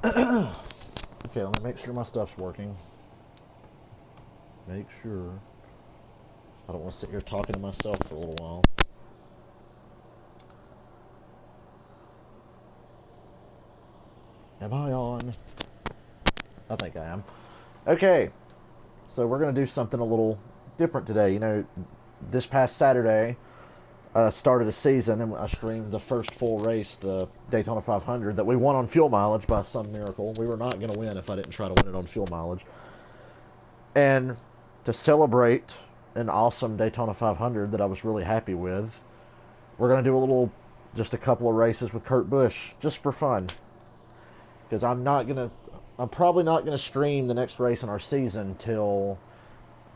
Okay, let me make sure my stuff's working. Make sure. I don't want to sit here talking to myself for a little while. Am I on? I think I am. Okay, so we're going to do something a little different today. You know, this past Saturday, started a season and I streamed the first full race, the Daytona 500, that we won on fuel mileage by some miracle. We were not going to win if I didn't try to win it on fuel mileage. And to celebrate an awesome Daytona 500 that I was really happy with, we're going to do just a couple of races with Kurt Busch, just for fun. Because I'm probably not going to stream the next race in our season till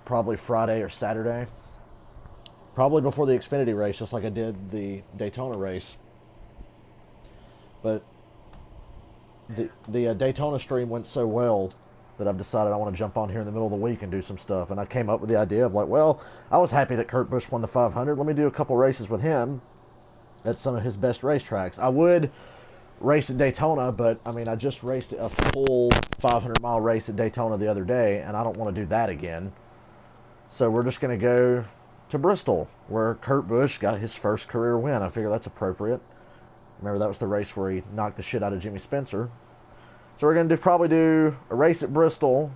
probably Friday or Saturday. Probably before the Xfinity race, just like I did the Daytona race. But the Daytona stream went so well that I've decided I want to jump on here in the middle of the week and do some stuff. And I came up with the idea of like, well, I was happy that Kurt Busch won the 500. Let me do a couple races with him at some of his best racetracks. I would race at Daytona, but I mean, I just raced a full 500-mile race at Daytona the other day, and I don't want to do that again. So we're just going to go to Bristol, where Kurt Busch got his first career win. I figure that's appropriate. Remember, that was the race where he knocked the shit out of Jimmy Spencer. So we're going to probably do a race at Bristol,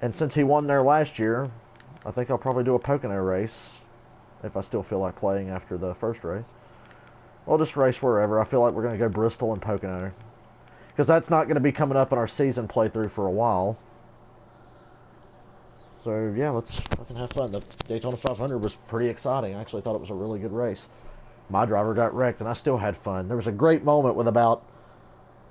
and since he won there last year, I think I'll probably do a Pocono race, if I still feel like playing after the first race. We'll just race wherever. I feel like we're going to go Bristol and Pocono, because that's not going to be coming up in our season playthrough for a while. So yeah, let's fucking have fun. The Daytona 500 was pretty exciting. I actually thought it was a really good race. My driver got wrecked, and I still had fun. There was a great moment with about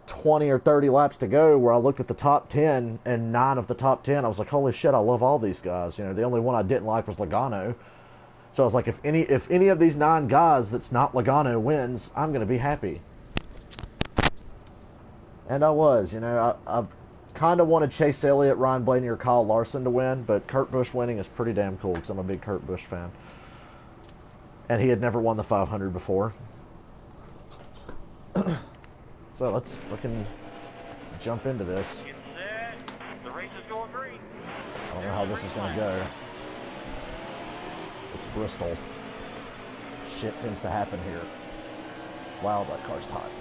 20 or 30 laps to go where I looked at the top 10, and 9 of the top 10, I was like, holy shit, I love all these guys. You know, the only one I didn't like was Logano. So I was like, if any of these 9 guys that's not Logano wins, I'm going to be happy. And I was. You know, I kind of wanted Chase Elliott, Ryan Blaney, or Kyle Larson to win, but Kurt Busch winning is pretty damn cool because I'm a big Kurt Busch fan. And he had never won the 500 before. So let's fucking jump into this. Get set. The race is going green. I don't know how this is going to go. It's Bristol. Shit tends to happen here. Wow, that car's tight.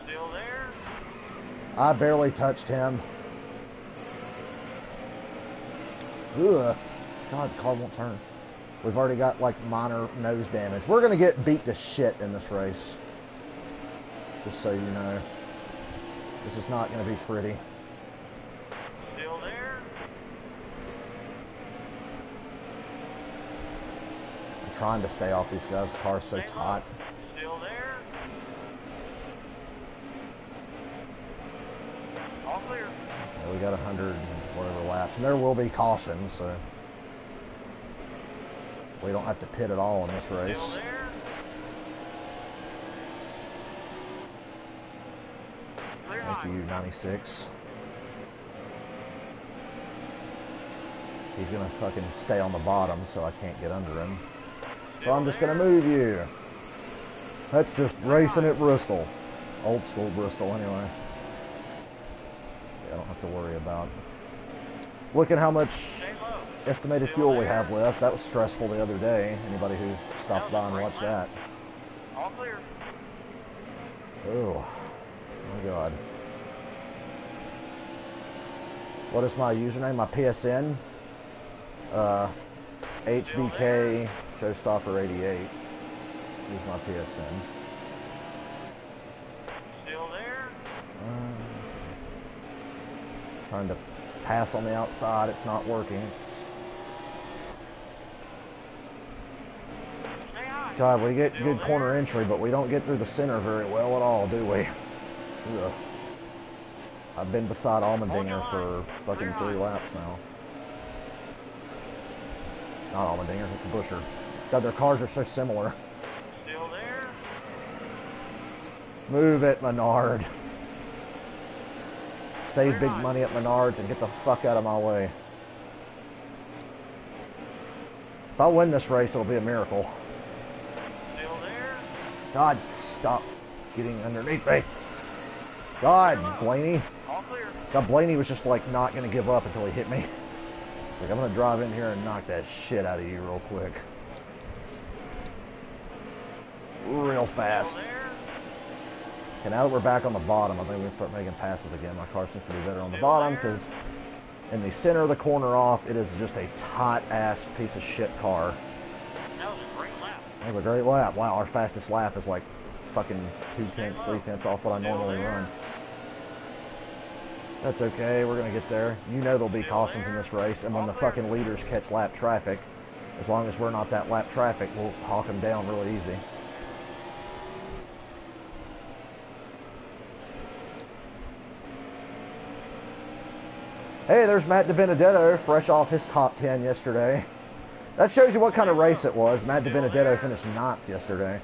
Still there. I barely touched him. Ugh. God, the car won't turn. We've already got, like, minor nose damage. We're going to get beat to shit in this race. Just so you know. This is not going to be pretty. Still there. I'm trying to stay off these guys. The car's so tight. Still there. All clear. Yeah, we got 100 whatever laps. And there will be cautions, so we don't have to pit at all in this race. Still there. Clear high. Thank you, 96. He's gonna fucking stay on the bottom so I can't get under him. So I'm just gonna move you. That's just racing at Bristol. Old school Bristol anyway. Yeah, I don't have to worry about looking how much estimated fuel we have left. That was stressful the other day. Anybody who stopped by and watched that. All clear. Oh my god. What is my username? My PSN? HBK Showstopper 88 is my PSN. Still there. Trying to pass on the outside. It's not working. Stay high. God, we get Still good there. corner entry, but we don't get through the center very well at all, do we? Ugh. I've been beside Allmendinger for fucking 3 laps now. Not Allmendinger, it's Busher. God, their cars are so similar. Still there. Move it, Menard. Save big money at Menards and get the fuck out of my way. If I win this race, it'll be a miracle. Still there. God, stop getting underneath me. God, Blaney. All clear. God, Blaney was just like not going to give up until he hit me. Like, I'm going to drive in here and knock that shit out of you real quick. Real fast. Still there. Okay, now that we're back on the bottom, I think we can start making passes again. My car seems to be better on the bottom because in the center of the corner off, it is just a tight-ass piece of shit car. That was a great lap. That was a great lap. Wow, our fastest lap is like fucking 2/10, 3/10 off what I normally run. That's okay, we're going to get there. You know there'll be cautions in this race, and when the fucking leaders catch lap traffic, as long as we're not that lap traffic, we'll hawk them down really easy. Hey, there's Matt DiBenedetto, fresh off his top 10 yesterday. That shows you what kind of race it was. Matt DiBenedetto finished 9th yesterday.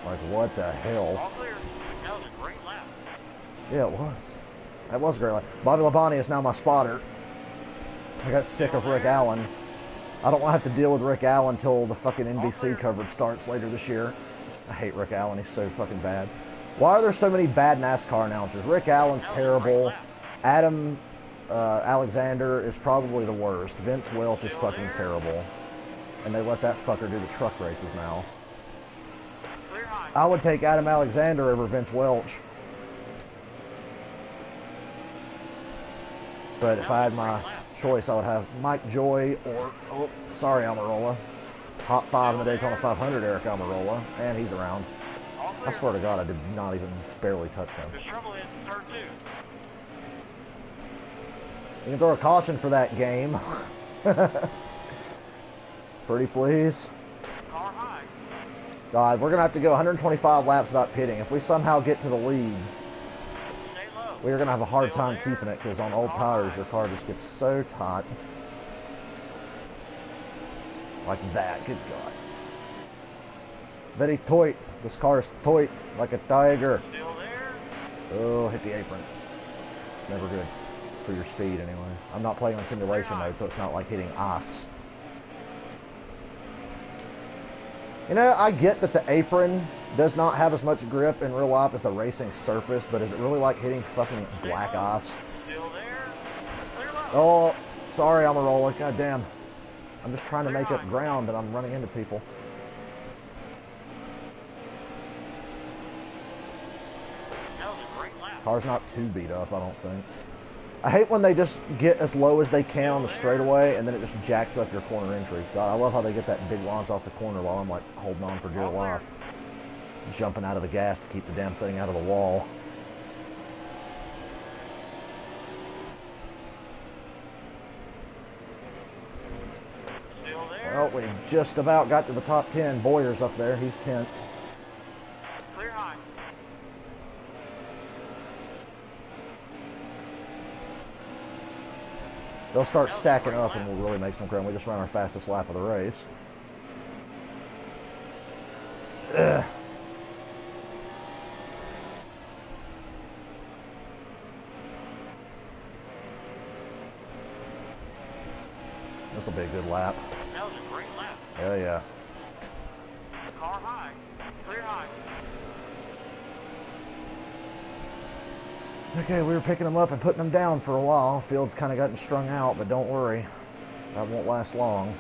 Like, what the hell? All clear. That was a great lap. Yeah, it was. That was a great lap. Bobby Labonte is now my spotter. I got sick of Rick Allen. I don't want to have to deal with Rick Allen until the fucking NBC coverage starts later this year. I hate Rick Allen. He's so fucking bad. Why are there so many bad NASCAR announcers? Rick Allen's terrible. Adam Alexander is probably the worst. Vince Welch is fucking terrible. And they let that fucker do the truck races now. Clear high. I would take Adam Alexander over Vince Welch. But if I had my choice, I would have Mike Joy or, oh, sorry, Almirola. Top 5 in the Daytona 500, Eric Almirola. And he's around. All I clear. swear to God, I did not even barely touch him. There's trouble in turn 2. You can throw a caution for that game. Pretty please. Car high. God, we're going to have to go 125 laps without pitting. If we somehow get to the lead, Stay low. we're going to have a hard time keeping it because on old tires, your car just gets so taut. Like that. Good God. Very tight. This car is tight like a tiger. Still there. Oh, hit the apron. Never good for your speed anyway. I'm not playing on simulation mode, so it's not like hitting ice. You know, I get that the apron does not have as much grip in real life as the racing surface, but is it really like hitting fucking black ice? Still there. Clear low. Oh, sorry, Almirola. God damn. I'm just trying to make up ground and I'm running into people. That was a great lap. Car's not too beat up, I don't think. I hate when they just get as low as they can on the straightaway and then it just jacks up your corner entry. God, I love how they get that big launch off the corner while I'm like holding on for dear life. Jumping out of the gas to keep the damn thing out of the wall. Still there. Well, we just about got to the top 10. Boyer's up there. He's 10th. Clear high. They'll start stacking up and we'll really make some ground. We just ran our fastest lap of the race. Ugh. This will be a good lap. That was a great lap. Hell yeah. Car high. Clear high. Okay, we were picking them up and putting them down for a while. Field's kind of gotten strung out, but don't worry. That won't last long.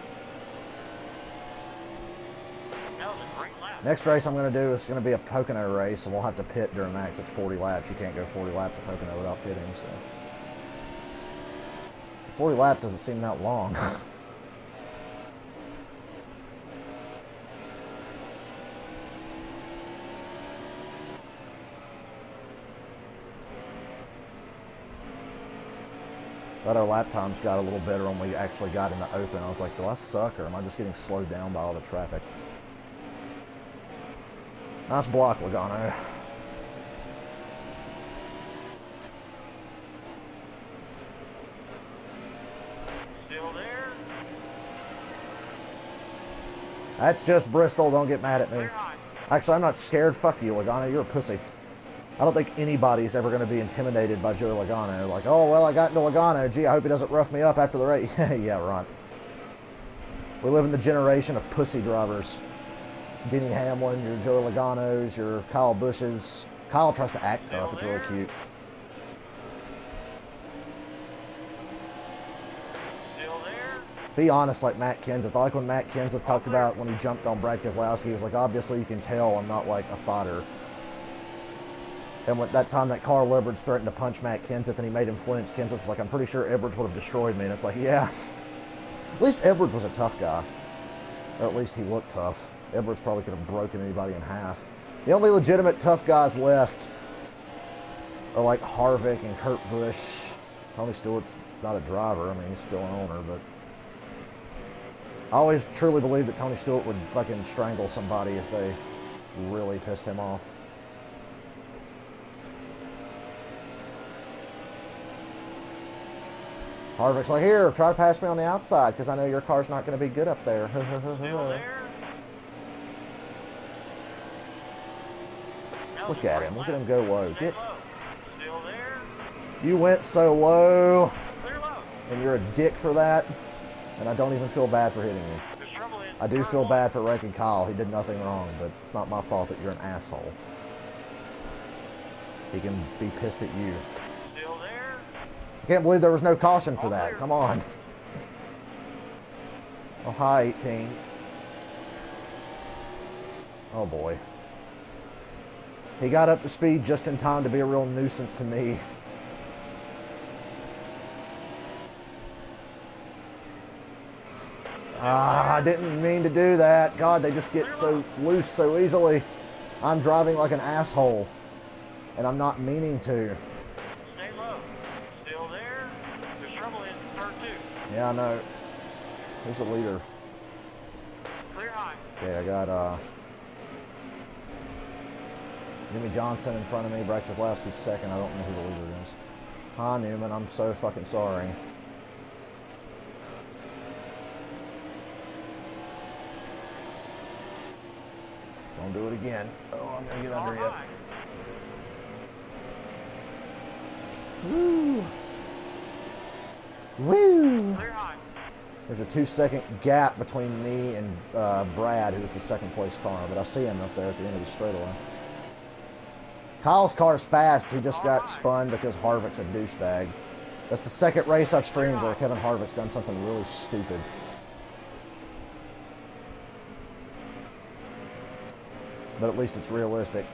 That was a great lap. Next race I'm going to do is going to be a Pocono race, and we'll have to pit during that 'cause it's 40 laps. You can't go 40 laps at Pocono without pitting, so. 40 laps doesn't seem that long. But our lap times got a little better when we actually got in the open. I was like, do I suck or am I just getting slowed down by all the traffic? Nice block, Logano. Still there. That's just Bristol. Don't get mad at me. Clear high. Actually, I'm not scared. Fuck you, Logano. You're a pussy. I don't think anybody's ever going to be intimidated by Joey Logano. Like, oh, well, I got into Logano. Gee, I hope he doesn't rough me up after the race. Yeah, right. We live in the generation of pussy drivers. Denny Hamlin, your Joey Logano's, your Kyle Busch's, Kyle tries to act tough. It's really cute. Still there. Be honest, like Matt Kenseth. I like when Matt Kenseth talked about when he jumped on Brad Keselowski. He was like, obviously you can tell I'm not like a fighter. And when that time that Carl Edwards threatened to punch Matt Kenseth and he made him flinch, Kenseth was like, I'm pretty sure Edwards would have destroyed me. And it's like, yes. At least Edwards was a tough guy. Or at least he looked tough. Edwards probably could have broken anybody in half. The only legitimate tough guys left are like Harvick and Kurt Busch. Tony Stewart's not a driver. I mean, he's still an owner, but I always truly believed that Tony Stewart would fucking strangle somebody if they really pissed him off. Harvick's like, here, try to pass me on the outside because I know your car's not going to be good up there. Still there. Look at him. Look at him go low. Stay Get. low. Still there. You went so low, Clear low. and you're a dick for that. And I don't even feel bad for hitting you. There's trouble in I do turn feel one. bad for wrecking Kyle. He did nothing wrong, but it's not my fault that you're an asshole. He can be pissed at you. Still there. I can't believe there was no caution for All that. clear. Come on. Oh, hi, 18. Oh, boy. He got up to speed just in time to be a real nuisance to me. I didn't mean to do that. God, they just get so loose so easily. I'm driving like an asshole, and I'm not meaning to. Stay low. Still there. There's trouble in turn two. Yeah, I know. Who's the leader? Clear high. Okay, I got Jimmy Johnson in front of me. Brad Keselowski's second. I don't know who the leader is. Hi, Newman. I'm so fucking sorry. Don't do it again. Oh, I'm gonna get Car under you. high. Woo! Woo! Clear high. There's a 2-second gap between me and Brad, who's the second place car, but I see him up there at the end of the straightaway. Kyle's car's fast. He just got spun because Harvick's a douchebag. That's the second race I've streamed where Kevin Harvick's done something really stupid. But at least it's realistic.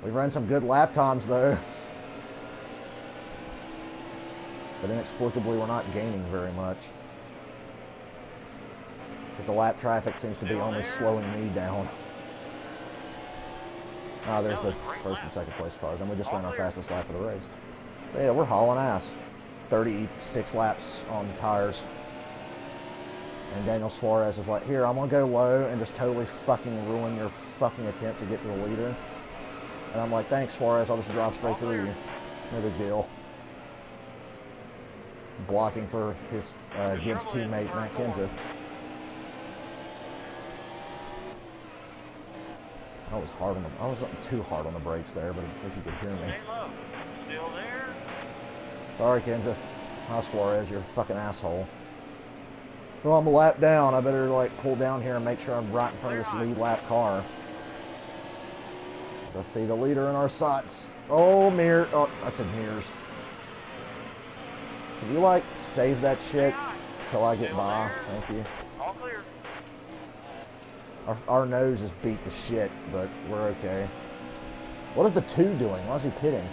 We've run some good lap times though. But inexplicably we're not gaining very much. Because the lap traffic seems to be only slowing me down. Ah, there's the first and second place cars. And we just ran our fastest lap of the race. So yeah, we're hauling ass. 36 laps on tires. And Daniel Suarez is like, here, I'm going to go low and just totally fucking ruin your fucking attempt to get to the leader. And I'm like, thanks, Suarez. I'll just drive straight through you. No big deal. Blocking for his Gibbs teammate, Matt Kenseth. I was too hard on the brakes there, but I think you could hear me. Stay low. Still there. Sorry, Kenseth. Hi, Suarez. You're a fucking asshole. Well, I'm a lap down. I better like pull down here and make sure I'm right in front of this lead lap car. I see the leader in our sights. Oh, mirror. Oh, I said mirrors. Can you like save that shit till I get by? Thank you. All clear. Our nose is beat to shit, but we're okay. What is the 2 doing? Why is he pitting?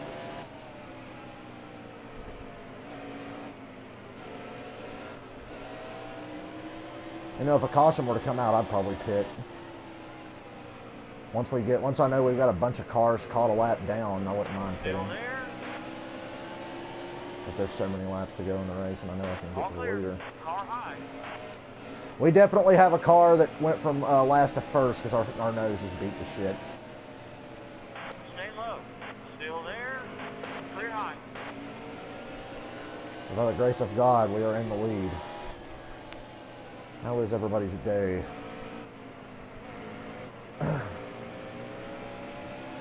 You know, if a caution were to come out, I'd probably pit. Once I know we've got a bunch of cars caught a lap down, I wouldn't mind pitting. Still there. If there's so many laps to go in the race, and I know I can All get to the clear. leader. Car high. We definitely have a car that went from last to first because our nose is beat to shit. Stay low. Still there. Clear high. So by the grace of God, we are in the lead. How is everybody's day?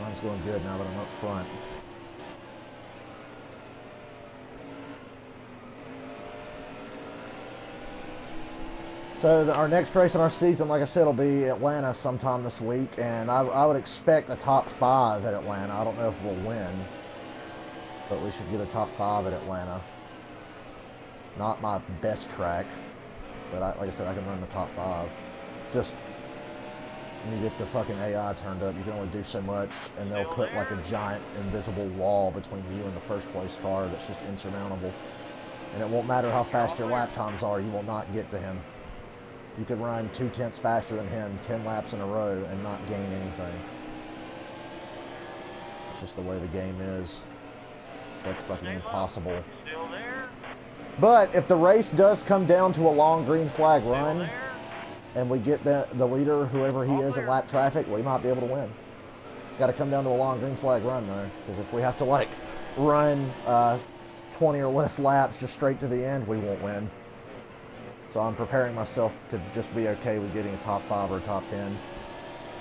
Mine's going good now that I'm up front. So our next race in our season, like I said, will be Atlanta sometime this week, and I would expect a top 5 at Atlanta. I don't know if we'll win, but we should get a top 5 at Atlanta. Not my best track, but like I said, I can run the top 5. It's just when you get the fucking AI turned up, you can only do so much, and they'll put like a giant invisible wall between you and the first place car that's just insurmountable. And it won't matter how fast your lap times are, you will not get to him. You could run 2/10 faster than him 10 laps in a row and not gain anything. It's just the way the game is. It's like fucking impossible. Still there. But if the race does come down to a long green flag run, and we get the leader, whoever he is, in lap traffic, we might be able to win. It's got to come down to a long green flag run, though. Because if we have to, like, run 20 or less laps just straight to the end, we won't win. So I'm preparing myself to just be okay with getting a top 5 or a top 10.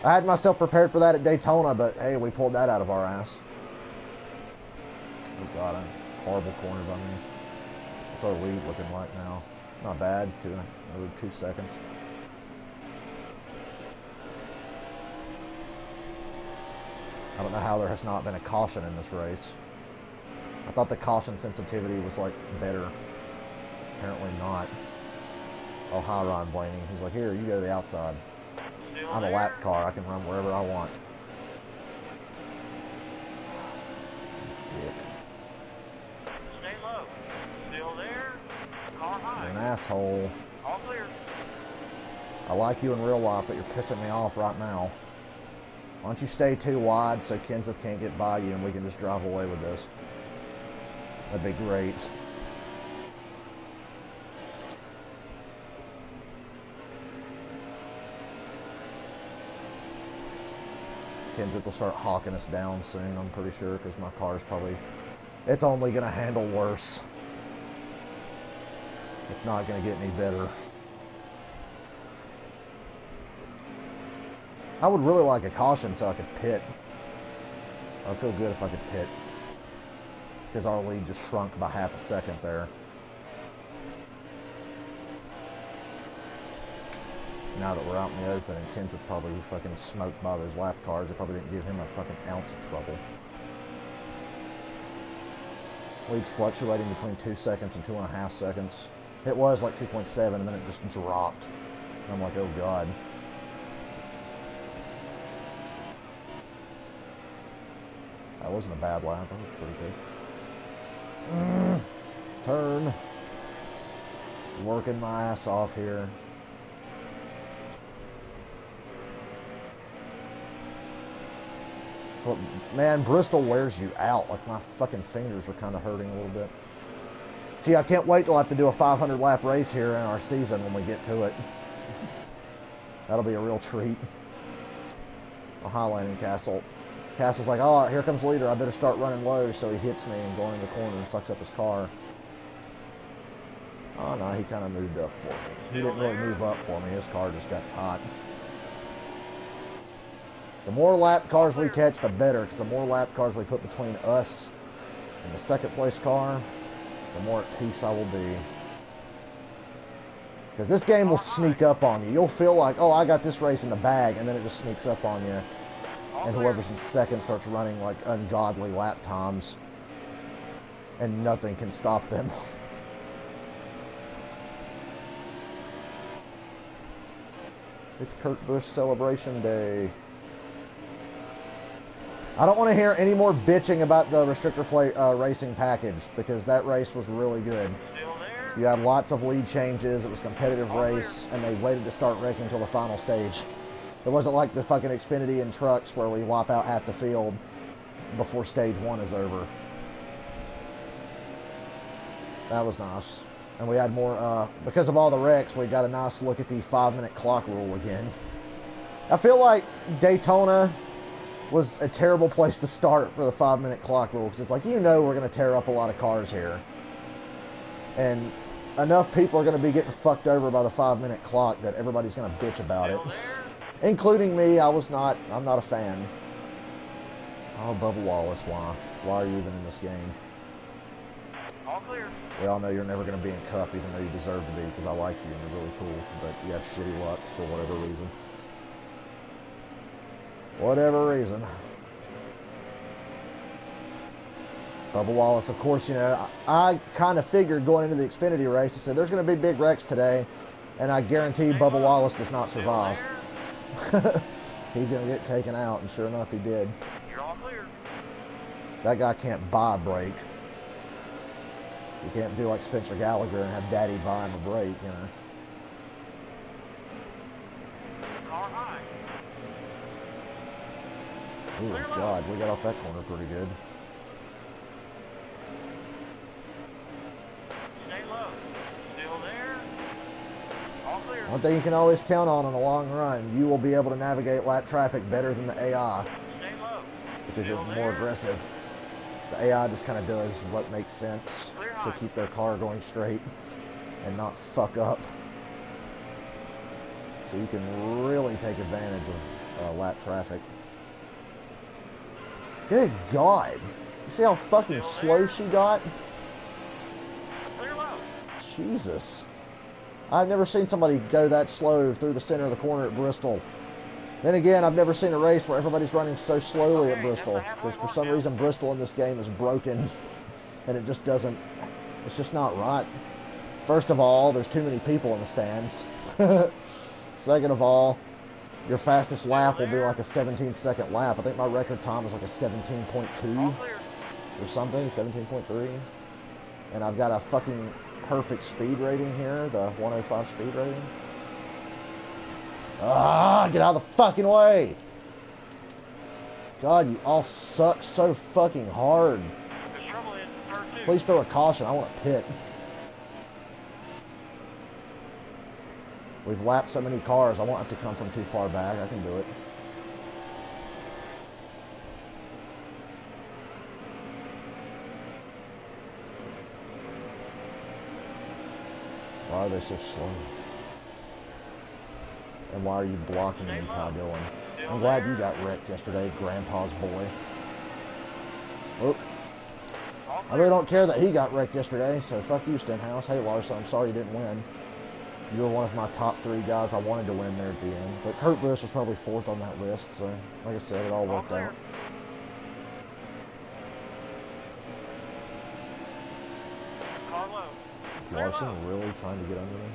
I had myself prepared for that at Daytona, but hey, we pulled that out of our ass. Oh god, a horrible corner by me. What's our lead looking like now? Not bad, another 2 seconds. I don't know how there has not been a caution in this race. I thought the caution sensitivity was like better. Apparently not. Oh, hi, Ron Blaney. He's like, here, you go to the outside. I'm a lap car. I can run wherever I want. Dick. Stay low. Still there. Car high. You're an asshole. All clear. I like you in real life, but you're pissing me off right now. Why don't you stay too wide so Kenseth can't get by you and we can just drive away with this? That'd be great. Kenseth will start hawking us down soon, I'm pretty sure, because my car's probably... It's only going to handle worse. It's not going to get any better. I would really like a caution so I could pit. I'd feel good if I could pit. Because our lead just shrunk by half a second there. Now that we're out in the open, and Kenseth probably fucking smoked by those lap cars, it probably didn't give him a fucking ounce of trouble. Lead's fluctuating between 2 seconds and 2.5 seconds. It was like 2.7, and then it just dropped. And I'm like, oh god. That wasn't a bad lap. That was pretty good. Turn. Working my ass off here. So, man, Bristol wears you out. Like, my fucking fingers are kind of hurting a little bit. Gee, I can't wait till I have to do a 500 lap race here in our season when we get to it. That'll be a real treat. A high landing Castle. Castle's like, oh, here comes leader. I better start running low, so he hits me and going in the corner and fucks up his car. Oh, no, he kind of moved up for me. He didn't really move up for me. His car just got hot. The more lap cars we catch, the better, because the more lap cars we put between us and the second place car, the more at peace I will be. Because this game will sneak up on you. You'll feel like, oh, I got this race in the bag, and then it just sneaks up on you. And whoever's in second starts running like ungodly lap times. And nothing can stop them. It's Kurt Busch Celebration Day. I don't want to hear any more bitching about the restrictor plate racing package, because that race was really good. You had lots of lead changes, it was a competitive race, and they waited to start wrecking until the final stage. It wasn't like the fucking Xfinity and trucks where we wipe out half the field before stage 1 is over. That was nice. And we had more, because of all the wrecks, we got a nice look at the 5-minute clock rule again. I feel like Daytona was a terrible place to start for the 5-minute clock rule, because it's like, you know, we're going to tear up a lot of cars here. And enough people are going to be getting fucked over by the 5-minute clock that everybody's going to bitch about it. Including me. I'm not a fan. Oh, Bubba Wallace, why? Why are you even in this game? All clear. We all know you're never going to be in Cup, even though you deserve to be, because I like you and you're really cool. But you have shitty luck for whatever reason. Whatever reason. Bubba Wallace, of course, you know, I kind of figured going into the Xfinity race, I said, there's going to be big wrecks today, and I guarantee Bubba Wallace does not survive. He's going to get taken out, and sure enough, he did. You're all clear. That guy can't buy a brake. You can't do like Spencer Gallagher and have Daddy buy him a brake, you know. Car high. Oh, God, we got off that corner pretty good. Stay low. Still there. All clear. One thing you can always count on a long run, you will be able to navigate lap traffic better than the AI Stay low. because you're Still more there. aggressive. The AI just kind of does what makes sense Clear to high. keep their car going straight and not fuck up. So you can really take advantage of lap traffic. Good God. You see how fucking slow she got? Clear low. Jesus. I've never seen somebody go that slow through the center of the corner at Bristol. Then again, I've never seen a race where everybody's running so slowly at Bristol. Because for some reason, Bristol in this game is broken. And it just doesn't... It's just not right. First of all, there's too many people in the stands. Second of all, your fastest lap will be like a 17-second lap. I think my record time is like a 17.2 All clear. or something, 17.3. And I've got a fucking perfect speed rating here, the 105 speed rating. Ah, get out of the fucking way! God, you all suck so fucking hard. There's trouble in turn 2. Please throw a caution, I want a pit. We've lapped so many cars, I won't have to come from too far back. I can do it. Why are they so slow? And why are you blocking me, Ty Dillon? I'm glad you got wrecked yesterday, Grandpa's boy. Oop. I really don't care that he got wrecked yesterday, so fuck you, Stenhouse. Hey, Larson, I'm sorry you didn't win. You were one of my top 3 guys I wanted to win there at the end. But Kurt Busch was probably 4th on that list, so like I said, it all worked out. Car low. Larson really trying to get under me?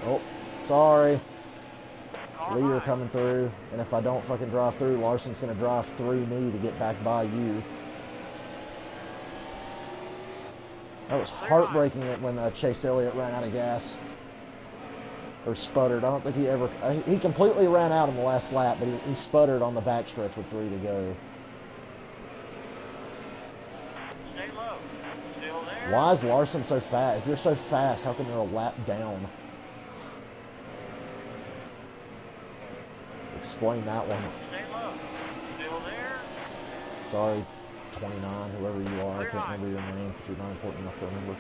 Oh, sorry. Car Leader high. coming through, and if I don't fucking drive through, Larson's going to drive through me to get back by you. That was heartbreaking when Chase Elliott ran out of gas. Or sputtered. I don't think he ever... he completely ran out in the last lap, but he sputtered on the backstretch with 3 to go. Stay low. Still there. Why is Larson so fast? If you're so fast, how come you're a lap down? Explain that one. Stay low. Still there. Sorry, 29, whoever you are. I can't remember your name because you're not important enough to remember.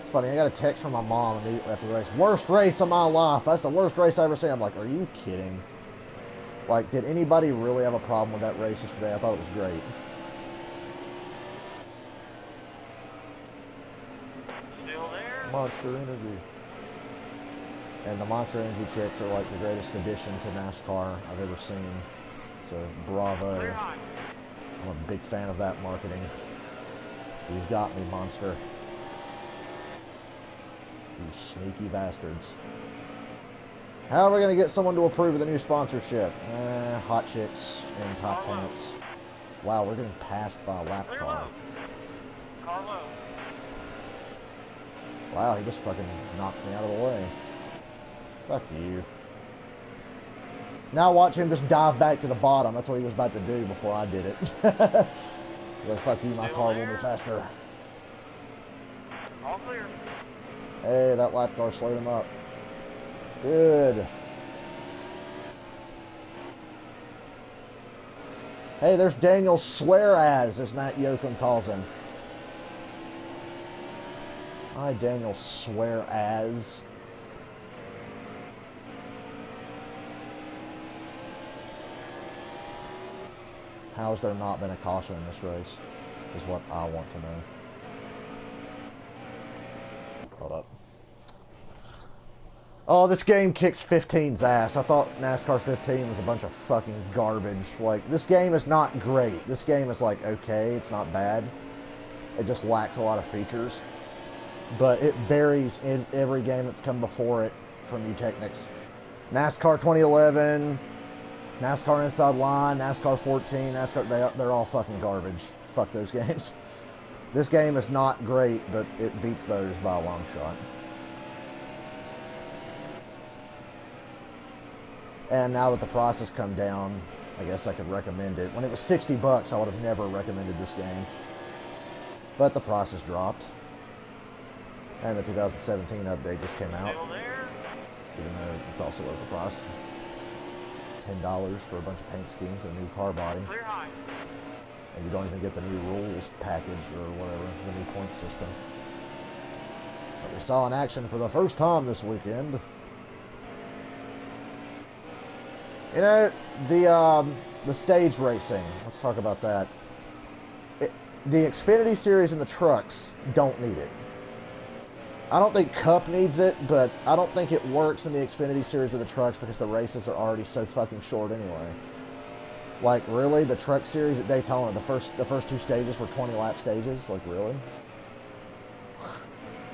It's funny, I got a text from my mom immediately after the race. Worst race of my life. That's the worst race I ever seen. I'm like, are you kidding? Like, did anybody really have a problem with that race yesterday? I thought it was great. Still there. Monster Energy. And the Monster Energy chicks are like the greatest addition to NASCAR I've ever seen. So, bravo. Clear high. I'm a big fan of that marketing. You've got me, Monster. You sneaky bastards. How are we going to get someone to approve of the new sponsorship? Hot chicks in top pants. Wow, we're getting passed by a lap Clear car. low. Car low. Wow, he just fucking knocked me out of the way. Fuck you. Now watch him just dive back to the bottom. That's what he was about to do before I did it. Like, fuck you, my car will be faster. All clear. Hey, that lap car slowed him up. Good. Hey, there's Daniel Swear as Matt Yoakum calls him. I, Daniel, swear as. How has there not been a caution in this race? Is what I want to know. Hold up. Oh, this game kicks 15's ass. I thought NASCAR 15 was a bunch of fucking garbage. Like, this game is not great. This game is like, okay, it's not bad. It just lacks a lot of features. But it varies in every game that's come before it from Utechnics. NASCAR 2011, NASCAR Inside Line, NASCAR 14, NASCAR, they're all fucking garbage. Fuck those games. This game is not great, but it beats those by a long shot. And now that the price has come down, I guess I could recommend it. When it was $60, I would have never recommended this game. But the price has dropped. And the 2017 update just came out. Even though it's also overpriced. $10 for a bunch of paint schemes and a new car body. And you don't even get the new rules package or whatever, the new point system. But we saw in action for the first time this weekend. You know, the stage racing, let's talk about that. The Xfinity Series and the trucks don't need it. I don't think Cup needs it, but I don't think it works in the Xfinity Series or the trucks because the races are already so fucking short anyway. Like, really? The truck series at Daytona, the first two stages were 20-lap stages? Like, really?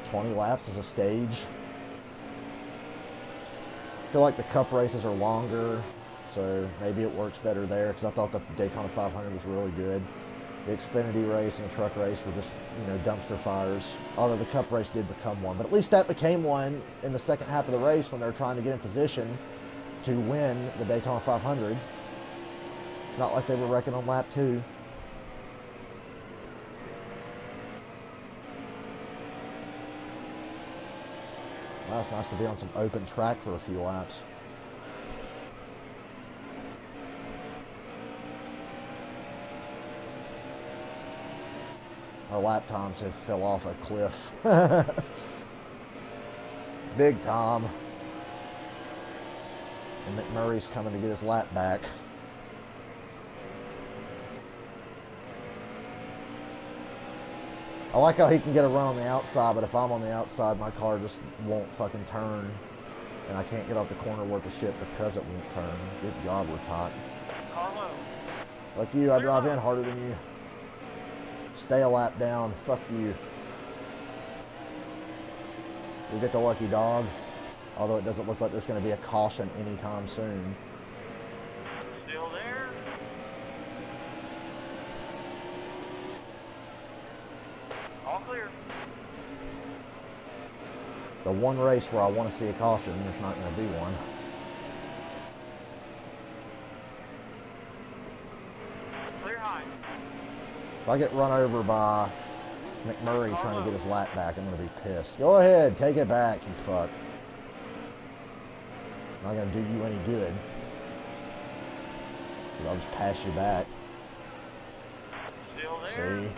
20 laps is a stage? I feel like the Cup races are longer, so maybe it works better there, because I thought the Daytona 500 was really good. The Xfinity race and the truck race were just, you know, dumpster fires. Although the Cup race did become one. But at least that became one in the second half of the race when they were trying to get in position to win the Daytona 500. It's not like they were wrecking on lap 2. Well, it's nice to be on some open track for a few laps. Our lap times have fell off a cliff. Big Tom. And McMurray's coming to get his lap back. I like how he can get a run on the outside, but if I'm on the outside, my car just won't fucking turn. And I can't get off the corner worth of shit because it won't turn. Good God, we're tight. Like you, I drive in harder than you. Stay a lap down. Fuck you. We get the lucky dog. Although it doesn't look like there's going to be a caution anytime soon. Still there. All clear. The one race where I want to see a caution, there's not going to be one. Clear high. If I get run over by McMurray trying to get his lap back, I'm going to be pissed. Go ahead, take it back, you fuck. Not going to do you any good. I'll just pass you back. Still there. See?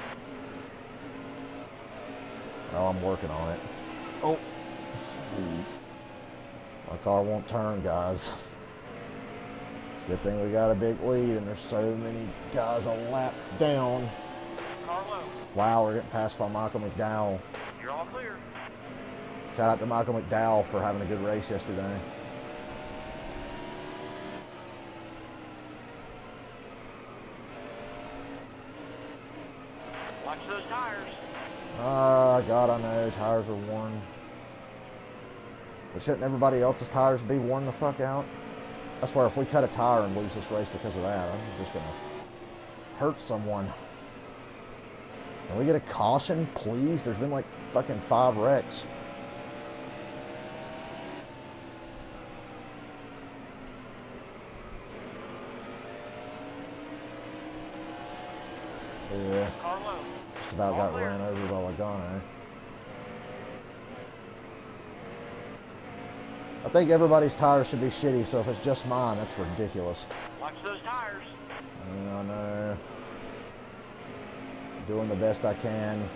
Well, I'm working on it. Oh. My car won't turn, guys. It's a good thing we got a big lead and there's so many guys a lap down. Wow, we're getting passed by Michael McDowell. You're all clear. Shout out to Michael McDowell for having a good race yesterday. Watch those tires. God, I know. Tires are worn. But shouldn't everybody else's tires be worn the fuck out? I swear, if we cut a tire and lose this race because of that, I'm just going to hurt someone. Can we get a caution, please? There's been like fucking 5 wrecks. Yeah. Just about got ran over by Logano. I think everybody's tires should be shitty, so if it's just mine, that's ridiculous. Watch those tires. I know. Doing the best I can.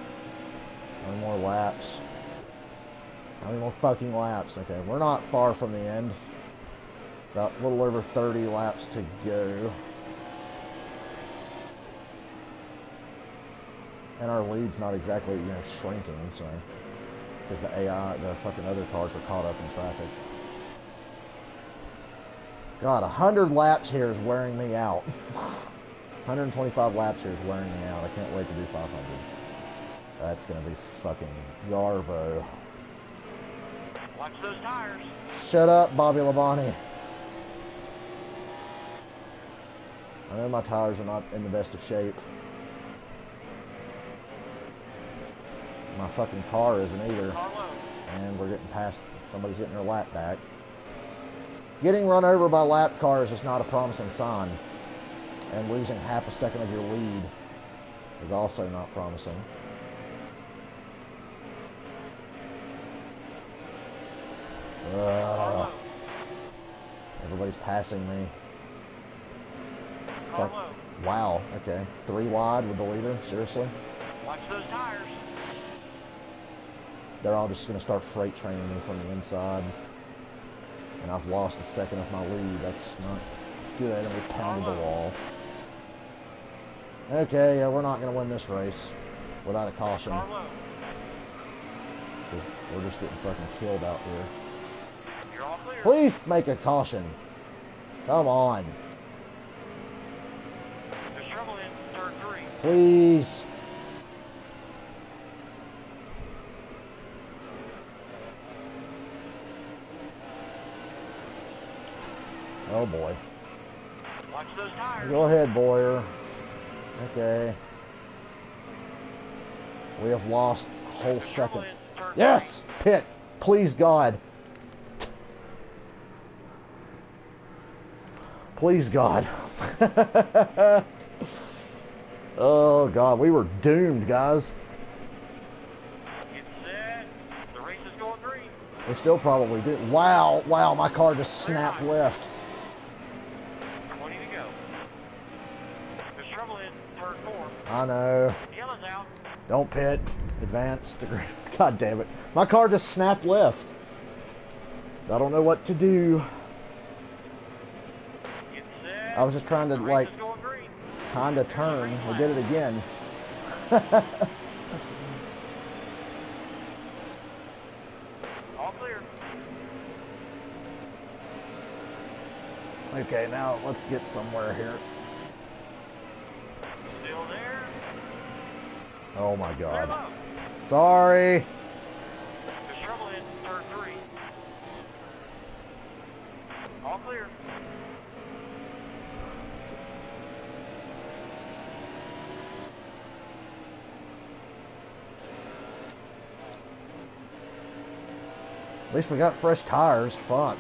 1 more laps. How many more fucking laps? Okay, we're not far from the end. About a little over 30 laps to go. And our lead's not exactly, you know, shrinking, so... Because the AI, the fucking other cars are caught up in traffic. God, 100 laps here is wearing me out. 125 laps here is wearing me out. I can't wait to do 500. That's going to be fucking Yarbo. Watch those tires. Shut up, Bobby Labonte. I know my tires are not in the best of shape. My fucking car isn't either. And we're getting past, somebody's getting their lap back. Getting run over by lap cars is not a promising sign. And losing half a second of your lead is also not promising. Everybody's passing me. Like, wow, okay. 3 wide with the leader? Seriously? Watch those tires. They're all just going to start freight training me from the inside. And I've lost a second of my lead. That's not good. And we pounded the wall. Okay, yeah, we're not going to win this race without a caution. We're just getting fucking killed out here. You're all clear. Please make a caution. Come on. There's trouble in turn 3. Please. Oh boy. Watch those tires. Go ahead, Boyer. Okay. We have lost whole seconds. Yes! Pit! Please, God. Please, God. Oh, God. We were doomed, guys. Get set. The race is going green. We still probably do. Wow. Wow, my car just snapped left. 20 to go. There's trouble in turn 4. I know. Yellow's out. Don't pit. Advance. God damn it. My car just snapped left. I don't know what to do. Get set. I was just trying to, The race like, is going green. kind of turn. We did it again. All clear. Okay, now let's get somewhere here. Still there. Oh my Clear God. low. Sorry. There's trouble in turn 3. All clear. At least we got fresh tires. Fuck.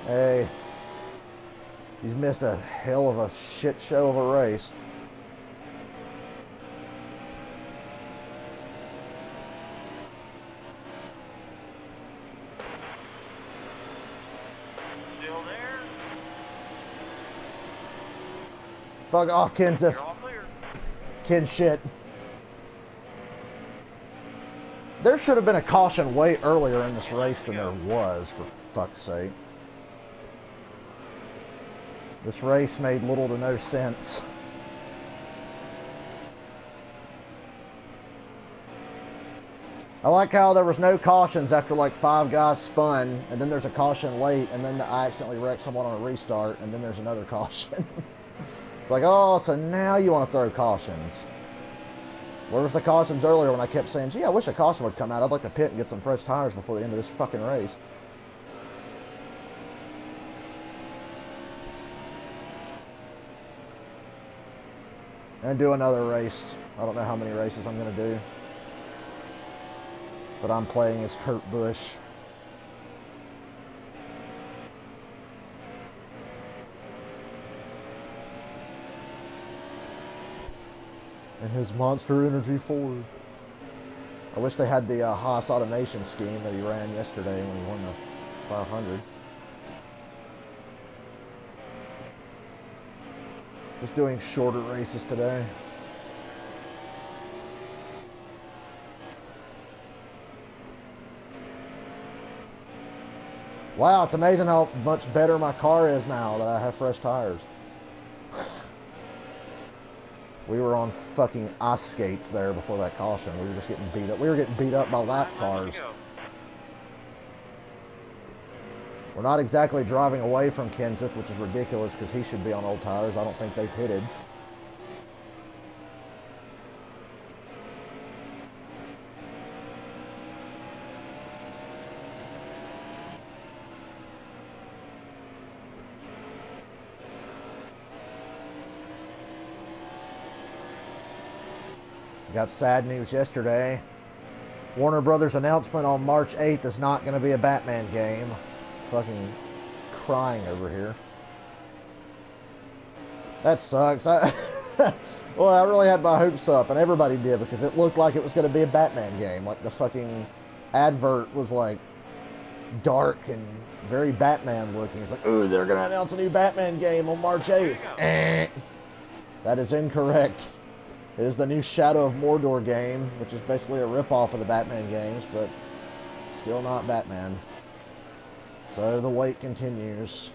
Hey. He's missed a hell of a shit show of a race. Still there. Fuck off, Kenseth. You're all clear. Kid shit. There should have been a caution way earlier in this race than there was, for fuck's sake. This race made little to no sense. I like how there was no cautions after like 5 guys spun, and then there's a caution late, and then I accidentally wrecked someone on a restart, and then there's another caution. It's like, oh, so now you want to throw cautions. Where was the cautions earlier when I kept saying, gee, I wish a caution would come out. I'd like to pit and get some fresh tires before the end of this fucking race. And do another race. I don't know how many races I'm going to do. But I'm playing as Kurt Busch. And his Monster Energy Ford. I wish they had the Haas automation scheme that he ran yesterday when he won the 500. Just doing shorter races today. Wow, it's amazing how much better my car is now that I have fresh tires. We were on fucking ice skates there before that caution. We were just getting beat up. We were getting beat up by lap cars. We're not exactly driving away from Kenseth, which is ridiculous because he should be on old tires. I don't think they pitted. We got sad news yesterday. Warner Brothers announcement on March 8th is not going to be a Batman game. Fucking crying over here. That sucks. Well, I really had my hopes up, and everybody did, because it looked like it was going to be a Batman game. Like, the fucking advert was, like, dark and very Batman looking. It's like, ooh, they're going to announce a new Batman game on March 8th. That is incorrect. It is the new Shadow of Mordor game, which is basically a ripoff of the Batman games, but still not Batman. So the wait continues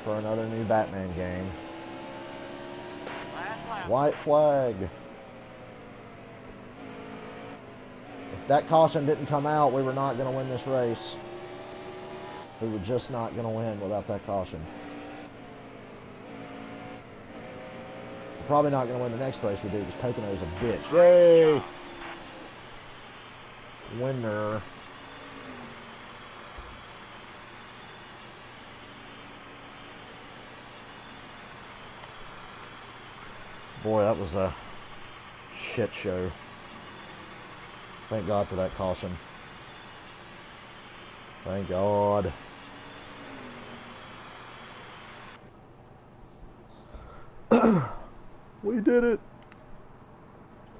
for another new Batman game. White flag. If that caution didn't come out, we were not going to win this race. We were just not going to win without that caution. We're probably not going to win the next race we do because Pocono's a bitch. Yay! Winner. Boy, that was a shit show. Thank God for that caution. Thank God. We did it.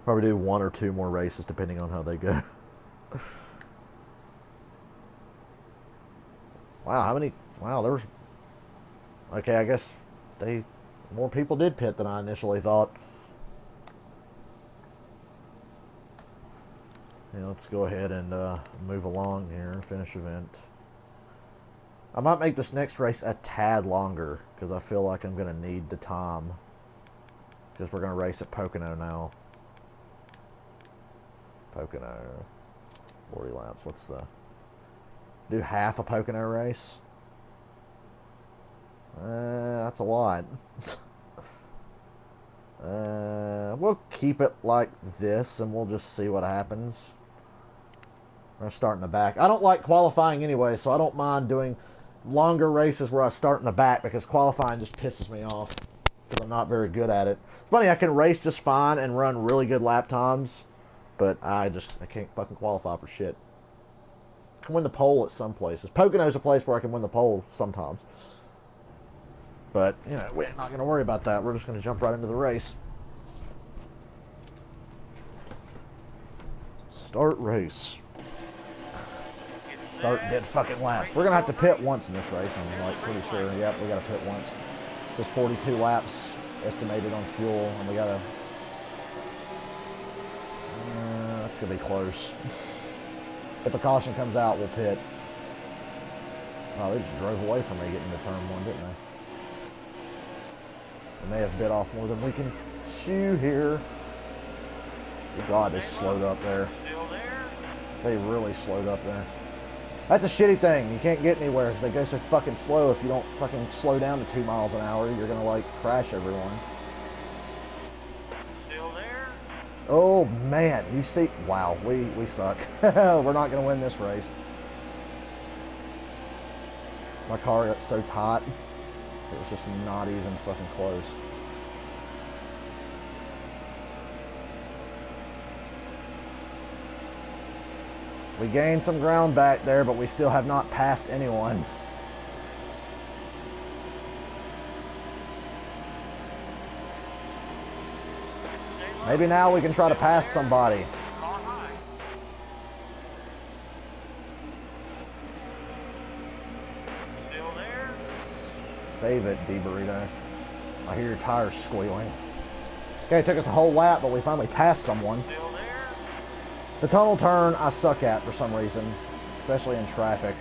Probably do one or two more races depending on how they go. Wow, how many? Wow, there was. Okay, I guess more people did pit than I initially thought. Yeah, let's go ahead and move along here. Finish event. I might make this next race a tad longer because I feel like I'm going to need the time. Because we're going to race at Pocono now. Pocono. 40 laps. What's the... Do half a Pocono race? That's a lot. We'll keep it like this and we'll just see what happens. We're going to start in the back. I don't like qualifying anyway, so I don't mind doing longer races where I start in the back because qualifying just pisses me off because I'm not very good at it. It's funny, I can race just fine and run really good lap times, but I can't fucking qualify for shit. I can win the pole at some places. Pocono's a place where I can win the pole sometimes. But, you know, we're not going to worry about that. We're just going to jump right into the race. Start race. Start dead fucking last. We're going to have to pit once in this race, I'm like pretty sure. Yep, we got to pit once. It's just 42 laps estimated on fuel, and we got to... that's going to be close. If a caution comes out, we'll pit. Oh, they just drove away from me getting into turn one, didn't they? They may have bit off more than we can chew here. Good God, they slowed up there. They really slowed up there. That's a shitty thing. You can't get anywhere because they go so fucking slow. If you don't fucking slow down to 2 miles an hour, you're going to, like, crash everyone. Still there? Oh, man. You see... Wow, we suck. We're not going to win this race. My car got so tight. It was just not even fucking close. We gained some ground back there, but we still have not passed anyone. Maybe now we can try to pass somebody. Save it, D-Burrito. I hear your tires squealing. Okay, it took us a whole lap, but we finally passed someone. Still there. The tunnel turn I suck at for some reason, especially in traffic.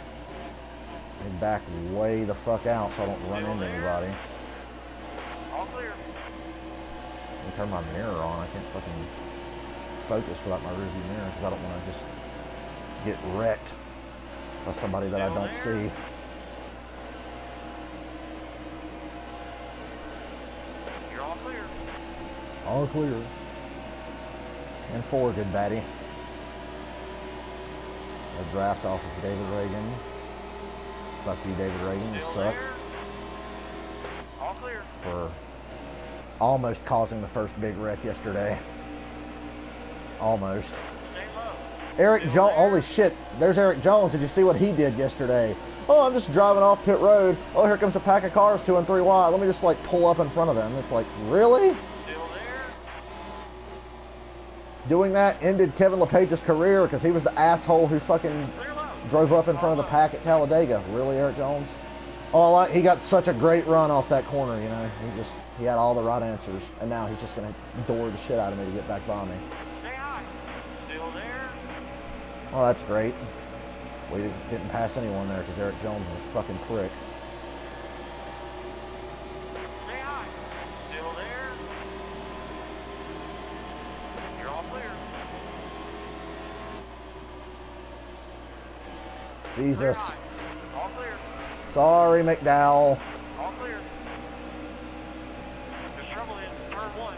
I back way the fuck out so I don't run into anybody. All clear. Let me turn my mirror on. I can't fucking focus without my rearview mirror because I don't want to just get wrecked by somebody that I don't see. You're all clear. All clear. 10-4, good baddie. A draft off of David Reagan. Fuck you, David Reagan. You Still suck. there. All clear. For almost causing the first big wreck yesterday. Almost. Stay low. Eric Still Jones, there. holy shit, there's Eric Jones. Did you see what he did yesterday? Oh, I'm just driving off pit road. Oh, here comes a pack of cars 2 and 3 wide. Let me just like pull up in front of them. It's like, really? Still there. Doing that ended Kevin LePage's career because he was the asshole who fucking Clear low. drove up in front of the pack at Talladega. Really, Eric Jones? Oh, he got such a great run off that corner, you know. He had all the right answers. And now he's just going to door the shit out of me to get back by me. Stay high. Still there. Oh, that's great. We didn't pass anyone there because Eric Jones is a fucking prick. Stay high. Still there. You're all clear. Clear Jesus. high. All clear. Sorry, McDowell. All clear. There's trouble in turn 1.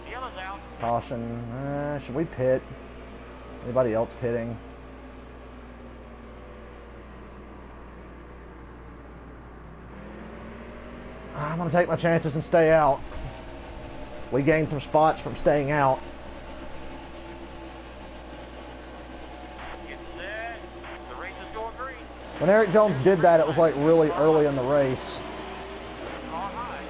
Yellow's out. Caution. Should we pit? Anybody else pitting? I'm going to take my chances and stay out. We gained some spots from staying out. Get set. The race is going green. When Eric Jones did that, it was like really early in the race. Car high.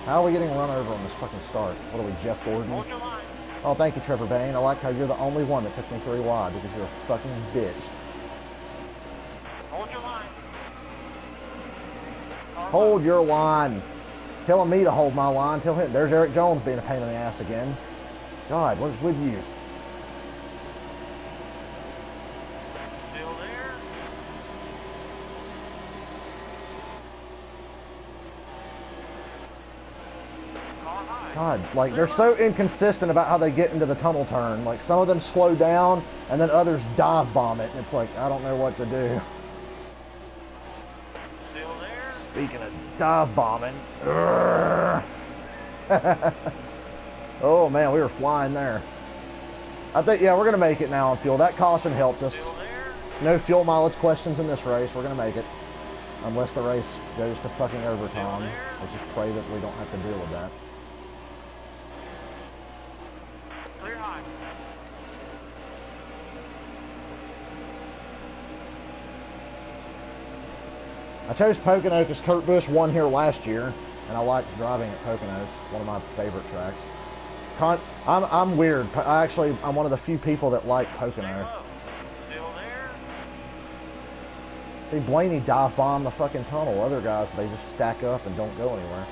How are we getting run over on this fucking start? What are we, Jeff Gordon? Hold your line. Oh, thank you, Trevor Bain. I like how you're the only one that took me 3 wide because you're a fucking bitch. Hold your line. Car Hold low. your line. Telling me to hold my line. Tell him. There's Eric Jones being a pain in the ass again. God, what is with you? Still there. Car high. God, like, they're so inconsistent about how they get into the tunnel turn. Like, some of them slow down, and then others dive bomb it. And it's like, I don't know what to do. Still there. Speaking of dive bombing. Oh, man, we were flying there. I think, yeah, we're going to make it now on fuel. That caution helped us. Still there. No fuel mileage questions in this race. We're going to make it. Unless the race goes to fucking overtime. Let's just pray that we don't have to deal with that. Clear high. I chose Pocono because Kurt Busch won here last year, and I like driving at Pocono. It's one of my favorite tracks. I'm weird. I'm one of the few people that like Stay Pocono. low. Still there. See, Blaney dive bombed the fucking tunnel. Other guys, they just stack up and don't go anywhere.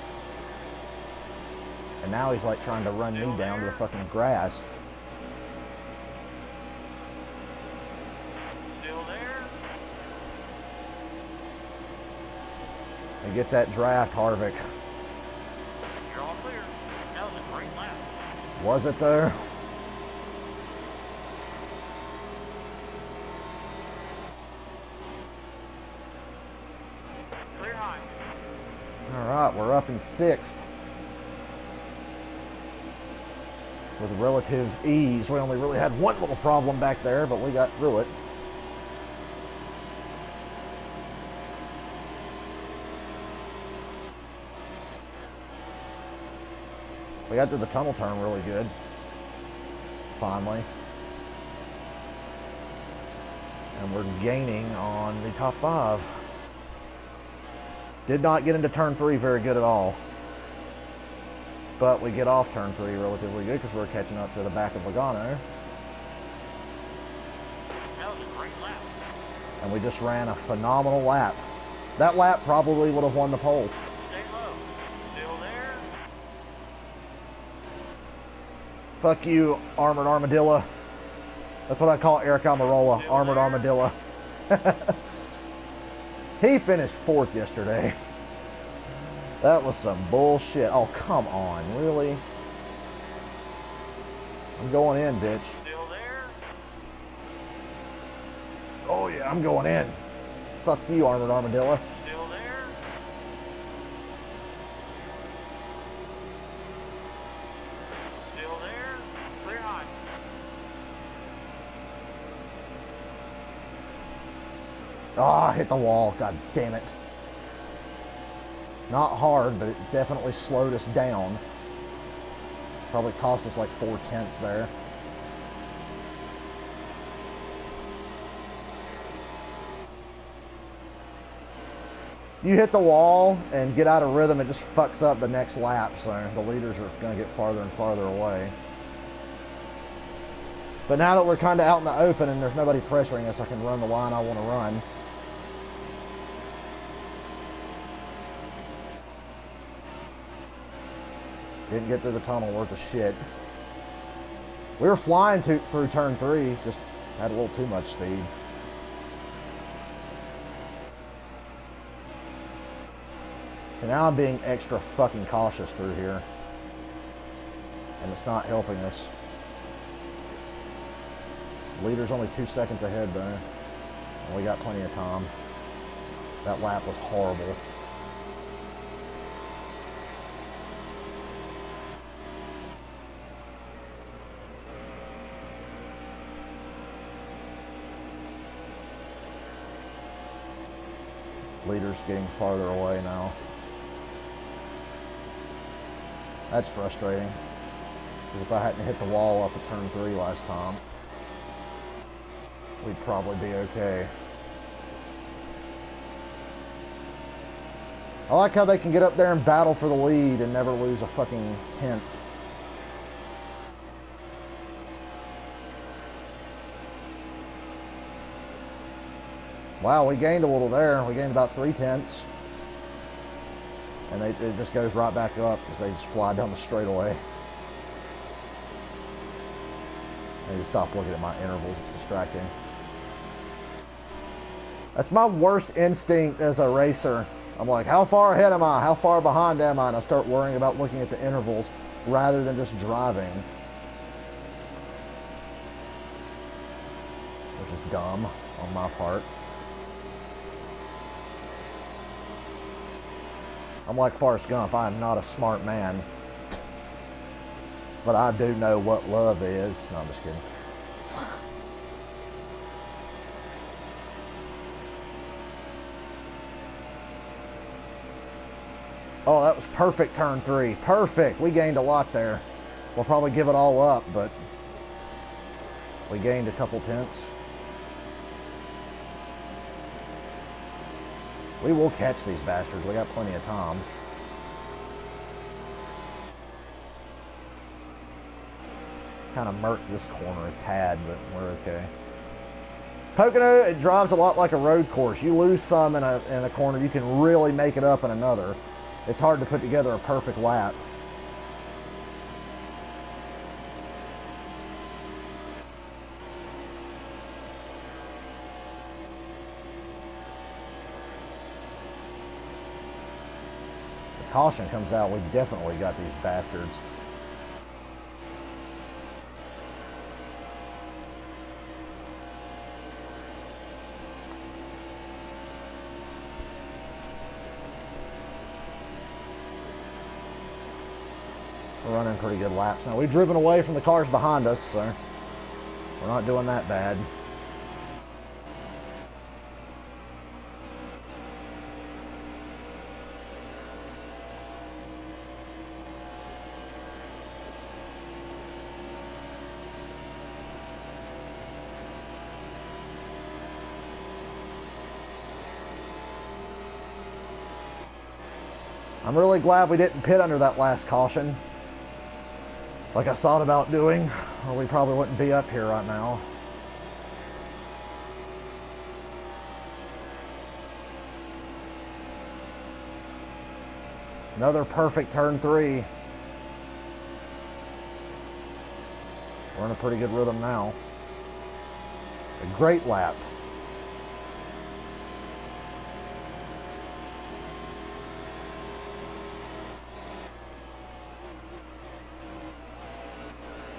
And now he's like trying to run me down to the fucking grass. Still there. And get that draft, Harvick. You're all clear. That was a great lap. Was it though? Clear high. Alright, we're up in 6th. With relative ease. We only really had one little problem back there, but we got through it. We got to the tunnel turn really good. Finally. And we're gaining on the top 5. Did not get into turn 3 very good at all. But we get off turn 3 relatively good because we're catching up to the back of Logano. That was a great lap. And we just ran a phenomenal lap. That lap probably would have won the pole. Stay low. Still there. Fuck you, Armored Armadillo. That's what I call Eric Almirola, Still Armored there. Armadillo. He finished 4th yesterday. That was some bullshit. Oh, come on, really? I'm going in, bitch. Still there. Oh yeah, I'm going in. Fuck you, Armored Armadillo. Still there. Still there. Clear high. Ah, I hit the wall. God damn it. Not hard, but it definitely slowed us down. Probably cost us like 4/10 there. You hit the wall and get out of rhythm, it just fucks up the next lap, so the leaders are going to get farther and farther away. But now that we're kind of out in the open and there's nobody pressuring us, I can run the line I want to run. Didn't get through the tunnel worth of shit. We were flying through turn 3, just had a little too much speed. So now I'm being extra fucking cautious through here. And it's not helping us. Leader's only 2 seconds ahead though. And we got plenty of time. That lap was horrible. Leader's getting farther away now. That's frustrating. Because if I hadn't hit the wall up at turn 3 last time, we'd probably be okay. I like how they can get up there and battle for the lead and never lose a fucking 10th. Wow, we gained a little there. We gained about 3/10. And it just goes right back up because they just fly down the straightaway. I need to stop looking at my intervals. It's distracting. That's my worst instinct as a racer. I'm like, how far ahead am I? How far behind am I? And I start worrying about looking at the intervals rather than just driving. Which is dumb on my part. I'm like Forrest Gump. I am not a smart man. But I do know what love is. No, I'm just kidding. Oh, that was perfect turn 3. Perfect. We gained a lot there. We'll probably give it all up, but we gained a couple tenths. We will catch these bastards. We got plenty of time. Kind of murked this corner a tad, but we're okay. Pocono, it drives a lot like a road course. You lose some in a corner, you can really make it up in another. It's hard to put together a perfect lap. Caution comes out, we definitely got these bastards. We're running pretty good laps now. We've driven away from the cars behind us, so we're not doing that bad. I'm really glad we didn't pit under that last caution like I thought about doing, or we probably wouldn't be up here right now. Another perfect turn 3. We're in a pretty good rhythm now. A great lap.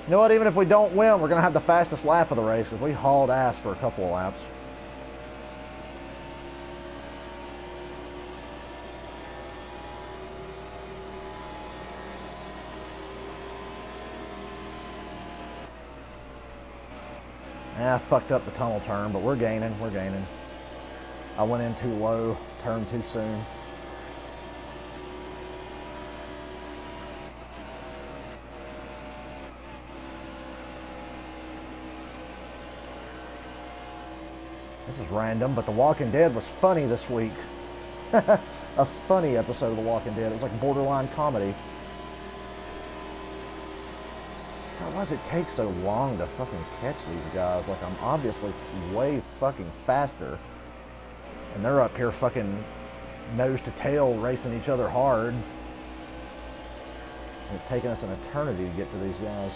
You know what? Even if we don't win, we're going to have the fastest lap of the race because we hauled ass for a couple of laps. Yeah, I fucked up the tunnel turn, but we're gaining. We're gaining. I went in too low, turned too soon. This is random, but The Walking Dead was funny this week. A funny episode of The Walking Dead. It was like borderline comedy. Why does it take so long to fucking catch these guys? Like, I'm obviously way fucking faster. And they're up here fucking nose to tail racing each other hard. And it's taking us an eternity to get to these guys.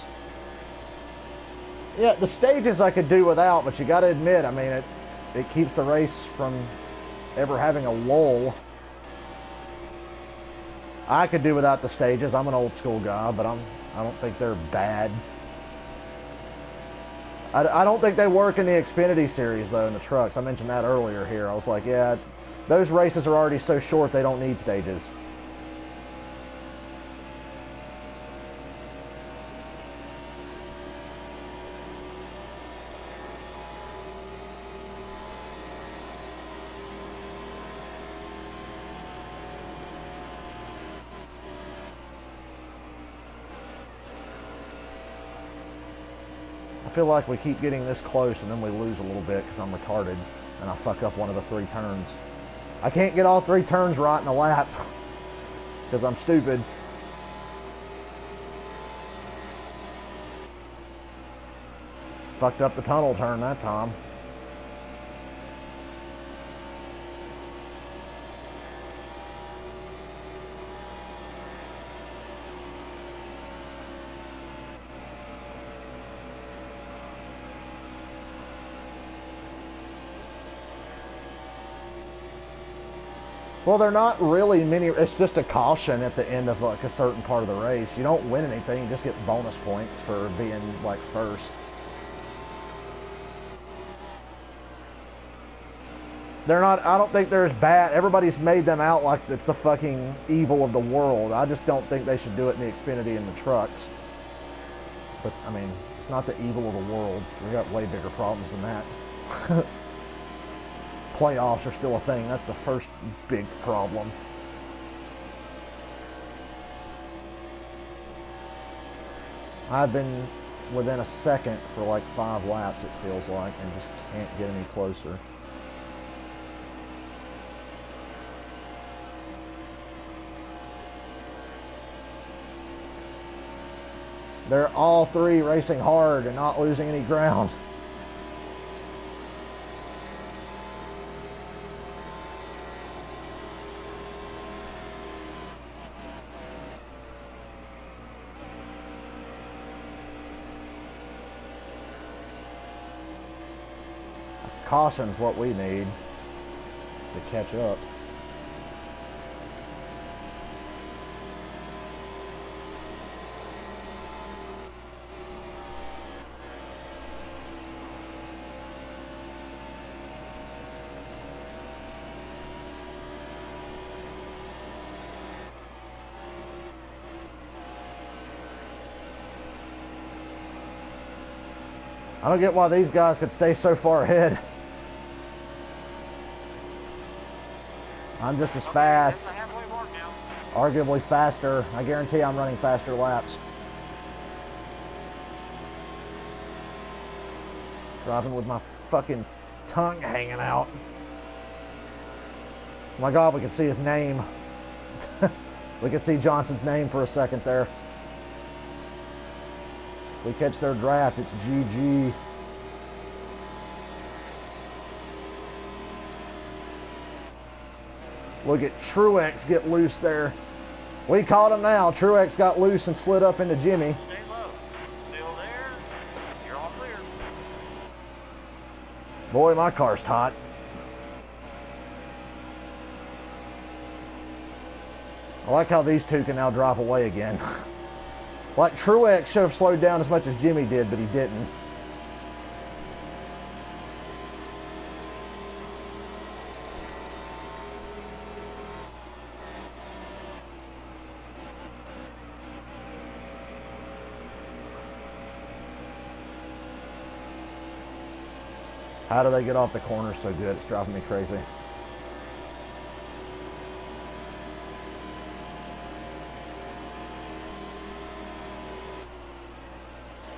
Yeah, the stages I could do without, but you gotta admit, I mean, it keeps the race from ever having a lull. I could do without the stages. I'm an old school guy, but I don't think they're bad. I don't think they work in the Xfinity series, though, in the trucks. I mentioned that earlier here. I was like, yeah, those races are already so short they don't need stages. I feel like we keep getting this close and then we lose a little bit because I'm retarded and I fuck up one of the 3 turns. I can't get all 3 turns right in a lap because I'm stupid. Fucked up the tunnel turn that time. Well, they're not really many. It's just a caution at the end of like a certain part of the race. You don't win anything. You just get bonus points for being like first. They're not. I don't think they're as bad. Everybody's made them out like it's the fucking evil of the world. I just don't think they should do it in the Xfinity and the trucks. But I mean, it's not the evil of the world. We got way bigger problems than that. Playoffs are still a thing. That's the first big problem. I've been within a second for like 5 laps, it feels like, and just can't get any closer. They're all 3 racing hard and not losing any ground. Caution's what we need to catch up. I don't get why these guys could stay so far ahead. I'm just as fast. Arguably faster. I guarantee I'm running faster laps. Driving with my fucking tongue hanging out. Oh my God, we can see his name. We can see Johnson's name for a second there. If we catch their draft, it's GG. Look at Truex get loose there. We caught him now. Truex got loose and slid up into Jimmy. Stay low. Still there. You're all clear. Boy, my car's hot. I like how these two can now drive away again. Like, Truex should have slowed down as much as Jimmy did, but he didn't. How do they get off the corner so good? It's driving me crazy.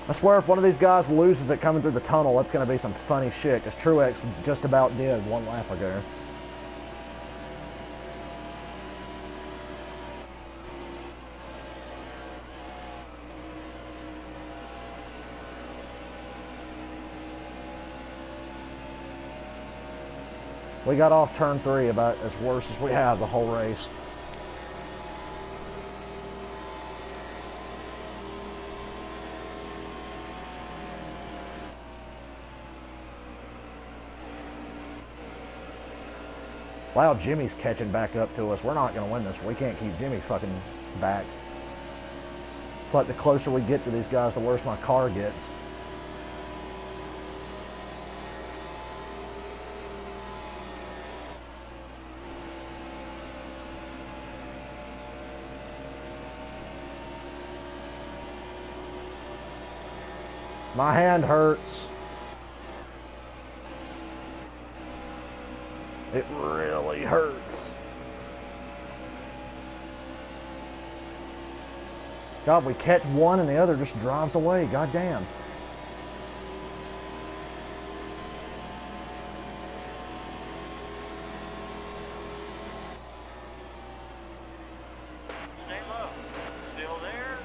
I swear if one of these guys loses it coming through the tunnel, that's going to be some funny shit, because Truex just about did one lap ago. We got off turn 3 about as worse as we have the whole race. Wow, Jimmy's catching back up to us. We're not going to win this. We can't keep Jimmy fucking back. It's like the closer we get to these guys, the worse my car gets. My hand hurts. It really hurts. God, we catch one and the other just drives away. God damn. Stay low. Still there.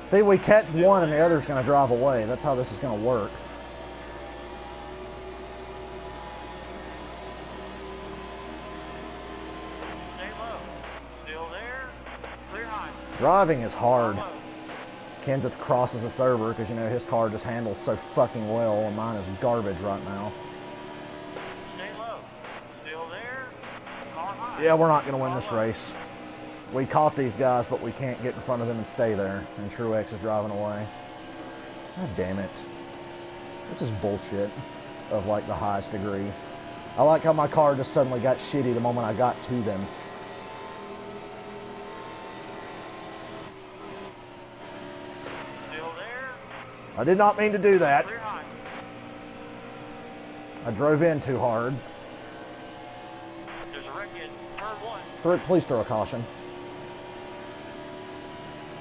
See, we catch one and the other's going to drive away. That's how this is going to work. Driving is hard. Kenseth crosses us over because, you know, his car just handles so fucking well and mine is garbage right now. Stay low. Still there. Car high. Yeah, we're not going to win this race. We caught these guys, but we can't get in front of them and stay there. And Truex is driving away. God damn it. This is bullshit of, like, the highest degree. I like how my car just suddenly got shitty the moment I got to them. I did not mean to do that. I drove in too hard. There's a wreck in turn 1. Please throw a caution.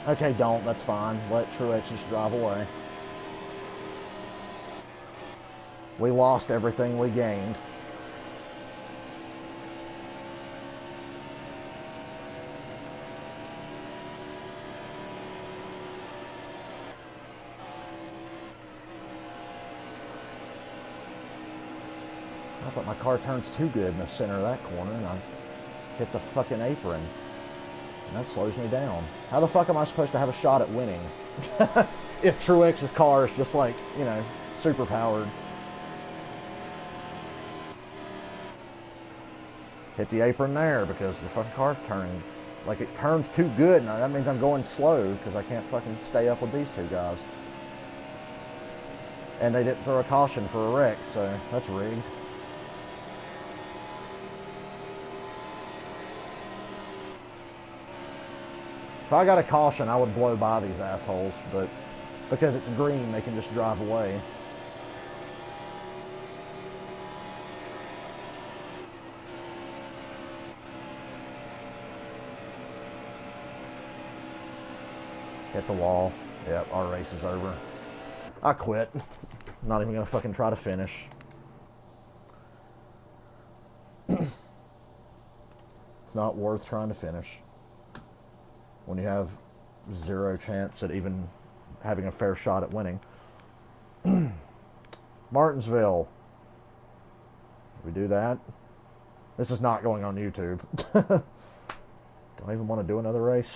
Okay, don't. That's fine. Let Truex just drive away. We lost everything we gained. I thought my car turns too good in the center of that corner, and I hit the fucking apron. And that slows me down. How the fuck am I supposed to have a shot at winning? If Truex's car is just like, you know, super powered. Hit the apron there because the fucking car's turning. Like, it turns too good, and that means I'm going slow because I can't fucking stay up with these two guys. And they didn't throw a caution for a wreck, so that's rigged. If I got a caution, I would blow by these assholes, but because it's green, they can just drive away. Hit the wall. Yep, our race is over. I quit. Not even gonna fucking try to finish. It's not worth trying to finish when you have zero chance at even having a fair shot at winning. Martinsville. We do that. This is not going on YouTube. Do I even want to do another race?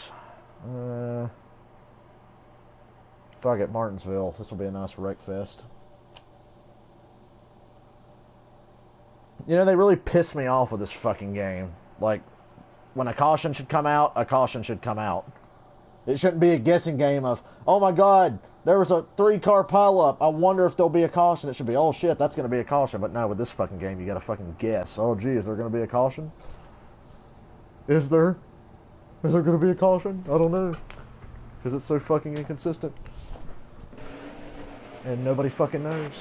Fuck it, Martinsville. This will be a nice wreck fest. You know, they really piss me off with this fucking game. Like, when a caution should come out, a caution should come out. It shouldn't be a guessing game of, oh my god, there was a 3-car pileup. I wonder if there'll be a caution. It should be, oh shit, that's going to be a caution. But no, with this fucking game, you got to fucking guess. Oh gee, is there going to be a caution? Is there? Is there going to be a caution? I don't know. Because it's so fucking inconsistent. And nobody fucking knows.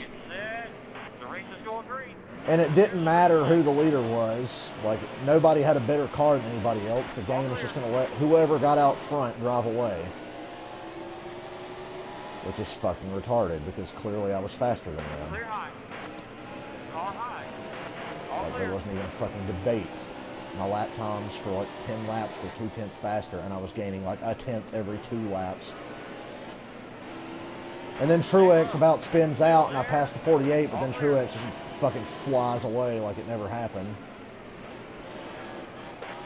The race is going green. And it didn't matter who the leader was. Like, nobody had a better car than anybody else. The game was just going to let whoever got out front drive away. Which is fucking retarded, because clearly I was faster than them. Clear high. Car high. All Like, clear. there wasn't even a fucking debate. My lap times for like 10 laps were 0.2 faster, and I was gaining like a tenth every 2 laps. And then Truex about spins out, and I passed the 48, but then Truex just fucking flies away like it never happened.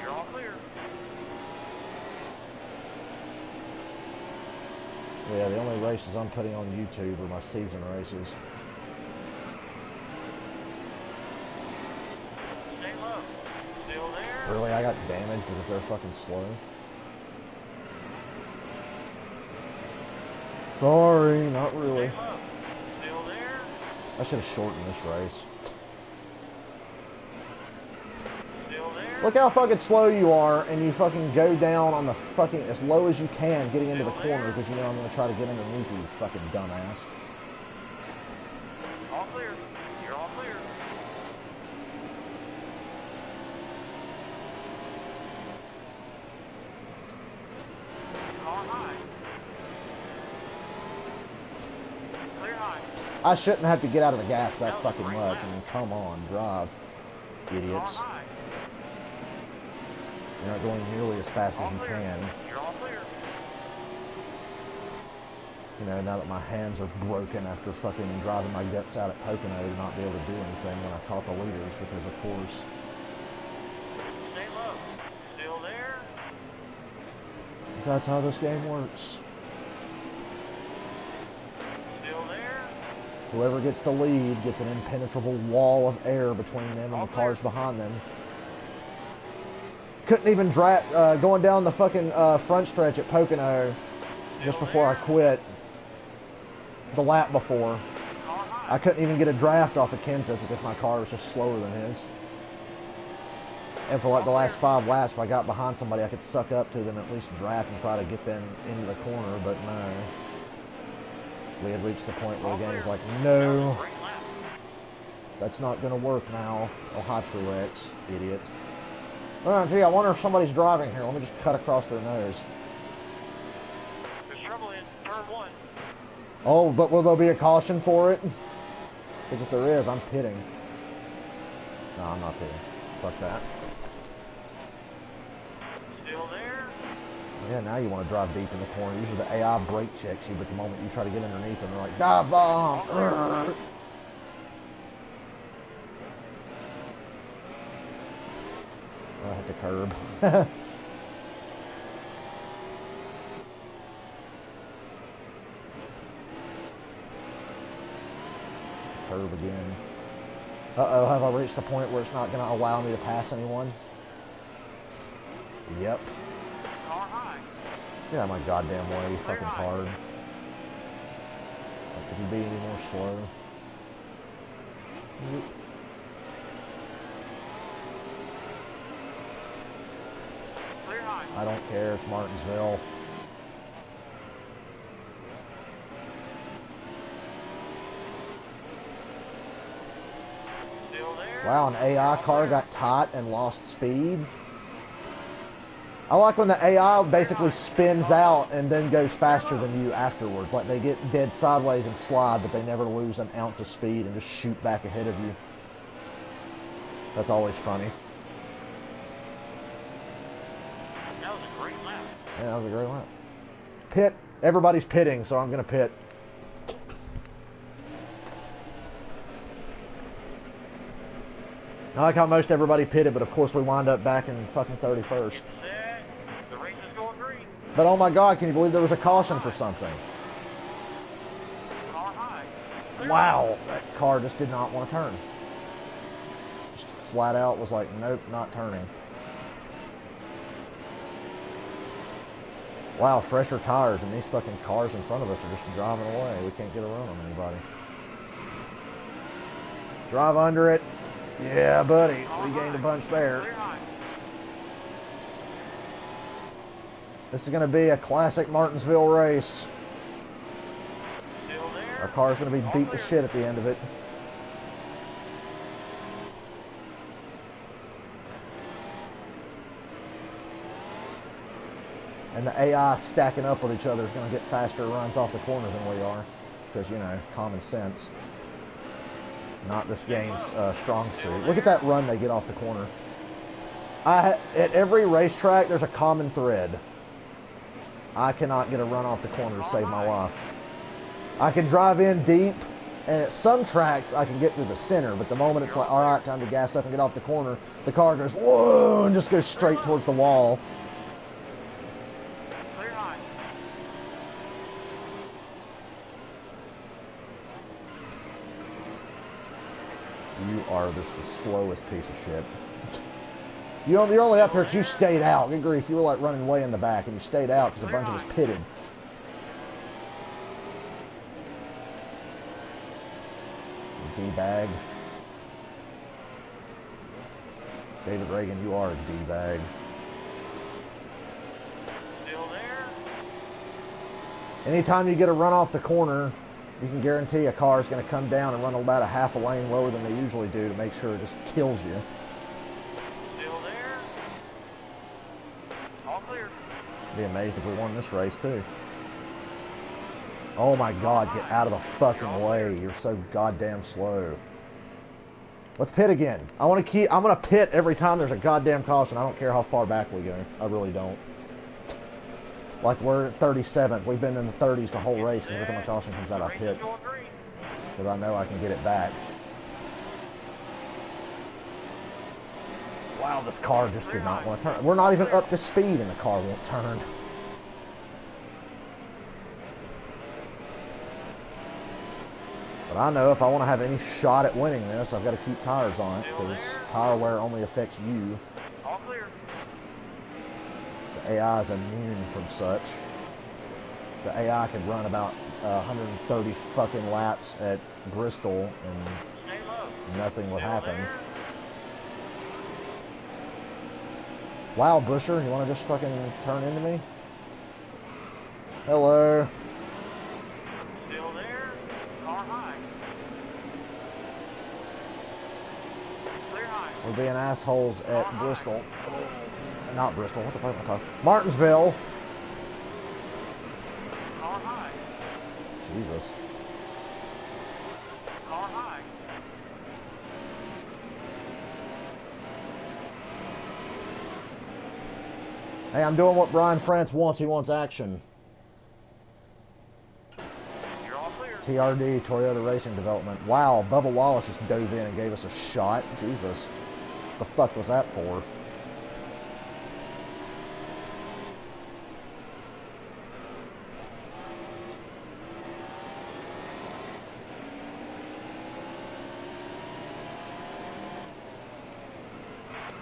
You're all clear. So yeah, the only races I'm putting on YouTube are my season races. Stay low. Still there. Really, I got damaged because they're fucking slow. Sorry, not really. Stay low. Still there. I should have shortened this race. Still there. Look how fucking slow you are, and you fucking go down on the fucking, as low as you can, getting into the corner, because you know I'm going to try to get underneath you, fucking dumbass. All clear. You're all clear. Car high. Clear high. I shouldn't have to get out of the gas that That was fucking a great much. lap. I mean, come on, drive, idiots. Car high. You're not going nearly as fast as All you clear. can. You're all clear. You know, now that my hands are broken after fucking driving my guts out at Pocono to not be able to do anything when I caught the leaders, because of course, Stay low. Still there. that's how this game works. Still there. Whoever gets the lead gets an impenetrable wall of air between them and the cars behind them. Couldn't even going down the fucking front stretch at Pocono just before I quit. The lap before, Car high. I couldn't even get a draft off of Kenseth because my car was just slower than his. And for like the last 5 laps, if I got behind somebody, I could suck up to them, at least draft and try to get them into the corner, but no. We had reached the point where the game was like, no, Great lap. that's not going to work now. Oh, hi, Truex, idiot. Oh, gee, I wonder if somebody's driving here. Let me just cut across their nose. There's trouble in turn 1. Oh, but will there be a caution for it? Because if there is, I'm pitting. No, I'm not pitting. Fuck that. Still there. Yeah, now you want to drive deep in the corner. Usually the AI brake checks you, but the moment you try to get underneath them, they're like, dive bomb! I hit the curb. Curve again. Uh-oh, have I reached the point where it's not going to allow me to pass anyone? Yep. Car high. Get out of my goddamn way, you fucking hard. Like, could you be any more slow? Yep. Clear high. I don't care, it's Martinsville. Still there. Wow, an AI car got tight and lost speed. I like when the AI basically spins out and then goes faster than you afterwards. Like they get dead sideways and slide, but they never lose an ounce of speed and just shoot back ahead of you. That's always funny. That was a great lap. Yeah, that was a great lap. Pit. Everybody's pitting, so I'm going to pit. I like how most everybody pitted, but of course we wind up back in fucking 31st. Set. The race is going green. But oh my god, can you believe there was a caution for something? Car high. Clear. Wow, that car just did not want to turn. Just flat out was like, nope, not turning. Wow, fresher tires, and these fucking cars in front of us are just driving away. We can't get a run on anybody. Drive under it. Yeah, buddy. We gained a bunch there. Clear high. This is going to be a classic Martinsville race. Still there. Our car's going to be All beat to clear. shit at the end of it. And the AI stacking up with each other is going to get faster runs off the corner than we are. Because, you know, common sense. Not this game's strong suit. Look at that run they get off the corner. At every racetrack, there's a common thread. I cannot get a run off the corner to save my life. I can drive in deep, and at some tracks, I can get through the center. But the moment it's like, all right, time to gas up and get off the corner, the car goes, whoa, and just goes straight towards the wall. Clear high. You are just the slowest piece of shit. You're only up here because you stayed out. Good grief, you were like running way in the back, and you stayed out because a bunch of us pitted. D-bag. David Reagan, you are a D-bag. Still there. Anytime you get a run off the corner, you can guarantee a car is going to come down and run about a half a lane lower than they usually do to make sure it just kills you. Still there. All clear. Be amazed if we won this race too. Oh my god, get out of the fucking way. You're so goddamn slow. Let's pit again. I'm gonna pit every time there's a goddamn caution. I don't care how far back we go. I really don't. Like we're 37th. We've been in the 30s the whole race, and every time a caution comes out, I pit. Because I know I can get it back. Wow, this car just did not want to turn. We're not even up to speed, and the car won't turn. But I know if I want to have any shot at winning this, I've got to keep tires on it, because tire wear only affects you. All clear. The AI is immune from such. The AI could run about 130 fucking laps at Bristol, and Stay low. nothing would Still happen. there. Wow, Busher, you want to just fucking turn into me? Hello. Still there. Car high. Clear high. We're being assholes at Bristol. Not Bristol, what the fuck am I talking? Martinsville. Car high. Jesus. Car high. Hey, I'm doing what Brian France wants. He wants action. You're all clear. TRD, Toyota Racing Development. Wow, Bubba Wallace just dove in and gave us a shot. Jesus. What the fuck was that for?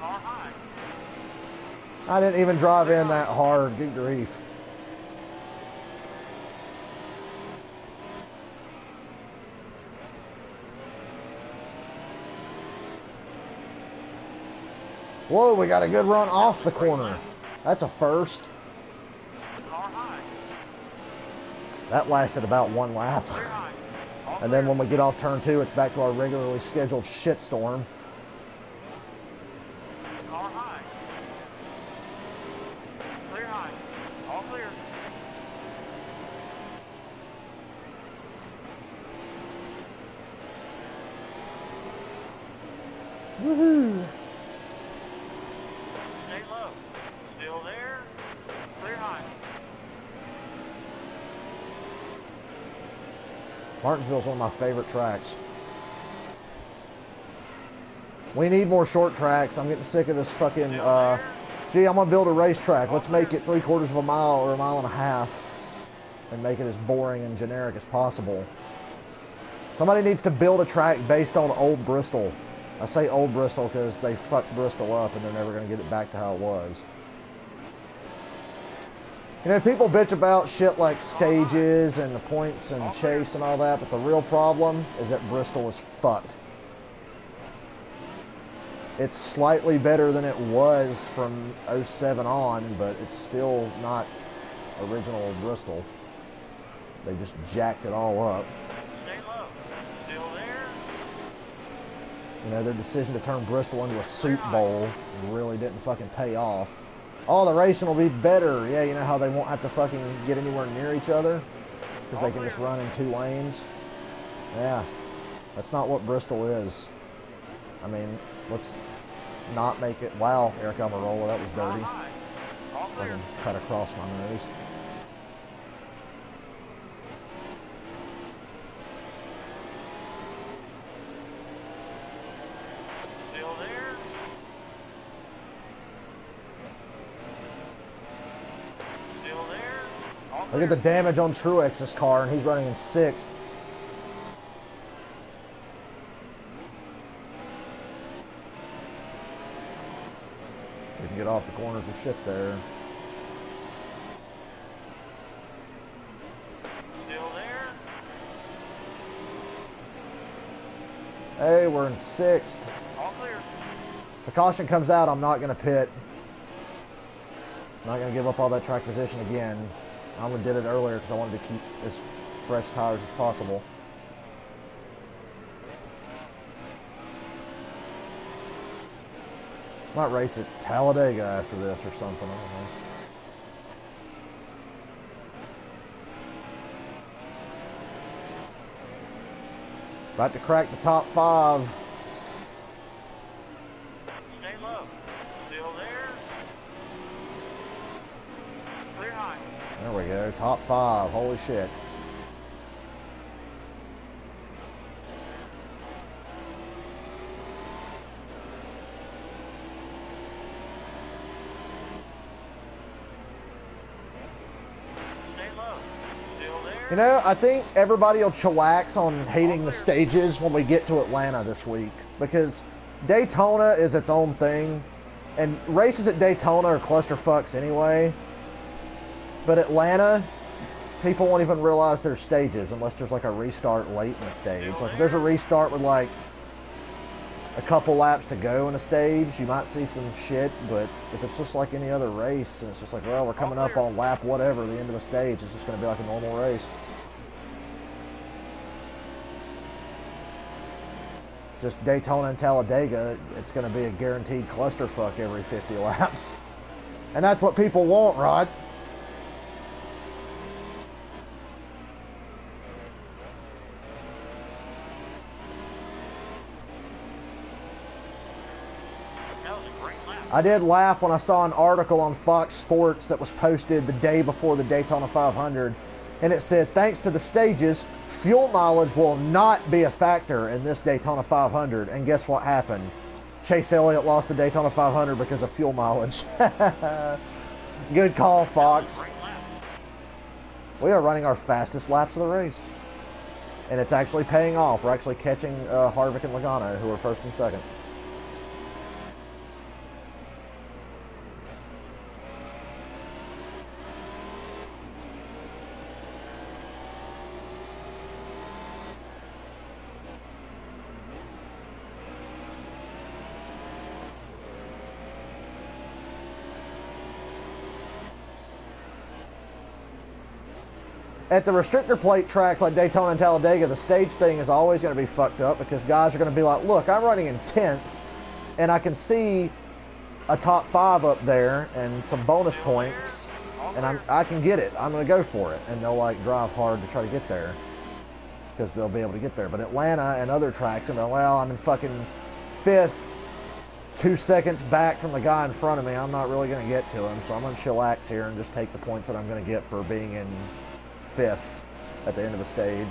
Car high. I didn't even drive in that hard. Good grief. Whoa, we got a good run off the corner. That's a first. Car high. That lasted about one lap. Clear high. All And then clear. when we get off turn 2, it's back to our regularly scheduled shitstorm. Car high. Clear high. All clear. Woohoo! Stay low. Still there. Clear high. Martinsville's one of my favorite tracks. We need more short tracks. I'm getting sick of this fucking, gee, I'm going to build a racetrack. Let's make it 3/4 of a mile or a mile and a half and make it as boring and generic as possible. Somebody needs to build a track based on old Bristol. I say old Bristol because they fucked Bristol up and they're never going to get it back to how it was. You know, people bitch about shit like stages and the points and chase and all that, but the real problem is that Bristol is fucked. It's slightly better than it was from 07 on, but it's still not original Bristol. They just jacked it all up. Stay low. Still there. You know, their decision to turn Bristol into a soup bowl really didn't fucking pay off. Oh, the racing will be better. Yeah, you know how they won't have to fucking get anywhere near each other? Because they can just run in 2 lanes? Yeah, that's not what Bristol is. I mean, let's not make it... Wow, Eric Almirola, that was dirty. Fucking cut across my nose. Look at the damage on Truex's car, and he's running in 6th. We can get off the corner for shit there. Still there. Hey, we're in 6th. All clear. If the caution comes out, I'm not going to pit. I'm not going to give up all that track position again. I only did it earlier because I wanted to keep as fresh tires as possible. Might race at Talladega after this or something, I don't know. About to crack the top 5. Stay low. Still there. Clear high. There we go, top 5, holy shit. Stay low. Still there. You know, I think everybody will chillax on hating the stages when we get to Atlanta this week, because Daytona is its own thing, and races at Daytona are clusterfucks anyway. But Atlanta, people won't even realize there's stages unless there's like a restart late in the stage. Like if there's a restart with like a couple laps to go in a stage, you might see some shit. But if it's just like any other race, and it's just like, well, we're coming up on lap whatever, the end of the stage, it's just going to be like a normal race. Just Daytona and Talladega, it's going to be a guaranteed clusterfuck every 50 laps. And that's what people want, Rod. I did laugh when I saw an article on Fox Sports that was posted the day before the Daytona 500, and it said, thanks to the stages, fuel mileage will not be a factor in this Daytona 500. And guess what happened? Chase Elliott lost the Daytona 500 because of fuel mileage. Good call, Fox. We are running our fastest laps of the race, and it's actually paying off. We're actually catching Harvick and Logano, who are 1st and 2nd. At the restrictor plate tracks like Daytona and Talladega, the stage thing is always going to be fucked up because guys are going to be like, look, I'm running in 10th, and I can see a top 5 up there and some bonus points, and I can get it. I'm going to go for it. And they'll like drive hard to try to get there because they'll be able to get there. But Atlanta and other tracks, and well, I'm in fucking 5th, 2 seconds back from the guy in front of me. I'm not really going to get to him, so I'm going to chillax here and just take the points that I'm going to get for being in 5th at the end of a stage.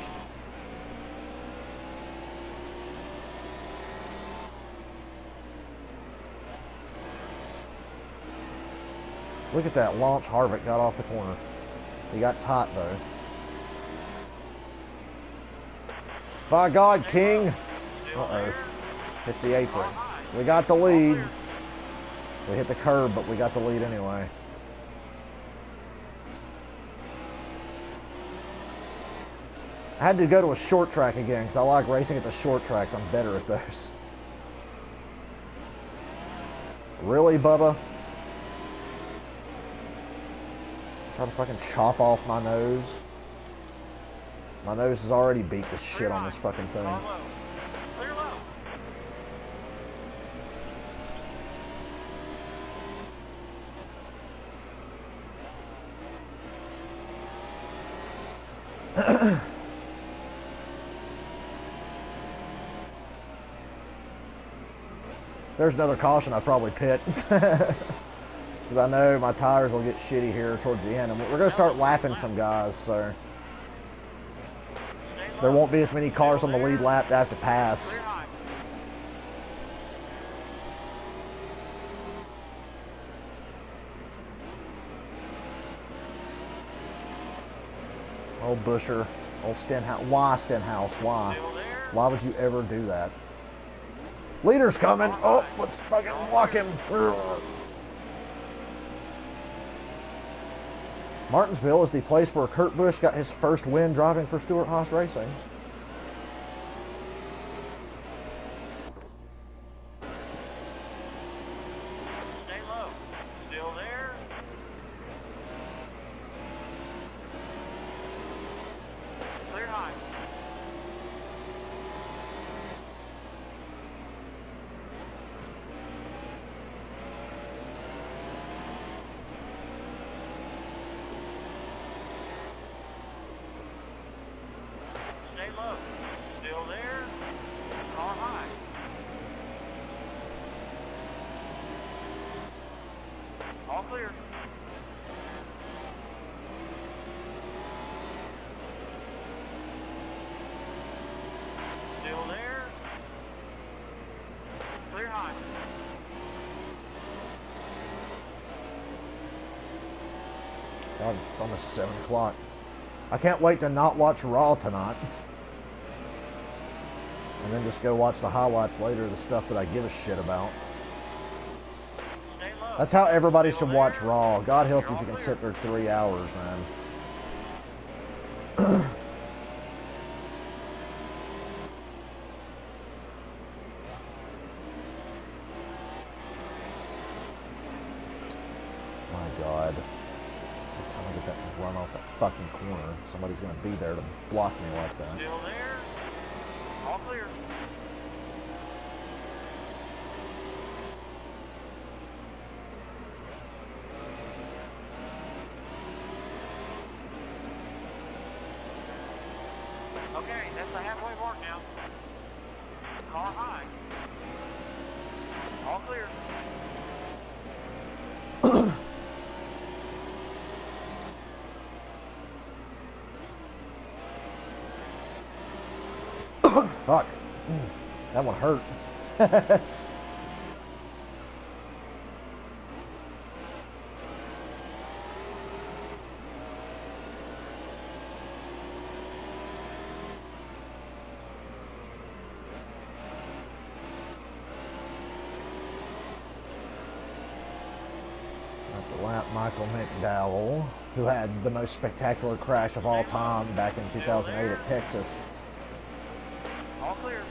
Look at that launch. Harvick got off the corner. He got tight though. By God, King. Uh-oh. Hit the apron. We got the lead. We hit the curb, but we got the lead anyway. I had to go to a short track again because I like racing at the short tracks. I'm better at those. Really, Bubba? Try to fucking chop off my nose. My nose has already beat the shit on this fucking thing. There's another caution. I probably pit. Because I know my tires will get shitty here towards the end. And we're going to start lapping some guys, so there won't be as many cars on the lead lap to have to pass. Old Busher, old Stenhouse. Why Stenhouse? Why? Why would you ever do that? Leader's coming. Oh, let's fucking block him. Martinsville is the place where Kurt Busch got his first win driving for Stewart-Haas Racing. Stay low. Still there. Clear high. Stay low. Still there. Car high. All clear. Still there. Clear high. God, it's almost 7 o'clock. I can't wait to not watch Raw tonight. And then just go watch the highlights later, the stuff that I give a shit about. Stay low. That's how everybody Still should watch there. Raw. God help you You're if you all can clear. sit there 3 hours, man. My God. Every time I get that run off the fucking corner, somebody's going to be there to block me like that. Still there. All clear. Okay, that's the halfway mark now. Car high. All clear. Fuck. That one hurt. At the lap, Michael McDowell, who had the most spectacular crash of all time back in 2008 at Texas. All clear.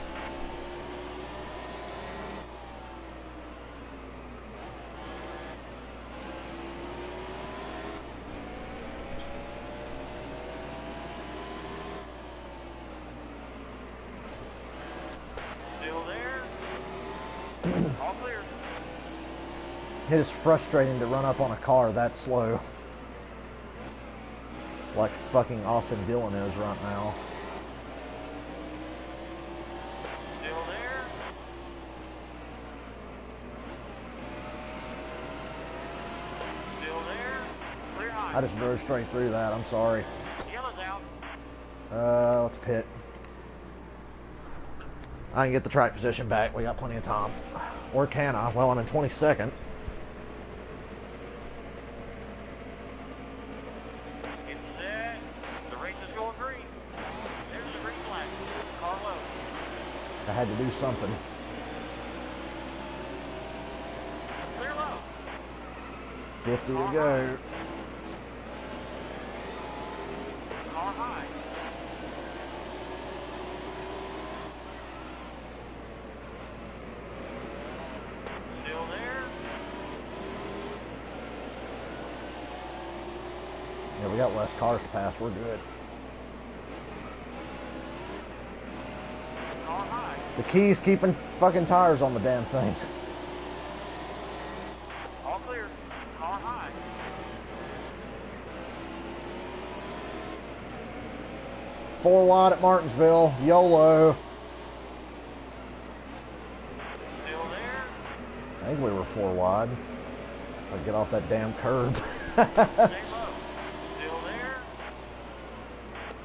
Still there. All clear. It is frustrating to run up on a car that slow. Like fucking Austin Dillon is right now. Still there. Still there. Clear high. I just drove straight through that. I'm sorry. Yellow's out. Let's pit. I can get the track position back. We got plenty of time. Or can I? Well, I'm in 22nd. had to do something. Clear low. 50 to go. Car high. Still there. Yeah, we got less cars to pass. We're good. Car high. The key's keeping fucking tires on the damn thing. All clear. Car high. Four wide at Martinsville. YOLO. Still there. I think we were four wide. If I get off that damn curb. Stay low. Still there.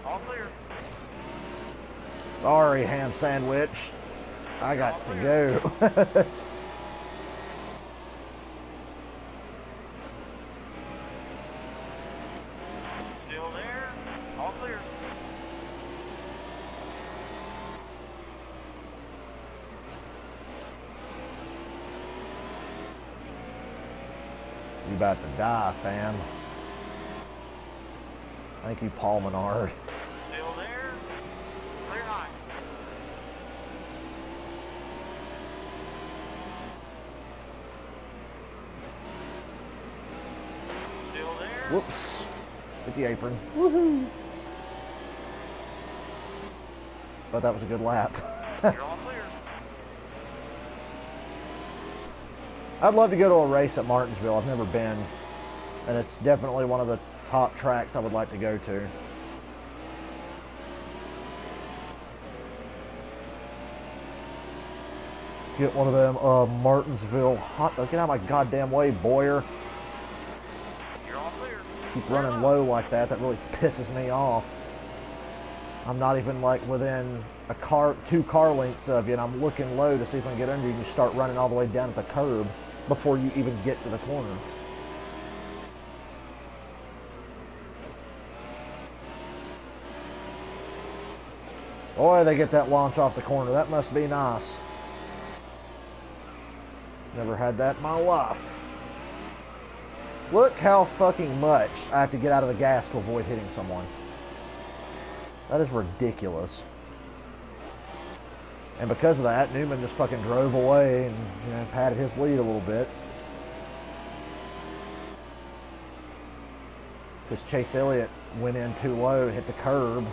All clear. Sorry, ham sandwich. I got to go. Still there. All clear. You about to die, fam. Thank you, Paul Menard. Still there. Clear high. Still there. Whoops. Hit the apron. Woohoo. But that was a good lap. You're all clear. I'd love to go to a race at Martinsville. I've never been. And it's definitely one of the top tracks I would like to go to. Get one of them Martinsville hot. Get out of my goddamn way, Boyer. You're all clear. Keep running low like that. That really pisses me off. I'm not even like within a car, 2 car lengths of you, and I'm looking low to see if I can get under you. And you start running all the way down at the curb before you even get to the corner. Boy, they get that launch off the corner. That must be nice. Never had that in my life. Look how fucking much I have to get out of the gas to avoid hitting someone. That is ridiculous. And because of that, Newman just fucking drove away and, you know, patted his lead a little bit. Because Chase Elliott went in too low and hit the curb.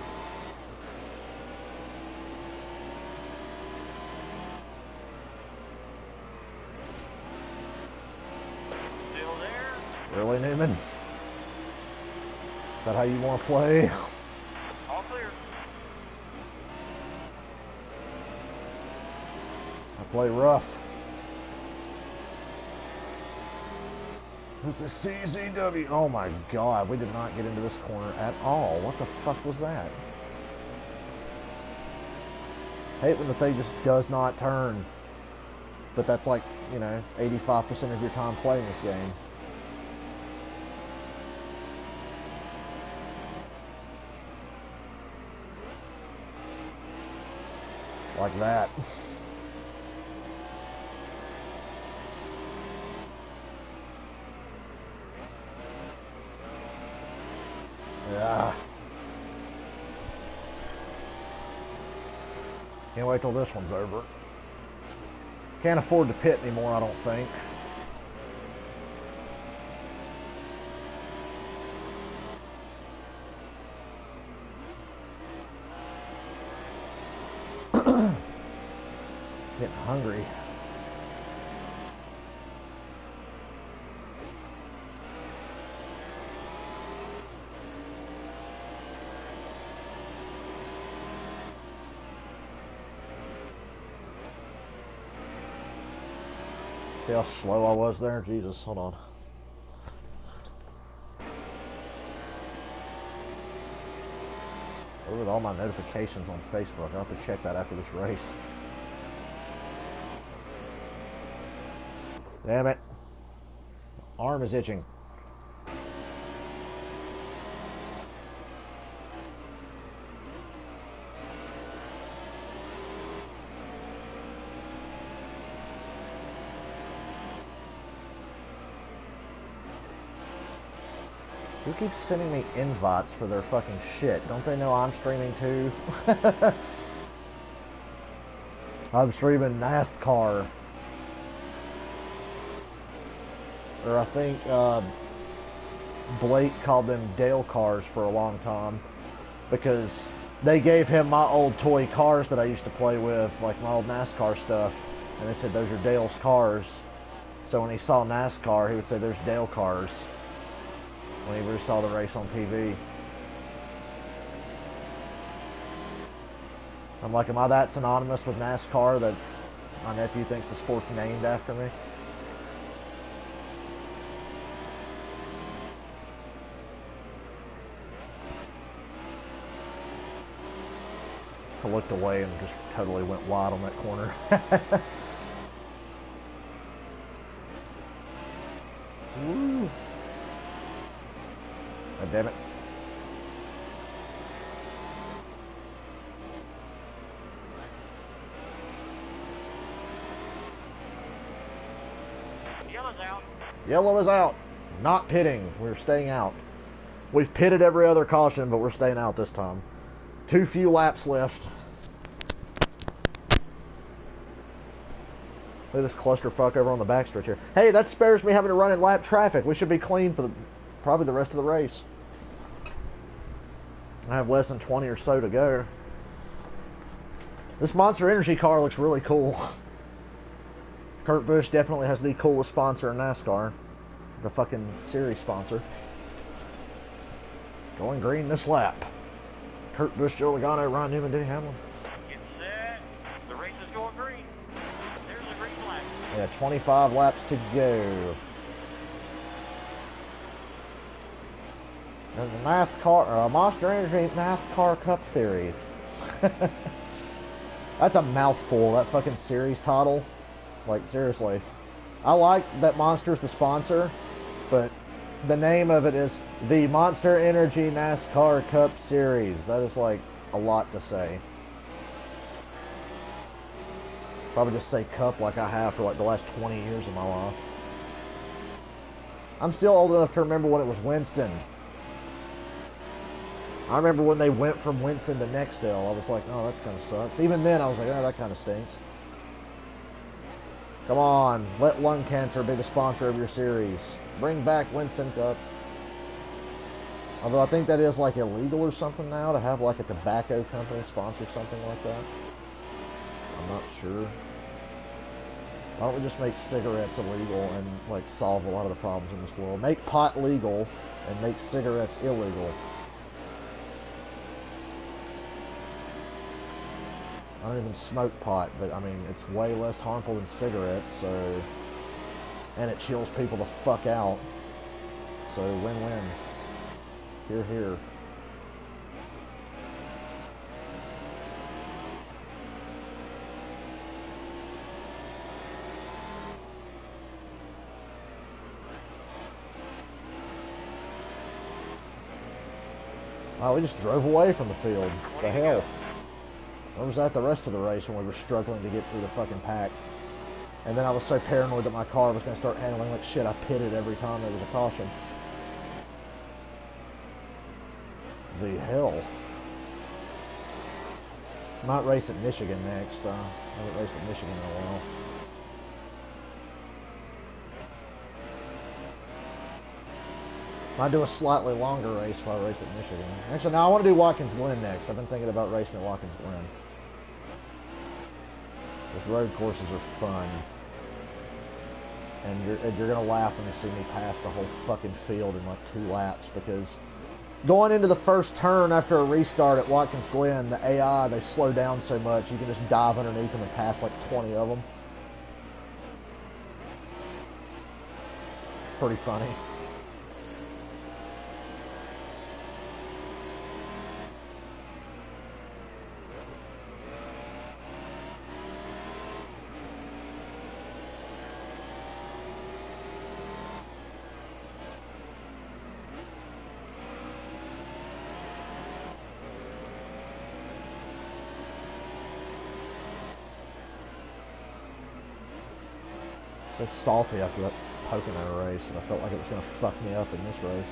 Still there. Really, Newman? Is that how you want to play? All clear. I play rough. It's a CZW. Oh my god, we did not get into this corner at all. What the fuck was that? Hate when the thing just does not turn. But that's like, you know, 85% of your time playing this game. Like that. Yeah. Can't wait till this one's over. Can't afford to pit anymore, I don't think. Getting hungry. See how slow I was there? Jesus, hold on. What with all my notifications on Facebook? I'll have to check that after this race. Damn it. Arm is itching. Who keeps sending me invites for their fucking shit? Don't they know I'm streaming too? I'm streaming NASCAR. Or I think Blake called them Dale cars for a long time because they gave him my old toy cars that I used to play with, like my old NASCAR stuff, and they said those are Dale's cars. So when he saw NASCAR, he would say there's Dale cars whenever he saw the race on TV. I'm like, am I that synonymous with NASCAR that my nephew thinks the sport's named after me? I looked away and just totally went wide on that corner. Woo. Oh, damn it. Yellow's out. Yellow is out. Not pitting. We're staying out. We've pitted every other caution, but we're staying out this time. Too few laps left. Look at this clusterfuck over on the backstretch here. Hey, that spares me having to run in lap traffic. We should be clean for probably the rest of the race. I have less than 20 or so to go. This Monster Energy car looks really cool. Kurt Busch definitely has the coolest sponsor in NASCAR. The fucking series sponsor. Going green this lap. Kurt Busch, Joe Logano, Ron Newman, Denny Hamlin. Get set. The race is going green. There's a green flag. Yeah, 25 laps to go. There's a NASCAR, Monster Energy NASCAR Cup Series. That's a mouthful, that fucking series title. Like, seriously. I like that Monster's the sponsor, but the name of it is the Monster Energy NASCAR Cup Series. That is like a lot to say. Probably just say cup like I have for like the last 20 years of my life. I'm still old enough to remember when it was Winston. I remember when they went from Winston to Nextel. I was like, oh, that kind of sucks. Even then, I was like, oh, that kind of stinks. Come on, let lung cancer be the sponsor of your series. Bring back Winston Cup. Although I think that is like illegal or something now to have like a tobacco company sponsor something like that. I'm not sure. Why don't we just make cigarettes illegal and like solve a lot of the problems in this world? Make pot legal and make cigarettes illegal. I don't even smoke pot, but I mean, it's way less harmful than cigarettes, so... And it chills people the fuck out. So, win-win. Hear, hear. Wow, we just drove away from the field. What the hell? Where was that the rest of the race when we were struggling to get through the fucking pack? And then I was so paranoid that my car was going to start handling like shit, I pitted every time there was a caution. The hell? Might race at Michigan next. I haven't raced at Michigan in a while. Might do a slightly longer race if I race at Michigan. Actually, no, I want to do Watkins Glen next. I've been thinking about racing at Watkins Glen. Those road courses are fun. And you're going to laugh when you see me pass the whole fucking field in like 2 laps, because going into the first turn after a restart at Watkins Glen, the AI, they slow down so much, you can just dive underneath them and pass like 20 of them. It's pretty funny. So salty after that Pocono race, and I felt like it was going to fuck me up in this race.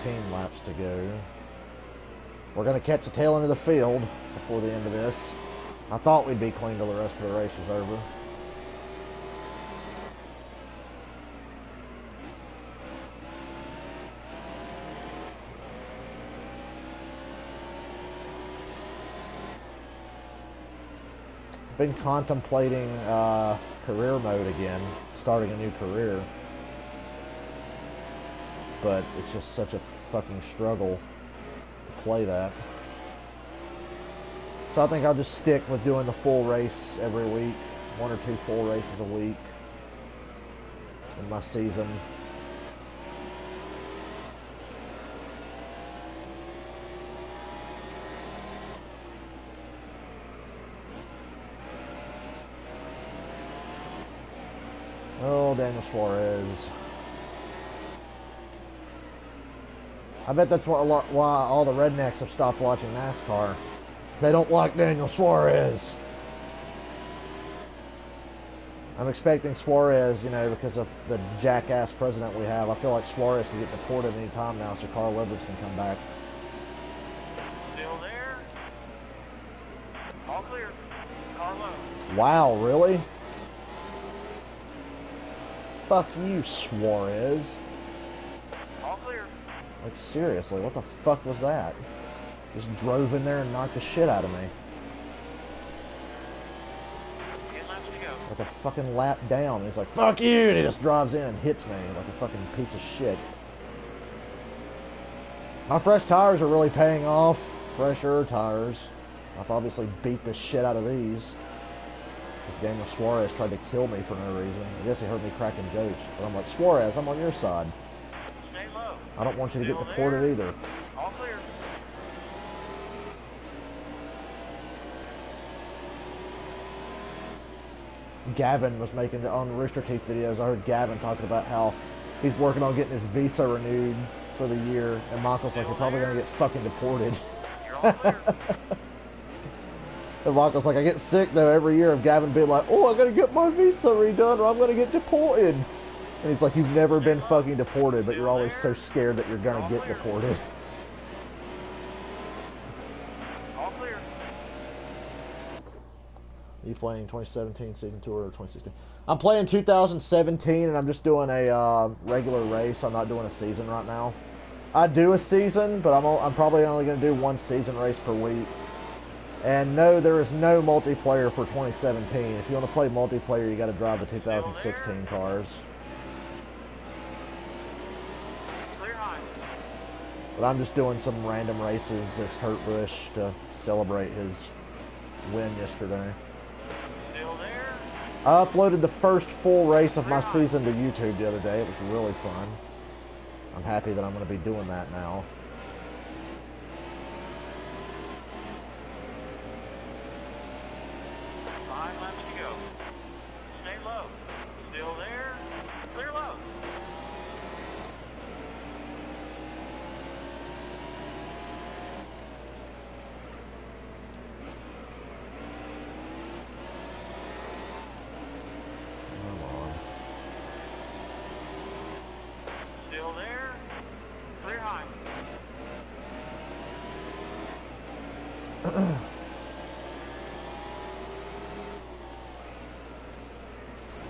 15 laps to go. We're going to catch the tail end of the field before the end of this. I thought we'd be clean till the rest of the race was over. Been contemplating career mode again, starting a new career, but it's just such a fucking struggle to play that. So I think I'll just stick with doing the full race every week, 1 or 2 full races a week in my season. Oh, Daniel Suarez. I bet that's why all the rednecks have stopped watching NASCAR. They don't like Daniel Suarez. I'm expecting Suarez, you know, because of the jackass president we have. I feel like Suarez can get deported any time now, so Carl Edwards can come back. Still there. All clear. Carlo. Wow, really? Fuck you, Suarez. All clear. Like, seriously, what the fuck was that? Just drove in there and knocked the shit out of me. 10 laps to go. Like a fucking lap down. He's like, fuck you! And he just drives in and hits me like a fucking piece of shit. My fresh tires are really paying off. Fresher tires. I've obviously beat the shit out of these. This Daniel Suarez tried to kill me for no reason. I guess he heard me cracking jokes. But I'm like, Suarez, I'm on your side. Stay low. I don't want you to get Still deported there. either. All clear. Gavin was making on Rooster Teeth videos. I heard Gavin talking about how he's working on getting his visa renewed for the year. And Michael's like, you're probably going to get fucking deported. You're all clear. And Michael's like, I get sick though every year of Gavin being like, oh, I gotta get my visa redone or I'm gonna get deported. And he's like, you've never been fucking deported, but you're always so scared that you're gonna get deported. All clear. Are you playing 2017 season tour or 2016? I'm playing 2017 and I'm just doing a regular race. I'm not doing a season right now. I do a season, but I'm probably only gonna do 1 season race per week. And no, there is no multiplayer for 2017. If you want to play multiplayer, you got to drive the 2016 cars. Clear high. But I'm just doing some random races as Kurt Busch to celebrate his win yesterday. Still there. I uploaded the first full race of my season to YouTube the other day. It was really fun. I'm happy that I'm going to be doing that now. Still there. Clear low. Come on. Still there. Clear high.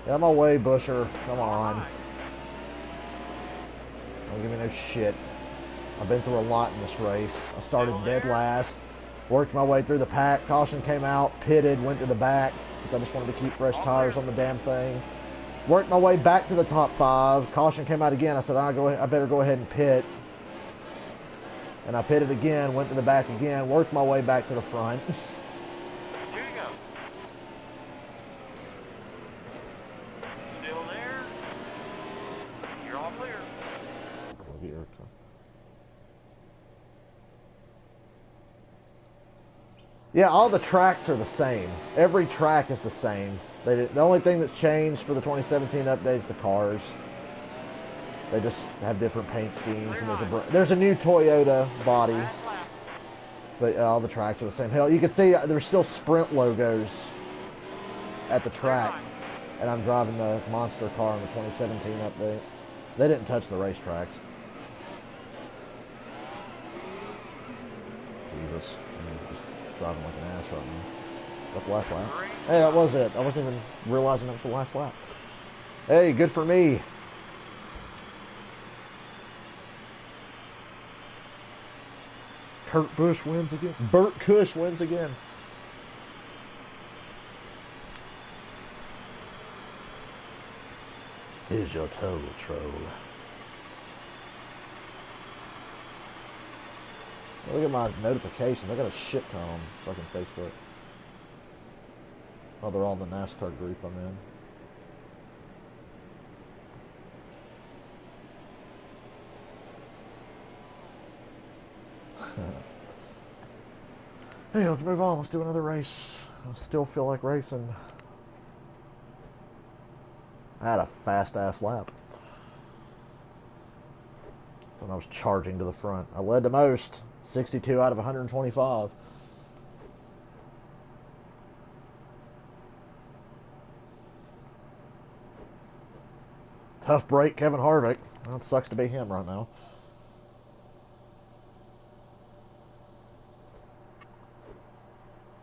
Get out of my way, Busher. Come on. Don't give me no shit. I've been through a lot in this race. I started dead last, worked my way through the pack. Caution came out, pitted, went to the back because I just wanted to keep fresh tires on the damn thing. Worked my way back to the top 5. Caution came out again. I said, I better go ahead and pit. And I pitted again, went to the back again, worked my way back to the front. Here you go. Still there. You're all clear. Yeah, all the tracks are the same. Every track is the same. The only thing that's changed for the 2017 update is the cars. They just have different paint schemes, and there's a new Toyota body, but all the tracks are the same. Hell, you can see there's still Sprint logos at the track, and I'm driving the monster car in the 2017 update. They didn't touch the racetracks. was. I'm just driving like an ass right now. Is that the last lap? Hey, that was it. I wasn't even realizing that was the last lap. Hey, good for me. Kurt Busch wins again. Burt Cush wins again. Here's your toll, troll. Look at my notifications. I got a shit ton on fucking Facebook. Oh, they're all in the NASCAR group I'm in. Hey, let's move on. Let's do another race. I still feel like racing. I had a fast-ass lap when I was charging to the front. I led the most. 62 out of 125. Tough break, Kevin Harvick. Well, it sucks to be him right now.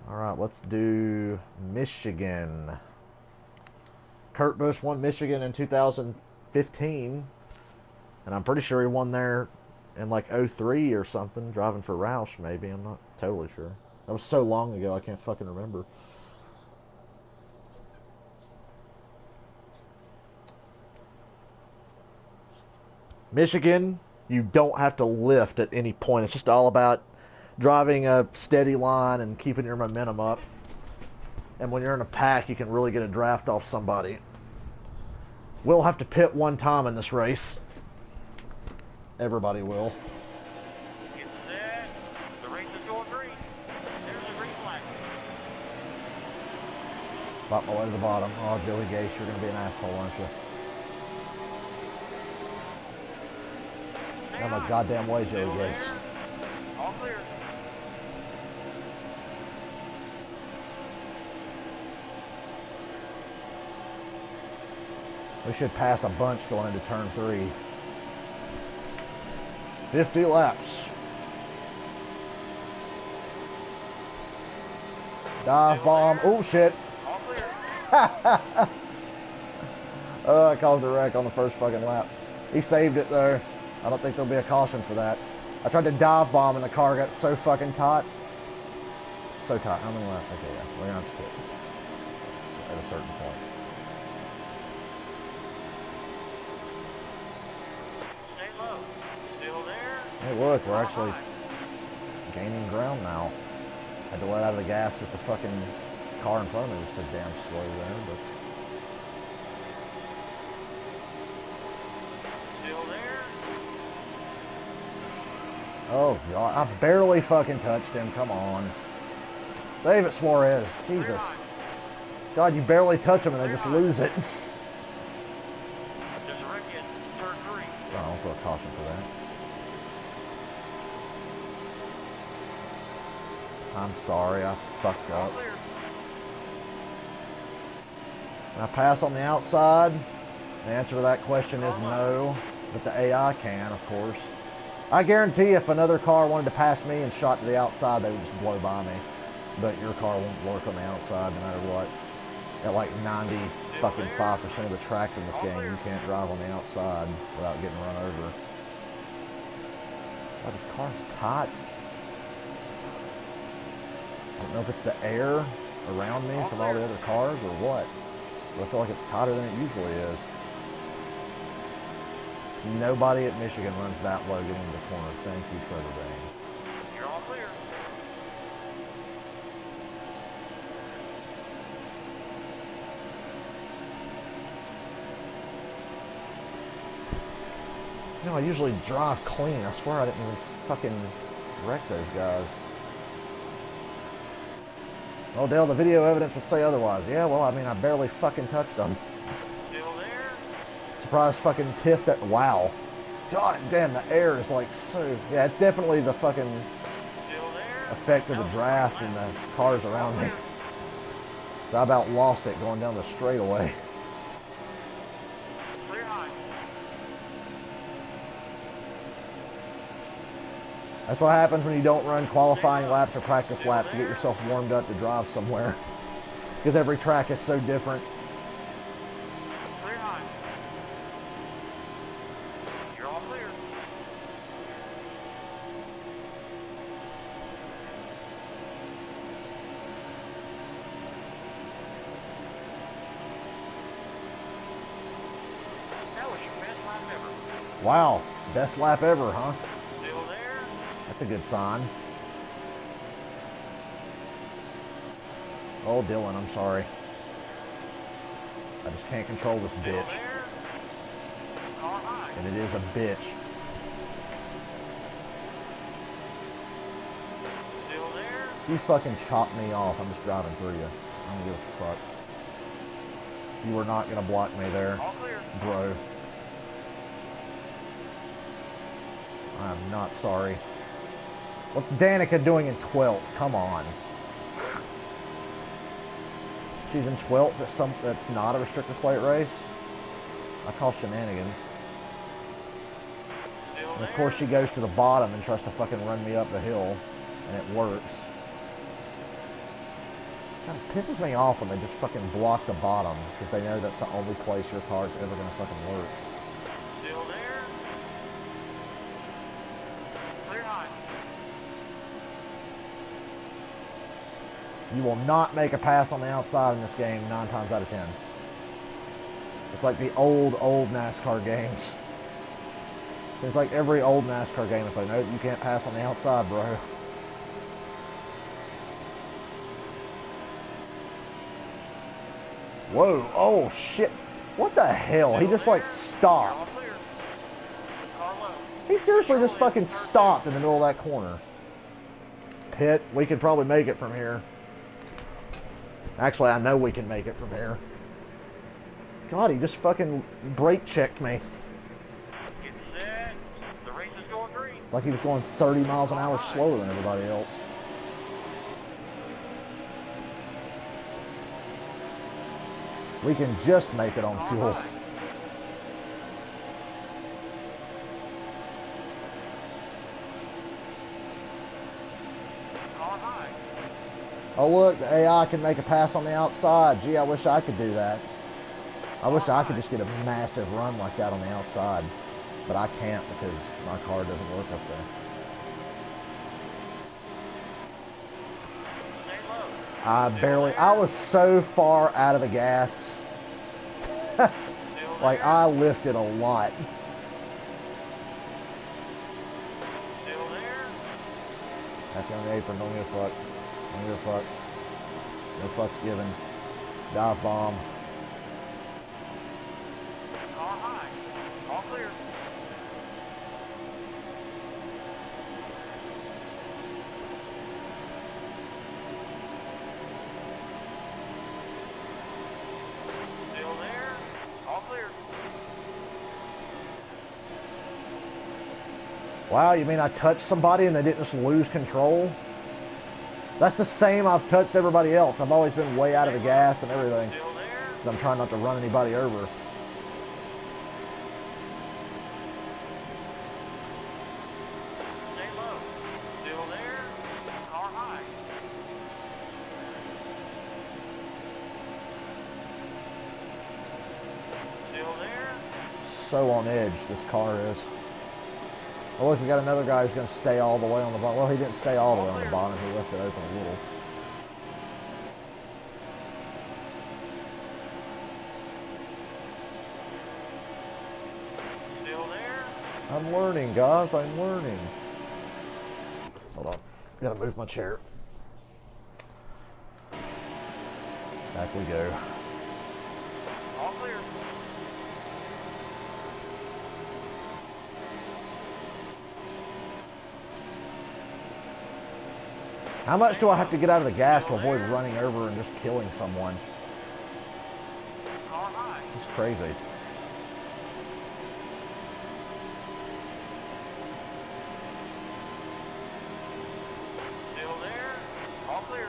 Alright, let's do Michigan. Kurt Busch won Michigan in 2015. And I'm pretty sure he won there in like 03 or something, driving for Roush maybe. I'm not totally sure. That was so long ago, I can't fucking remember. Michigan, you don't have to lift at any point. It's just all about driving a steady line and keeping your momentum up. And when you're in a pack, you can really get a draft off somebody. We'll have to pit one time in this race. Everybody will. Get set. The race is going green. There's the green flag. Bought my way to the bottom. Oh, Joey Gase, you're going to be an asshole, aren't you? I'm a goddamn way, Joey Gase. All clear. We should pass a bunch going into turn 3. 50 laps. Dive bomb. Oh, shit. All clear. Oh, I caused a wreck on the first fucking lap. He saved it, though. I don't think there'll be a caution for that. I tried to dive bomb and the car got so fucking taut. So tight. How many laps? Okay, yeah. We're going to have to quit at a certain point. Stay low. Still there. Hey, look, we're actually gaining ground now. Had to let out of the gas because the fucking car in front of me was so damn slow there, but... Still there. Oh, God, I barely fucking touched him. Come on. Save it, Suarez. Jesus. God, you barely touch him and they just lose it. There's a wreck in turn 3. Oh, I'll put a caution for that. I'm sorry, I fucked All up. clear. Can I pass on the outside? The answer to that question is no, but the AI can, of course. I guarantee if another car wanted to pass me and shot to the outside, they would just blow by me. But your car won't work on the outside no matter what. At like 95% of the tracks in this game, you can't drive on the outside without getting run over. Oh, this car's tight. I don't know if it's the air around me from all the other cars or what, but I feel like it's tighter than it usually is. Nobody at Michigan runs that low getting into the corner. Thank you, Trevor Bain. You're all clear. You know, I usually drive clean. I swear I didn't even fucking wreck those guys. Oh, Dale, the video evidence would say otherwise. Yeah, well, I mean, I barely fucking touched them. Still there. Surprise fucking Tiff that... Wow. God damn, the air is like so... Yeah, it's definitely the fucking Still there. effect of the draft and the cars around me. So I about lost it going down the straightaway. Clear high. That's what happens when you don't run qualifying laps or practice laps to get yourself warmed up to drive somewhere. Because every track is so different. Clear high. You're all clear. That was your best lap ever. Wow, best lap ever, huh? Still there. That's a good sign. Oh, Dylan, I'm sorry. I just can't control this Still bitch. there. Car high. And it is a bitch. Still there. You fucking chopped me off. I'm just driving through you. I don't give a fuck. You were not gonna block me there, All clear. bro. I'm not sorry. What's Danica doing in 12th? Come on. She's in 12th that's not a restrictor plate race. I call shenanigans. Still And there. of course she goes to the bottom and tries to fucking run me up the hill, and it works. Kind of pisses me off when they just fucking block the bottom because they know that's the only place your car's ever gonna fucking work. Still there. Clear high. You will not make a pass on the outside in this game 9 times out of 10. It's like the old NASCAR games. Seems like every old NASCAR game, it's like, nope, you can't pass on the outside, bro. Whoa, oh shit. What the hell? He just like You're all stopped. clear. Car low. He seriously just fucking stopped in the middle of that corner. Pit, we could probably make it from here. Actually, I know we can make it from here. God, he just fucking brake checked me. Get set. The race is going green. Like he was going 30 miles an hour slower than everybody else. We can just make it on fuel. Car high. Oh look, the AI can make a pass on the outside. Gee, I wish I could do that. I wish I could just get a massive run like that on the outside. But I can't because my car doesn't work up there. Stay low. I was so far out of the gas. Still Like there. I lifted a lot. Still there. That's on the apron, don't give a fuck. Don't give a fuck. No fucks given. Dive bomb. Car high. All clear. Still there. All clear. Wow, you mean I touched somebody and they didn't just lose control? That's the same I've touched everybody else. I've always been way out of the gas and everything. Still there. 'Cause I'm trying not to run anybody over. Stay low. Still there. Car high. Still there. So on edge, this car is. Oh look, we got another guy who's going to stay all the way on the bottom. Well, he didn't stay all the way on the bottom. He left it open a little. Still there. I'm learning, guys. I'm learning. Hold on. Gotta move my chair. Back we go. All clear. How much do I have to get out of the gas to avoid running over and just killing someone? Car high. This is crazy. Still there. All clear.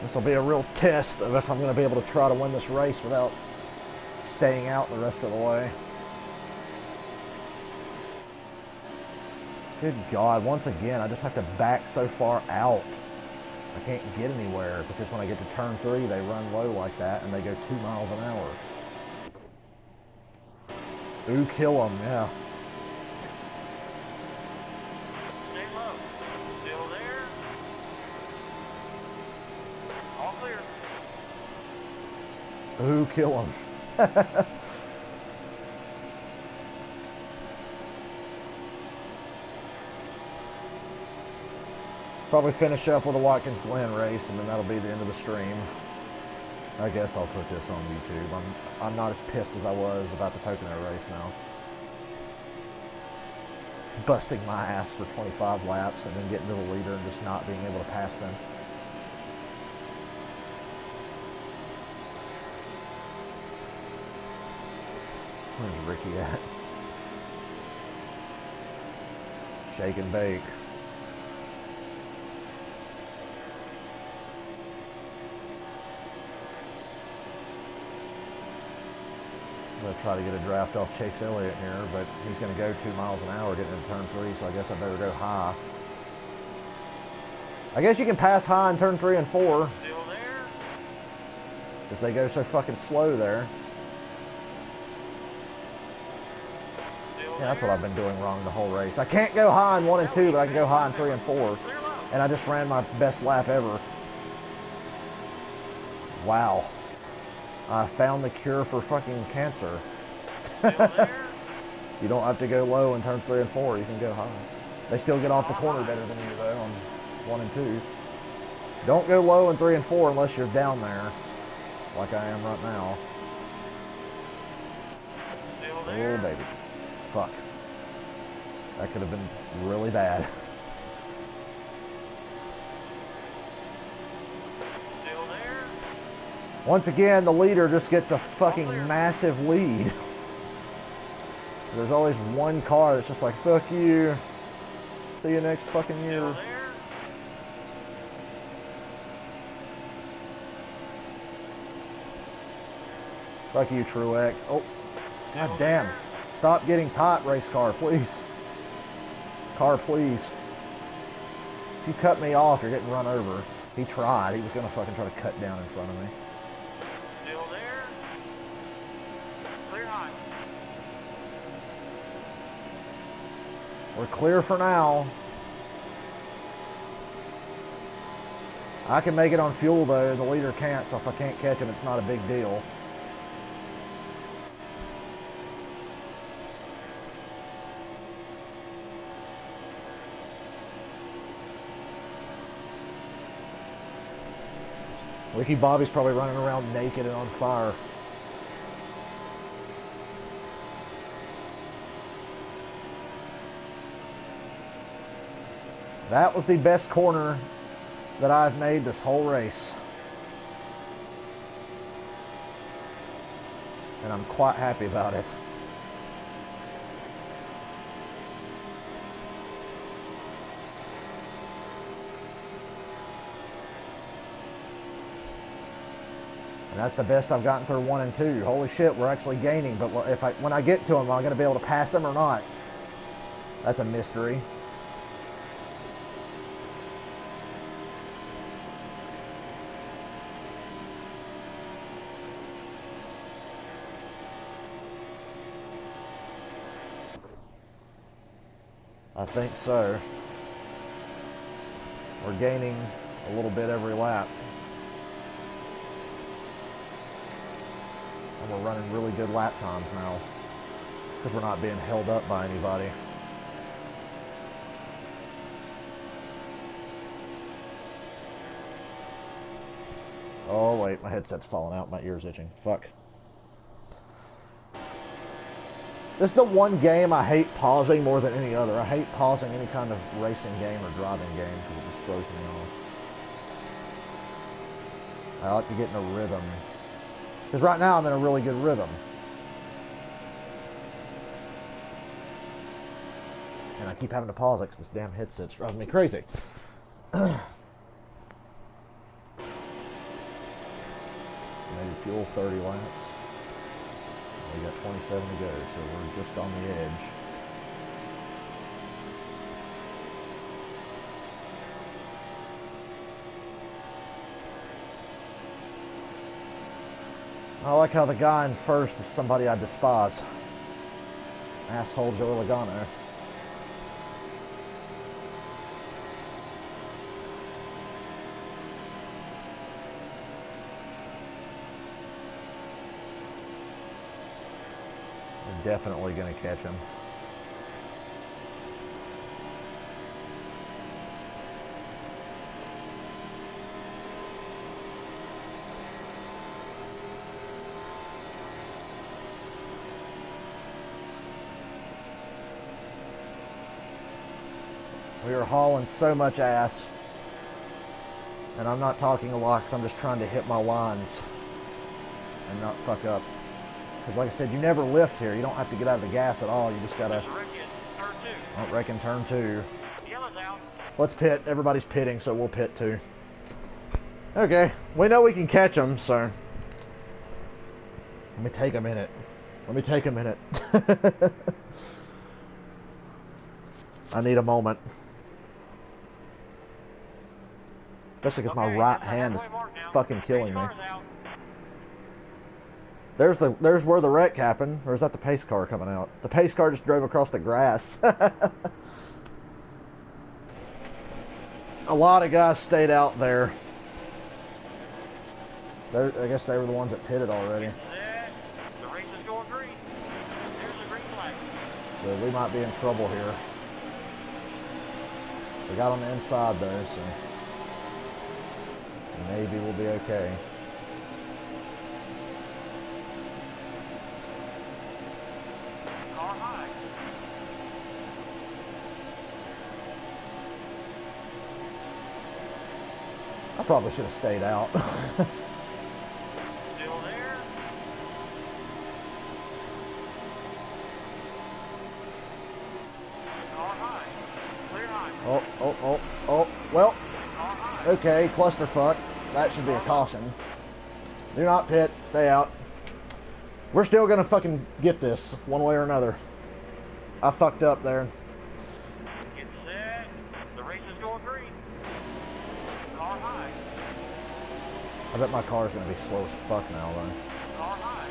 This will be a real test of if I'm going to be able to try to win this race without staying out the rest of the way. Good God, once again, I just have to back so far out. I can't get anywhere because when I get to turn 3, they run low like that and they go 2 miles an hour. Ooh, kill them, yeah. Stay low. Still there. All clear. Ooh, kill them. Probably finish up with a Watkins Glen race, and then that'll be the end of the stream. I guess I'll put this on YouTube. I'm not as pissed as I was about the Pocono race now. Busting my ass for 25 laps and then getting to the leader and just not being able to pass them. Where's Ricky at? Shake and bake. I'm going to try to get a draft off Chase Elliott here, but he's going to go 2 miles an hour getting into turn 3, so I guess I better go high. I guess you can pass high in turn 3 and 4. Still there. Because they go so fucking slow there. Still Yeah, that's what I've been doing wrong the whole race. I can't go high in 1 and 2, but I can go high in 3 and 4. Clear low. And I just ran my best lap ever. Wow. I found the cure for fucking cancer. Still there. You don't have to go low in turns 3 and 4. You can go high. They still get off the corner better than you, though, on 1 and 2. Don't go low in 3 and 4 unless you're down there, like I am right now. Still there. Oh, baby. Fuck. That could have been really bad. Still there. Once again, the leader just gets a fucking massive lead. There's always one car that's just like, fuck you. See you next fucking Still year. there. Fuck you, Truex. Oh, god Still damn. there. Stop getting tight, race car, please. Car, please. If you cut me off, you're getting run over. He tried. He was going to fucking try to cut down in front of me. Still there. Clear high. We're clear for now. I can make it on fuel, though. The leader can't, so if I can't catch him, it's not a big deal. Ricky Bobby's probably running around naked and on fire. That was the best corner that I've made this whole race. And I'm quite happy about it. And that's the best I've gotten through 1 and 2. Holy shit, we're actually gaining. But when I get to him, am I going to be able to pass him or not? That's a mystery. I think so. We're gaining a little bit every lap. And we're running really good lap times now. Because we're not being held up by anybody. Oh wait, my headset's falling out, my ear's itching. Fuck. This is the one game I hate pausing more than any other. I hate pausing any kind of racing game or driving game because it just throws me off. I like to get in a rhythm. Because right now I'm in a really good rhythm. And I keep having to pause it because this damn headset's driving me crazy. fuel, 30 laps. We got 27 to go, so we're just on the edge. I like how the guy in first is somebody I despise. Asshole Joey Logano. We're definitely going to catch him. We are hauling so much ass, and I'm not talking a lot because I'm just trying to hit my lines and not fuck up. Because like I said, you never lift here. You don't have to get out of the gas at all. You just gotta reckon turn 2. Yellow's out. Let's pit. Everybody's pitting, so we'll pit too. Okay, we know we can catch them, so let me take a minute. Let me take a minute. I need a moment. Especially because my right hand is fucking killing me. There's where the wreck happened. Or is that the pace car coming out? The pace car just drove across the grass. A lot of guys stayed out there. I guess they were the ones that pitted already. The race is going green. There's a green flag. So we might be in trouble here. We got on the inside though, so maybe we'll be okay. Car high. I probably should have stayed out. Still there. Car high. Clear high. Oh, well, Car high. okay, clusterfuck. That should be a caution. Do not pit, stay out. We're still gonna fucking get this, one way or another. I fucked up there. Get set. The race is going green. Car high. I bet my car's gonna be slow as fuck now, though. Car high.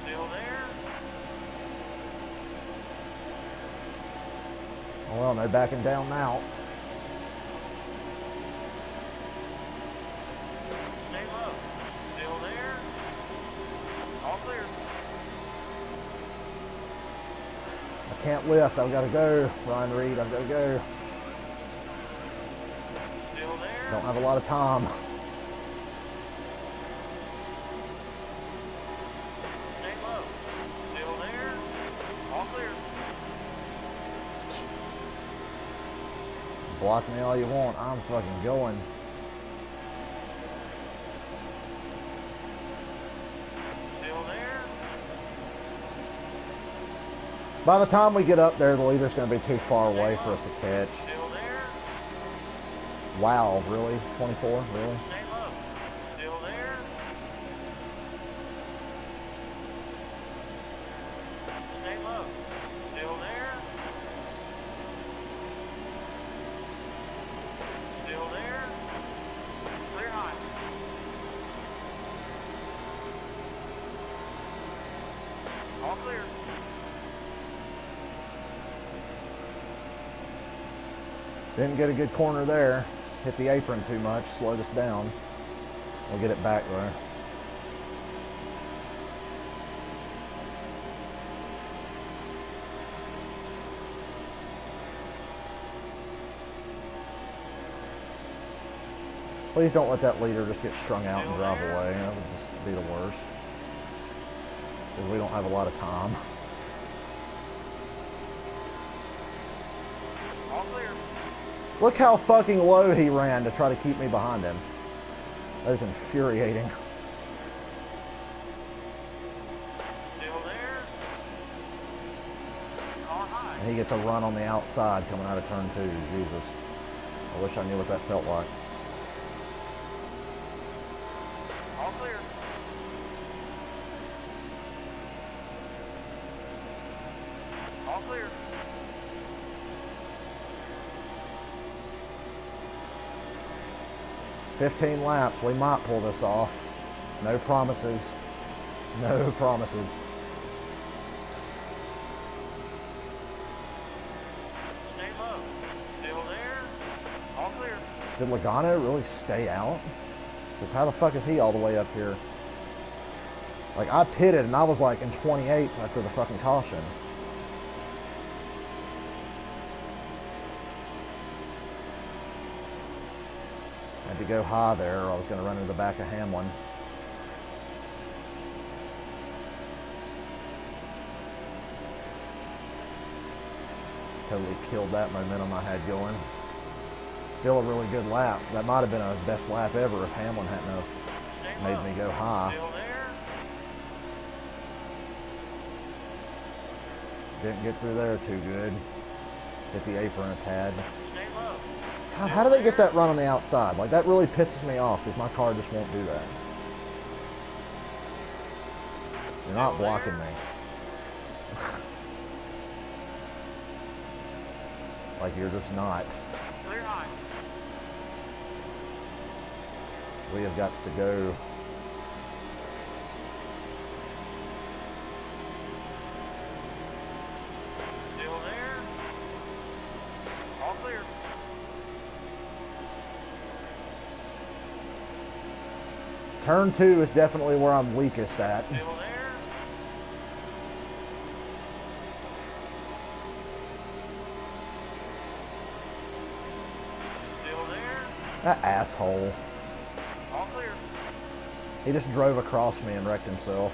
Still there. Oh, well, no backing down now. Stay low. Still there. All clear. I can't lift. I've got to go, Ryan Reed. I've got to go. Still there. Don't have a lot of time. Stay low. Still there. All clear. Block me all you want. I'm fucking going. Still there. By the time we get up there, the leader's going to be too far away for us to catch. Still there. Wow, really? 24? Really? Stay low. Still there. Stay low. Still there. Still there. Clear high. All clear. Didn't get a good corner there. Hit the apron too much, slowed us down. We'll get it back though. Please don't let that leader just get strung out and drive away. That would just be the worst. Because we don't have a lot of time. All clear. Look how fucking low he ran to try to keep me behind him. That is infuriating. Still there. car high. And he gets a run on the outside coming out of turn 2. Jesus. I wish I knew what that felt like. All clear. All clear. "15 laps. We might pull this off. No promises. No promises." Stay low. Still there. All clear. Did Logano really stay out? Because how the fuck is he all the way up here? Like, I pitted and I was like in 28th after the fucking caution. Had to go high there or I was going to run into the back of Hamlin. Totally killed that momentum I had going. Still a really good lap. That might have been a best lap ever if Hamlin hadn't have made me go high. Still there. Didn't get through there too good. Hit the apron a tad. Stay low. God, how do they get that run on the outside? Like, that really pisses me off because my car just won't do that. You're not blocking me. Like, you're just not. Clear high. We have got to go. Still there. All clear. Turn 2 is definitely where I'm weakest at. Still there. Still there. That asshole. All clear. He just drove across me and wrecked himself.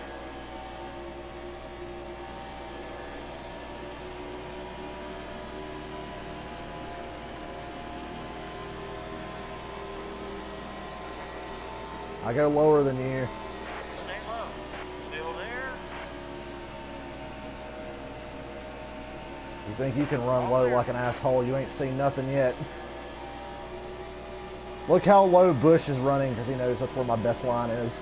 I go lower than you. Stay low. Still there. You think you can run low like an asshole? You ain't seen nothing yet. Look how low Busch is running because he knows that's where my best line is.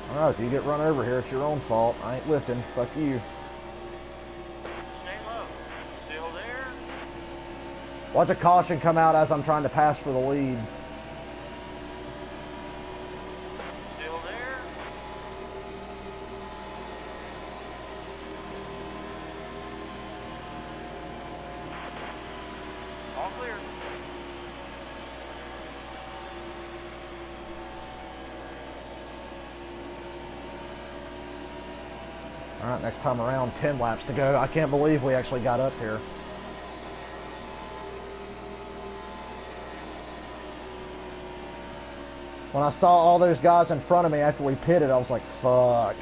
Alright, if you get run over here, it's your own fault. I ain't lifting. Fuck you. Stay low. Still there. Watch a caution come out as I'm trying to pass for the lead. Still there. All clear. Alright, next time around, 10 laps to go. I can't believe we actually got up here. When I saw all those guys in front of me after we pitted, I was like, fuck.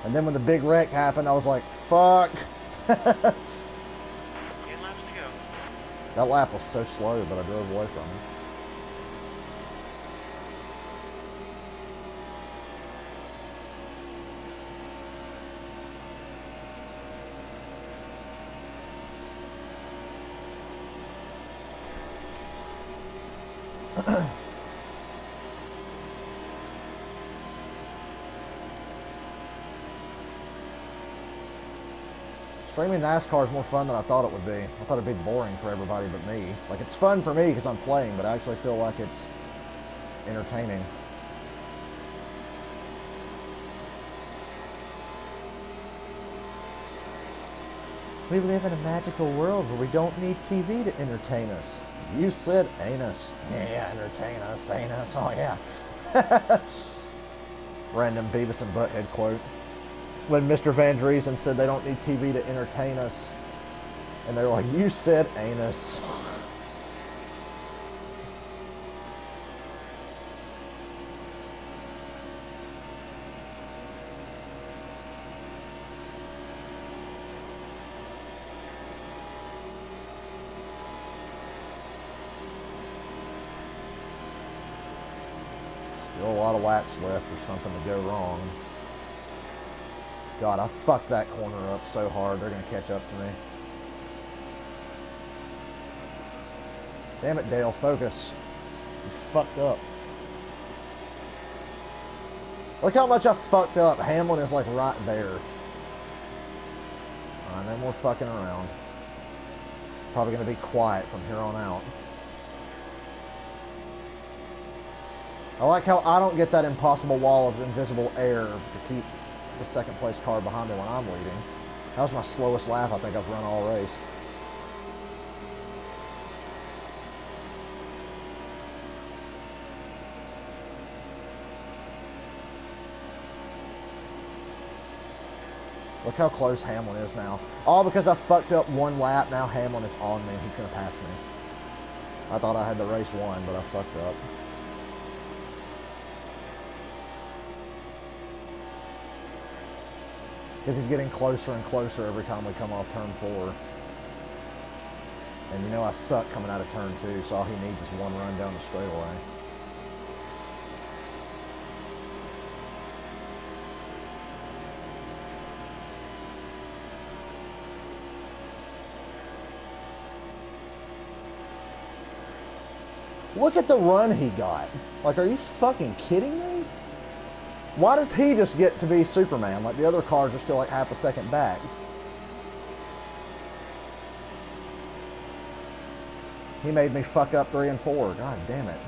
And then when the big wreck happened, I was like, fuck. 10 laps to go. That lap was so slow, but I drove away from him. Streaming NASCAR is more fun than I thought it would be. I thought it'd be boring for everybody but me. Like, it's fun for me because I'm playing, but I actually feel like it's entertaining. We live in a magical world where we don't need TV to entertain us. You said anus. Yeah, entertain us, anus. Oh, yeah. Random Beavis and Butthead quote. When Mr. Van Driesen said they don't need TV to entertain us. And they're like, you said anus. Still a lot of laps left for something to go wrong. God, I fucked that corner up so hard. They're going to catch up to me. Damn it, Dale. Focus. You fucked up. Look how much I fucked up. Hamlin is like right there. Alright, no more fucking around. Probably going to be quiet from here on out. I like how I don't get that impossible wall of invisible air to keep the second place car behind me when I'm leading. That was my slowest lap I think I've run all race. Look how close Hamlin is now. All because I fucked up one lap. Now Hamlin is on me. He's going to pass me. I thought I had the race won, but I fucked up. Because he's getting closer and closer every time we come off turn 4. And you know I suck coming out of turn 2, so all he needs is one run down the straightaway. Look at the run he got. Like, are you fucking kidding me? Why does he just get to be Superman? Like, the other cars are still like half a second back. He made me fuck up 3 and 4. God damn it.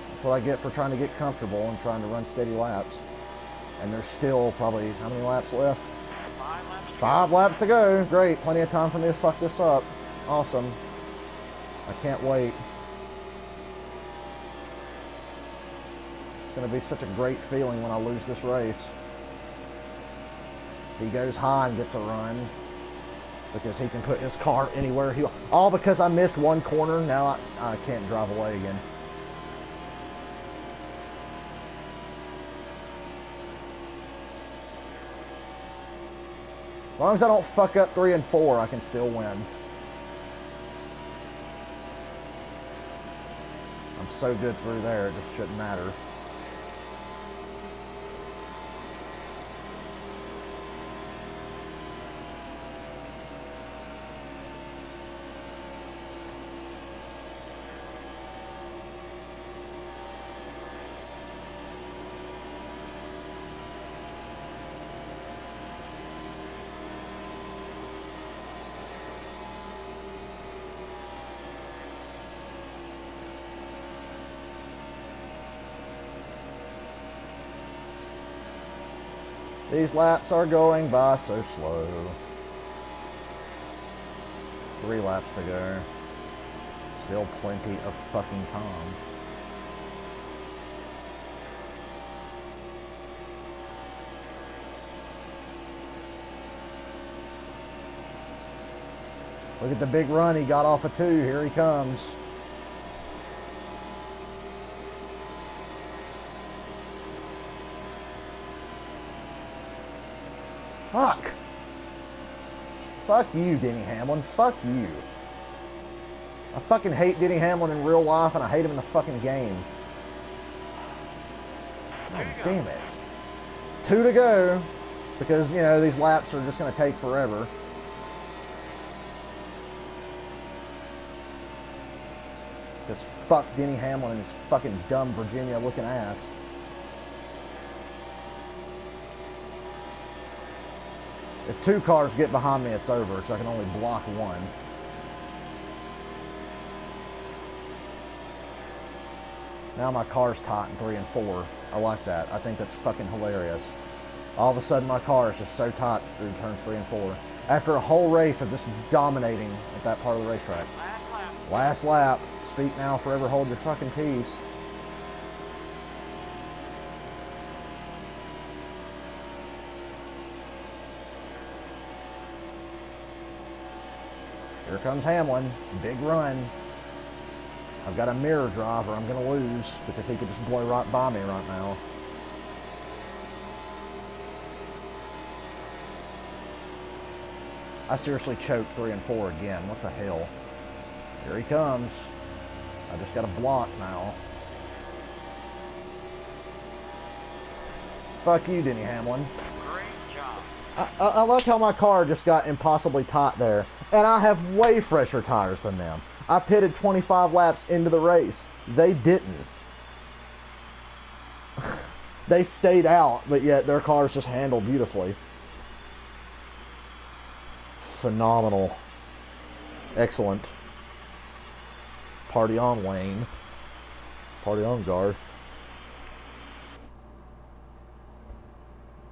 That's what I get for trying to get comfortable and trying to run steady laps. And there's still probably, how many laps left? 5 laps. 5 laps to go. Great. Plenty of time for me to fuck this up. Awesome. I can't wait. It's going to be such a great feeling when I lose this race. He goes high and gets a run because he can put his car anywhere he wants. All because I missed one corner. Now I can't drive away again. As long as I don't fuck up 3 and 4, I can still win. I'm so good through there, it just shouldn't matter. These laps are going by so slow. 3 laps to go. Still plenty of fucking time. Look at the big run he got off of 2. Here he comes. Fuck. Fuck you, Denny Hamlin. Fuck you. I fucking hate Denny Hamlin in real life, and I hate him in the fucking game. God damn it. 2 to go. Because, you know, these laps are just going to take forever. Because fuck Denny Hamlin and his fucking dumb Virginia-looking ass. If 2 cars get behind me, it's over, because I can only block 1. Now my car's tight in 3 and 4. I like that. I think that's fucking hilarious. All of a sudden my car is just so tight through turns 3 and 4. After a whole race of just dominating at that part of the racetrack. Last lap. Last lap. Speak now, forever hold your fucking peace. Here comes Hamlin. Big run. I've got a mirror driver. I'm going to lose because he could just blow right by me right now. I seriously choked 3 and 4 again. What the hell? Here he comes. I just got a block now. Fuck you, Denny Hamlin. Great job. I like how my car just got impossibly tight there. And I have way fresher tires than them. I pitted 25 laps into the race. They didn't. They stayed out, but yet their cars just handled beautifully. Phenomenal. Excellent. Party on, Wayne. Party on, Garth.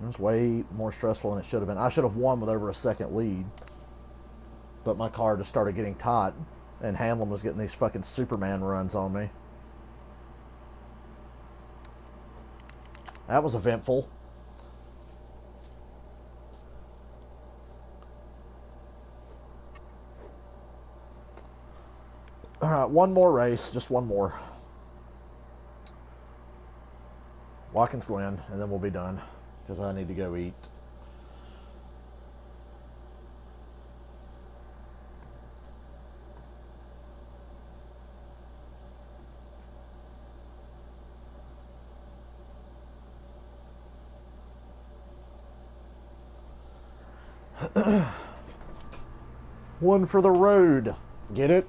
It was way more stressful than it should have been. I should have won with over a second lead. But my car just started getting tight. And Hamlin was getting these fucking Superman runs on me. That was eventful. Alright, one more race. Just one more. Watkins Glen, and then we'll be done. Because I need to go eat. One for the road. Get it?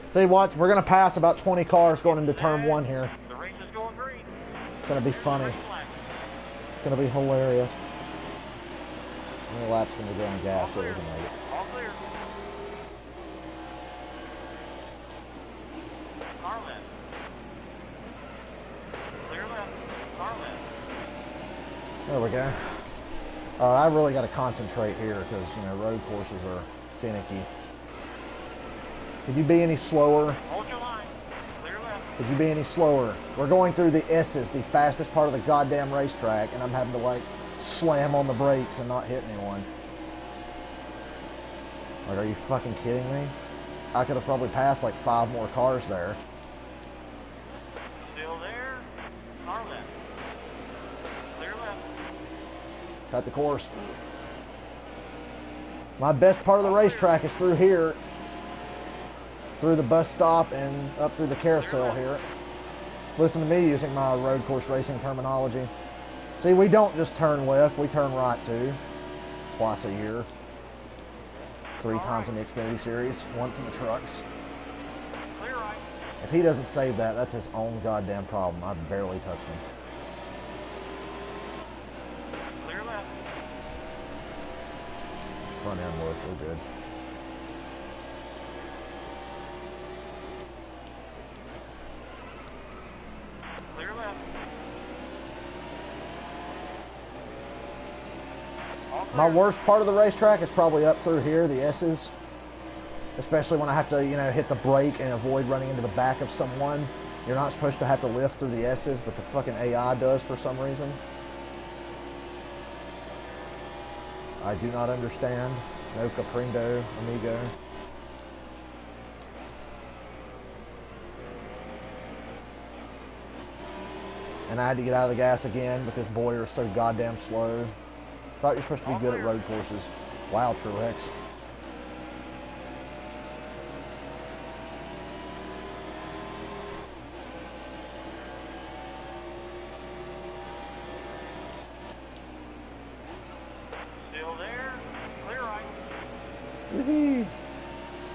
See, watch. We're going to pass about 20 cars going into turn 1 here. The race is going green. It's going to be funny. It's going to be hilarious. How many laps can we go on gas? All clear. All clear. Car left. Clear left. Car left. There we go. I really got to concentrate here because, you know, road courses are finicky. Could you be any slower? Hold your line. Clear left. Could you be any slower? We're going through the S's, the fastest part of the goddamn racetrack, and I'm having to, like, slam on the brakes and not hit anyone. Like, are you fucking kidding me? I could have probably passed, like, 5 more cars there. Still there. Car left. Clear left. Cut the course. My best part of the racetrack is through here. Through the bus stop and up through the carousel here. Listen to me using my road course racing terminology. See, we don't just turn left, we turn right too. Twice a year. 3 times in the Xfinity Series, once in the trucks. Clear right. If he doesn't save that, that's his own goddamn problem. I barely touched him. Clear left. Front end look, we're good. Clear left. All clear. My worst part of the racetrack is probably up through here, the S's. Especially when I have to, you know, hit the brake and avoid running into the back of someone. You're not supposed to have to lift through the S's, but the fucking AI does for some reason. I do not understand. No Caprindo, amigo. And I had to get out of the gas again because Boyer is so goddamn slow. Thought you're supposed to be good at road courses. Wow, Truex. Still there. Clear right. Woo-hoo.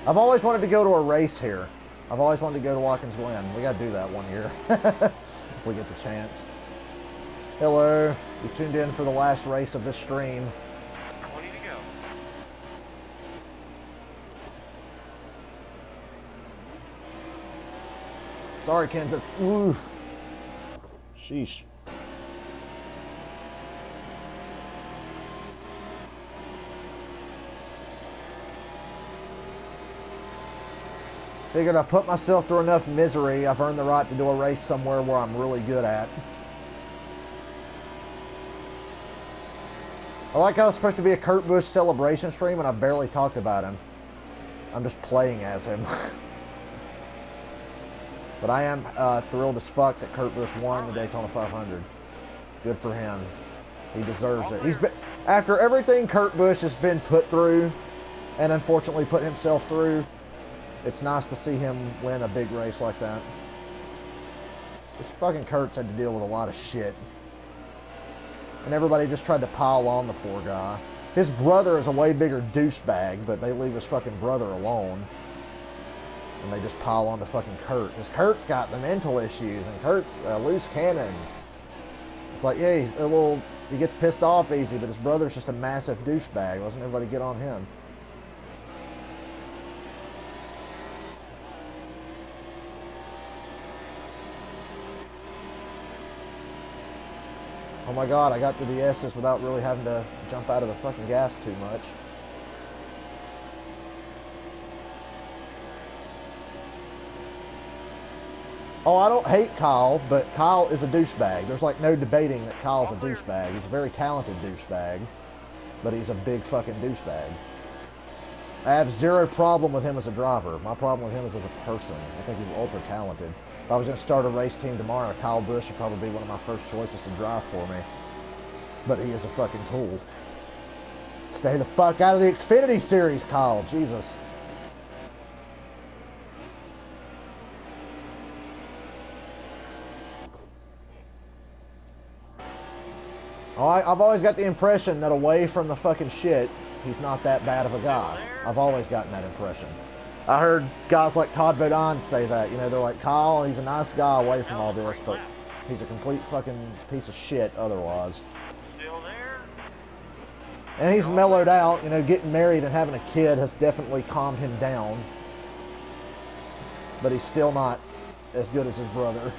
I've always wanted to go to a race here. I've always wanted to go to Watkins Glen. We got to do that one year. If we get the chance. Hello. You've tuned in for the last race of this stream. 20 to go. Sorry, Kenseth. Oof. Sheesh. Figured I've put myself through enough misery. I've earned the right to do a race somewhere where I'm really good at. I like how it's supposed to be a Kurt Busch celebration stream and I barely talked about him. I'm just playing as him. But I am thrilled as fuck that Kurt Busch won the Daytona 500. Good for him. He deserves it. He's been, after everything Kurt Busch has been put through and unfortunately put himself through, it's nice to see him win a big race like that. This fucking Kurtz had to deal with a lot of shit. And everybody just tried to pile on the poor guy. His brother is a way bigger douchebag, but they leave his fucking brother alone. And they just pile on to fucking Kurt. Because Kurt's got the mental issues, and Kurt's a loose cannon. It's like, yeah, he's a little... He gets pissed off easy, but his brother's just a massive douchebag. Doesn't everybody get on him? Oh my god, I got to the S's without really having to jump out of the fucking gas too much. Oh, I don't hate Kyle, but Kyle is a douchebag. There's like no debating that Kyle's a douchebag. He's a very talented douchebag, but he's a big fucking douchebag. I have zero problem with him as a driver. My problem with him is as a person. I think he's ultra talented. If I was going to start a race team tomorrow, Kyle Busch would probably be one of my first choices to drive for me. But he is a fucking tool. Stay the fuck out of the Xfinity Series, Kyle. Jesus. Oh, I've always got the impression that away from the fucking shit, he's not that bad of a guy. I've always gotten that impression. I heard guys like Todd Bodine say that. You know, they're like, Kyle, he's a nice guy away from all this, but he's a complete fucking piece of shit otherwise. Still there? And he's mellowed out. You know, getting married and having a kid has definitely calmed him down. But he's still not as good as his brother.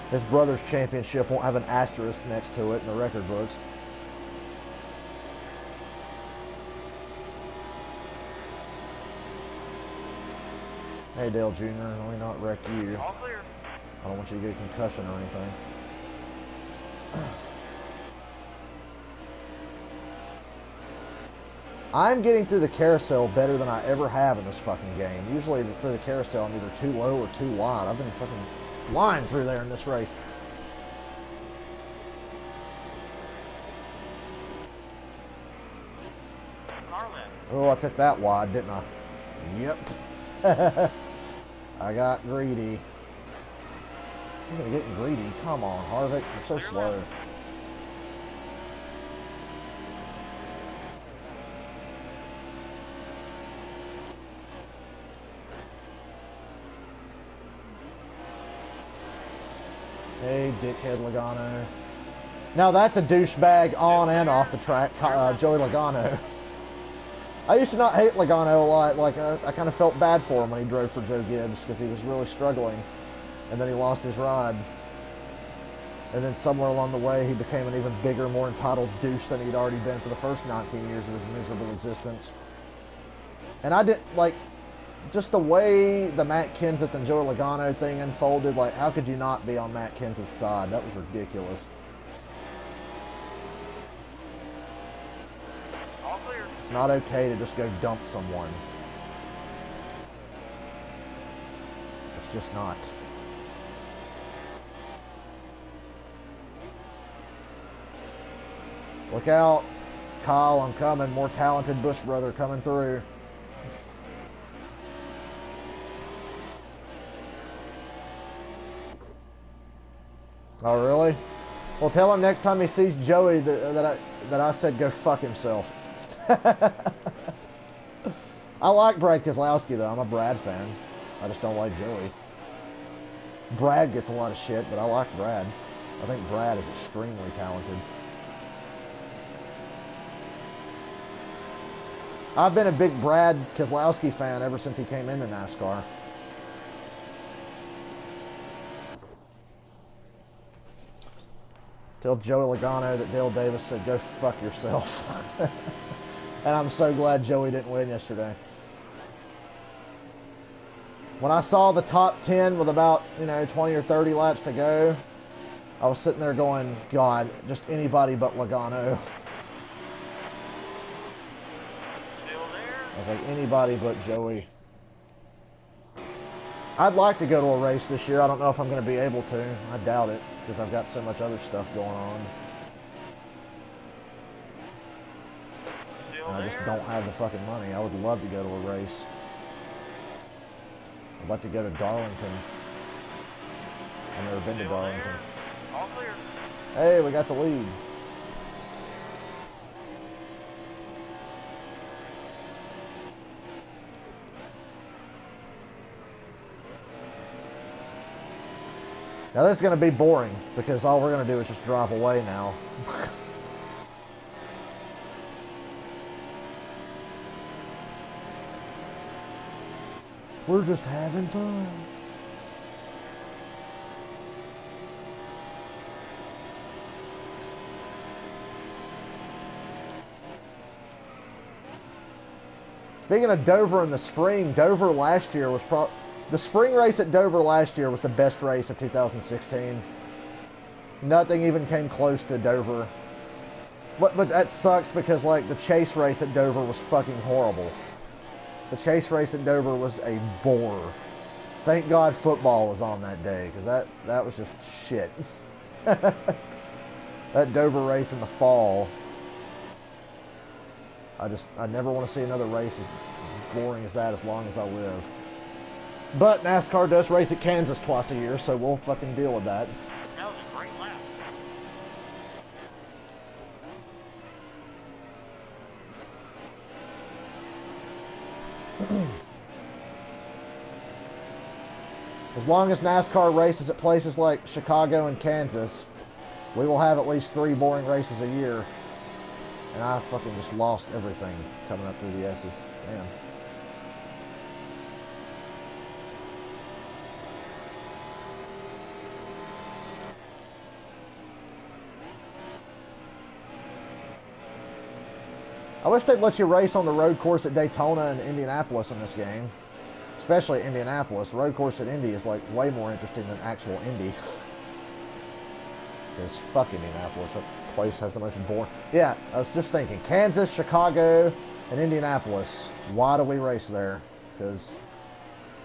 His brother's championship won't have an asterisk next to it in the record books. Hey, Dale Jr., let me not wreck you. All clear. I don't want you to get a concussion or anything. I'm getting through the carousel better than I ever have in this fucking game. Usually through the carousel I'm either too low or too wide. I've been fucking flying through there in this race. Oh, I took that wide, didn't I? Yep. I got greedy. I'm gonna get greedy. Come on, Harvick. You're so slow. Hey, dickhead Logano. Now that's a douchebag on and off the track, Joey Logano. I used to not hate Logano a lot. Like, I kind of felt bad for him when he drove for Joe Gibbs because he was really struggling. And then he lost his ride. And then somewhere along the way, he became an even bigger, more entitled douche than he'd already been for the first 19 years of his miserable existence. And I didn't, like, just the way the Matt Kenseth and Joey Logano thing unfolded, like, how could you not be on Matt Kenseth's side? That was ridiculous. All clear. It's not okay to just go dump someone. It's just not. Look out, Kyle, I'm coming. More talented Busch brother coming through. Oh, really? Well, tell him next time he sees Joey that I said go fuck himself. I like Brad Keselowski, though. I'm a Brad fan. I just don't like Joey. Brad gets a lot of shit, but I like Brad. I think Brad is extremely talented. I've been a big Brad Keselowski fan ever since he came into NASCAR. Tell Joey Logano that Dale Davis said, go fuck yourself. And I'm so glad Joey didn't win yesterday. When I saw the top 10 with about, 20 or 30 laps to go, I was sitting there going, God, just anybody but Logano. I was like, anybody but Joey. I'd like to go to a race this year. I don't know if I'm going to be able to. I doubt it, because I've got so much other stuff going on. And I just don't have the fucking money. I would love to go to a race. I'd like to go to Darlington. I've never been to Still Darlington. there. All clear. Hey, we got the lead. Now this is going to be boring because all we're going to do is just drive away now. We're just having fun. Speaking of Dover in the spring, Dover last year was the spring race at Dover last year was the best race of 2016. Nothing even came close to Dover. But that sucks because like the chase race at Dover was fucking horrible. The chase race at Dover was a bore. Thank God football was on that day because that was just shit. That Dover race in the fall. I never want to see another race as boring as that as long as I live. But NASCAR does race at Kansas twice a year, so we'll fucking deal with that. That was a great lap. As long as NASCAR races at places like Chicago and Kansas, we will have at least 3 boring races a year. And I fucking just lost everything coming up through the S's. Man. I wish they'd let you race on the road course at Daytona and Indianapolis in this game. Especially Indianapolis. The road course at Indy is like way more interesting than actual Indy. Because fuck Indianapolis. That place has the most boring... Yeah, I was just thinking. Kansas, Chicago, and Indianapolis. Why do we race there? Because,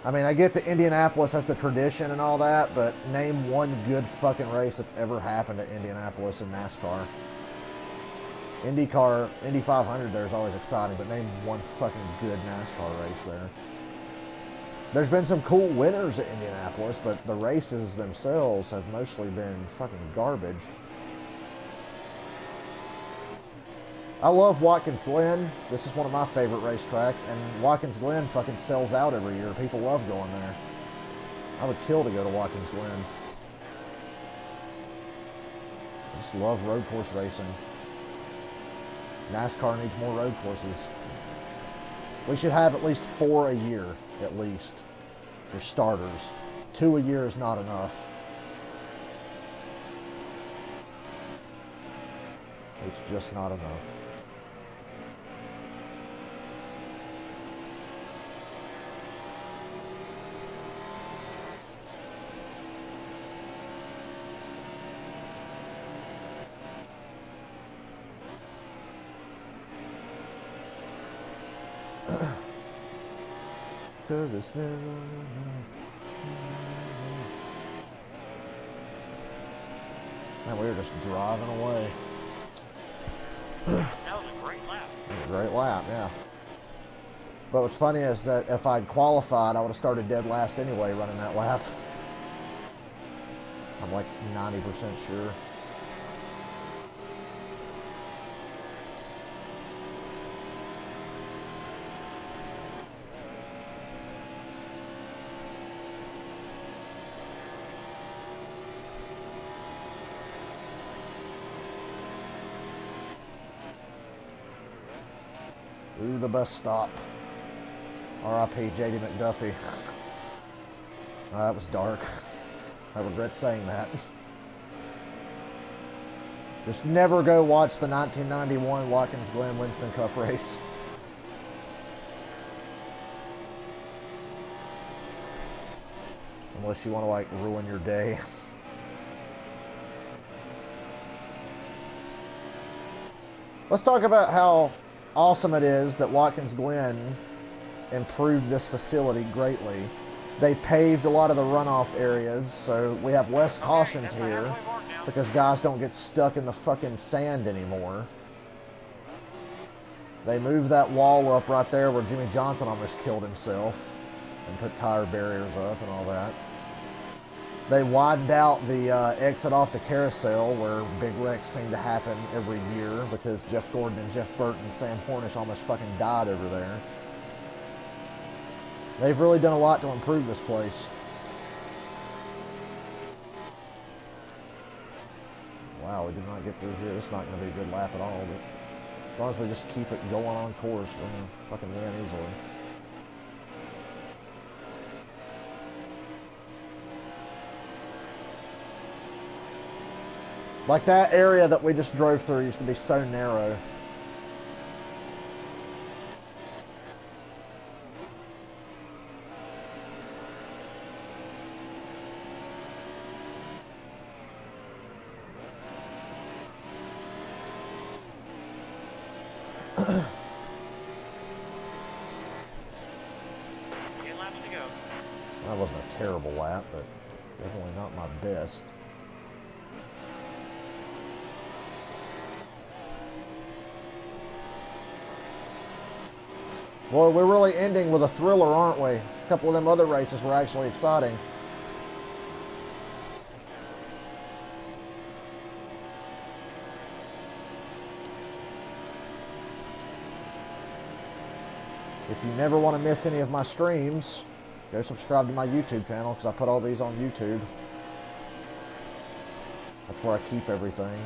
I mean, I get that Indianapolis has the tradition and all that, but name one good fucking race that's ever happened at Indianapolis in NASCAR. Indy 500 there is always exciting, but name one fucking good NASCAR race there. There's been some cool winners at Indianapolis, but the races themselves have mostly been fucking garbage. I love Watkins Glen. This is one of my favorite racetracks, and Watkins Glen fucking sells out every year. People love going there. I would kill to go to Watkins Glen. I just love road course racing. NASCAR needs more road courses. We should have at least 4 a year, at least, for starters. 2 a year is not enough. It's just not enough. Cause it's never enough. Man, we were just driving away. That was a great lap. A great lap, yeah. But what's funny is that if I'd qualified, I would have started dead last anyway running that lap. I'm like 90% sure. Through the bus stop. R.I.P. J.D. McDuffie. Oh, that was dark. I regret saying that. Just never go watch the 1991 Watkins Glen Winston Cup race. Unless you want to, like, ruin your day. Let's talk about how awesome it is that Watkins Glen improved this facility greatly. They paved a lot of the runoff areas, so we have less cautions here because guys don't get stuck in the fucking sand anymore. They moved that wall up right there where Jimmy Johnson almost killed himself. and put tire barriers up and all that. They widened out the exit off the carousel where big wrecks seem to happen every year because Jeff Gordon and Jeff Burton and Sam Hornish almost fucking died over there. They've really done a lot to improve this place. Wow, we did not get through here. This is not going to be a good lap at all, but as long as we just keep it going on course, we're going to fucking win easily. Like that area that we just drove through used to be so narrow. That wasn't a terrible lap, but definitely not my best. Boy, we're really ending with a thriller, aren't we? A couple of them other races were actually exciting. If you never want to miss any of my streams, go subscribe to my YouTube channel because I put all these on YouTube. That's where I keep everything.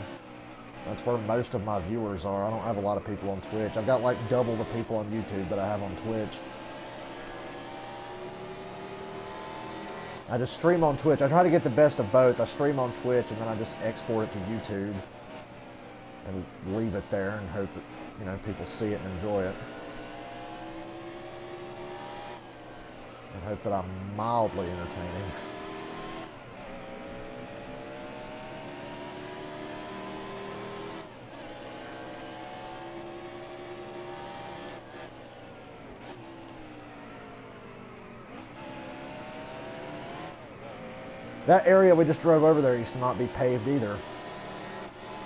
That's where most of my viewers are. I don't have a lot of people on Twitch. I've got like double the people on YouTube that I have on Twitch. I just stream on Twitch. I try to get the best of both. I stream on Twitch and then I just export it to YouTube and leave it there and hope that, you know, people see it and enjoy it. And hope that I'm mildly entertaining. That area we just drove over there used to not be paved either.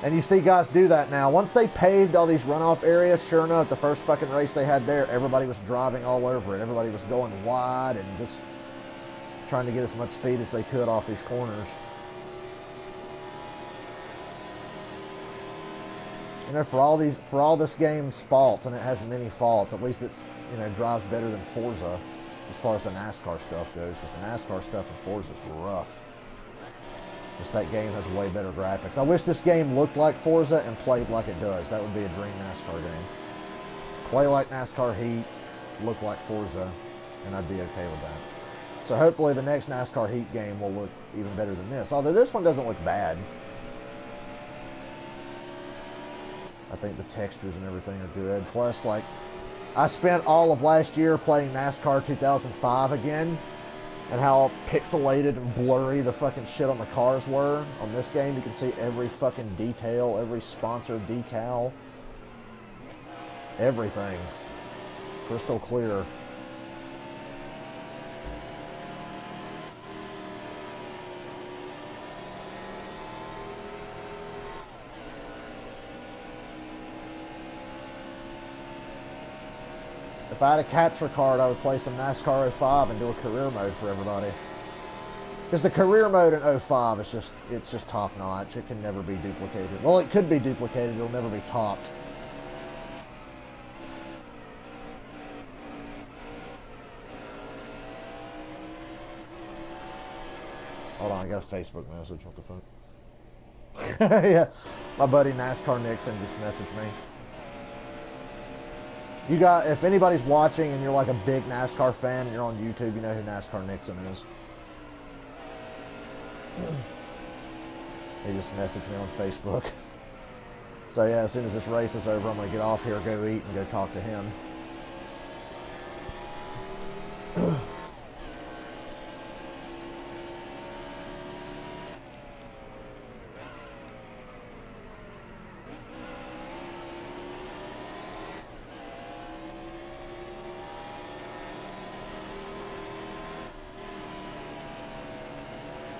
And you see guys do that now. Once they paved all these runoff areas, sure enough, the first fucking race they had there, everybody was driving all over it. Everybody was going wide and just trying to get as much speed as they could off these corners. You know, for all this game's faults, and it has many faults, at least it's, you know, drives better than Forza as far as the NASCAR stuff goes, because the NASCAR stuff in Forza is rough. Just that game has way better graphics. I wish this game looked like Forza and played like it does. That would be a dream NASCAR game. Play like NASCAR Heat, look like Forza, and I'd be okay with that. So hopefully the next NASCAR Heat game will look even better than this. Although this one doesn't look bad. I think the textures and everything are good. Plus, like, I spent all of last year playing NASCAR 2005 again, and how pixelated and blurry the fucking shit on the cars were. On this game, you can see every fucking detail, every sponsored decal, everything. Crystal clear. If I had a Catzer card, I would play some NASCAR 05 and do a career mode for everybody. Because the career mode in 05 is just top notch. It can never be duplicated. Well, it could be duplicated. It'll never be topped. Hold on, I got a Facebook message. What the fuck? Yeah, my buddy NASCAR Nixon just messaged me. You got, if anybody's watching and you're like a big NASCAR fan and you're on YouTube, you know who NASCAR Nixon is. He just messaged me on Facebook. So yeah, as soon as this race is over, I'm going to get off here, go eat, and go talk to him.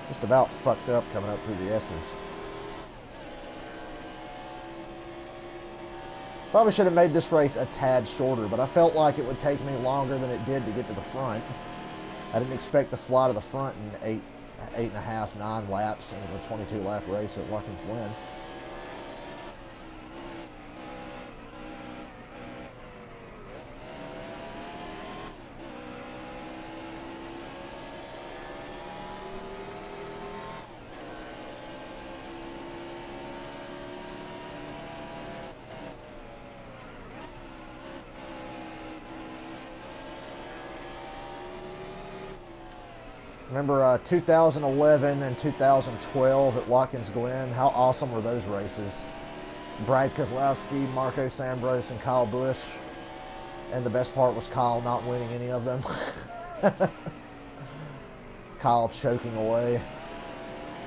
Just about fucked up coming up through the S's. Probably should have made this race a tad shorter, but I felt like it would take me longer than it did to get to the front. I didn't expect to fly to the front in eight and a half, 9 laps in a 22 lap race at Watkins Glen. Remember 2011 and 2012 at Watkins Glen? How awesome were those races? Brad Keselowski, Marco Sambros, and Kyle Busch. And the best part was Kyle not winning any of them. Kyle choking away.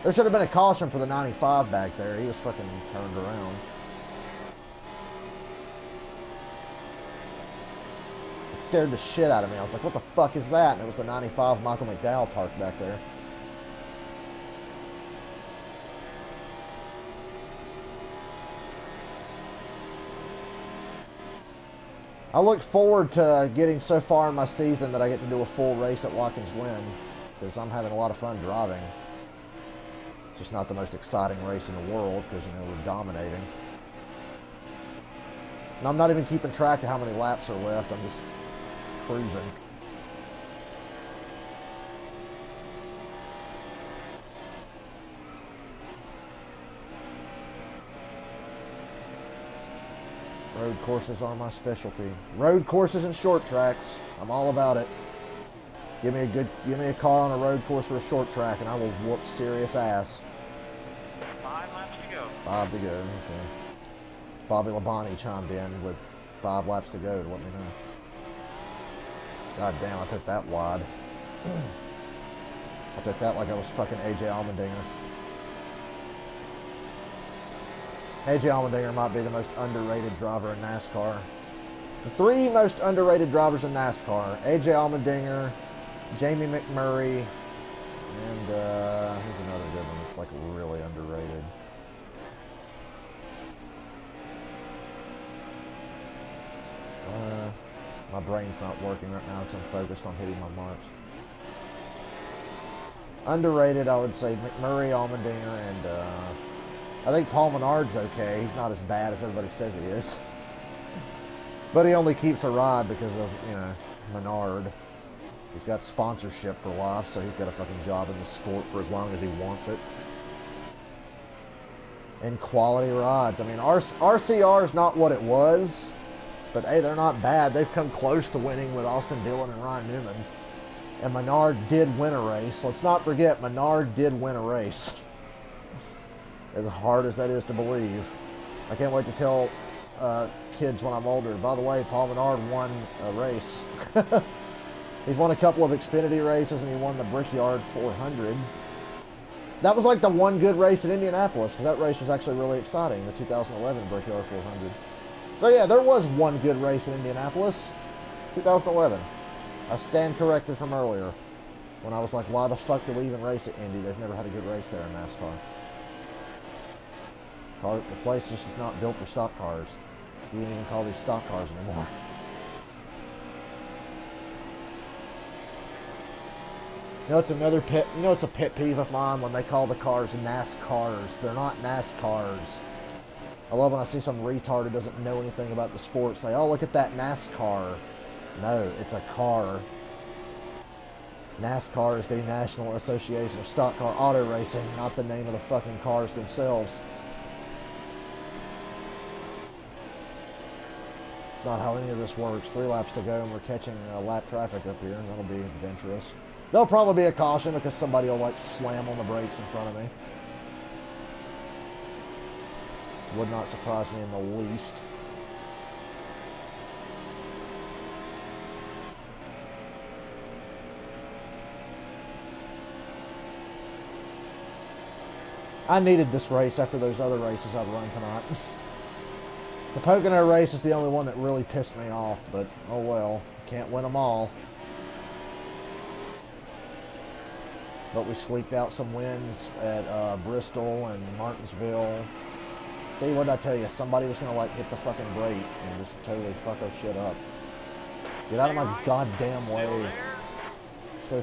There should have been a caution for the 95 back there. He was fucking turned around. Scared the shit out of me. I was like, what the fuck is that? And it was the 95 Michael McDowell parked back there. I look forward to getting so far in my season that I get to do a full race at Watkins Glen, because I'm having a lot of fun driving. It's just not the most exciting race in the world, because, you know, we're dominating. And I'm not even keeping track of how many laps are left. I'm just cruising. Road courses are my specialty. Road courses and short tracks. I'm all about it. Give me a car on a road course or a short track, and I will whoop serious ass. 5 laps to go. 5 to go. Okay. Bobby Labonte chimed in with 5 laps to go to let me know. God damn, I took that wide. I took that like I was fucking AJ Allmendinger. AJ Allmendinger might be the most underrated driver in NASCAR. The 3 most underrated drivers in NASCAR: AJ Allmendinger, Jamie McMurray, and here's another good one that's like really underrated. My brain's not working right now because I'm focused on hitting my marks. Underrated, I would say McMurray, Allmendinger, and I think Paul Menard's okay. He's not as bad as everybody says he is. But he only keeps a ride because of, you know, Menard. He's got sponsorship for life, so he's got a fucking job in the sport for as long as he wants it. And quality rides. I mean, RCR is not what it was, but hey, they're not bad. They've come close to winning with Austin Dillon and Ryan Newman. And Menard did win a race. Let's not forget, Menard did win a race. As hard as that is to believe. I can't wait to tell kids when I'm older, by the way, Paul Menard won a race. He's won a couple of Xfinity races, and he won the Brickyard 400. That was like the one good race in Indianapolis, because that race was actually really exciting, the 2011 Brickyard 400. So yeah, there was one good race in Indianapolis, 2011. I stand corrected from earlier, when I was like, why the fuck do we even race at Indy? They've never had a good race there in NASCAR. The place just is not built for stock cars. You don't even call these stock cars anymore. You know, it's another pet. You know, it's a pet peeve of mine when they call the cars NASCARs. They're not NASCARs. I love when I see some retard who doesn't know anything about the sport say, "Oh, look at that NASCAR." No, it's a car. NASCAR is the National Association of Stock Car Auto Racing, not the name of the fucking cars themselves. It's not how any of this works. 3 laps to go, and we're catching lap traffic up here, and that'll be adventurous. There'll probably be a caution because somebody will like slam on the brakes in front of me. Would not surprise me in the least. I needed this race after those other races I've run tonight. The Pocono race is the only one that really pissed me off, but oh well, can't win them all. But we squeaked out some wins at Bristol and Martinsville. See, what did I tell you? Somebody was going to like hit the fucking brake and just totally fuck our shit up. Get out of my goddamn way.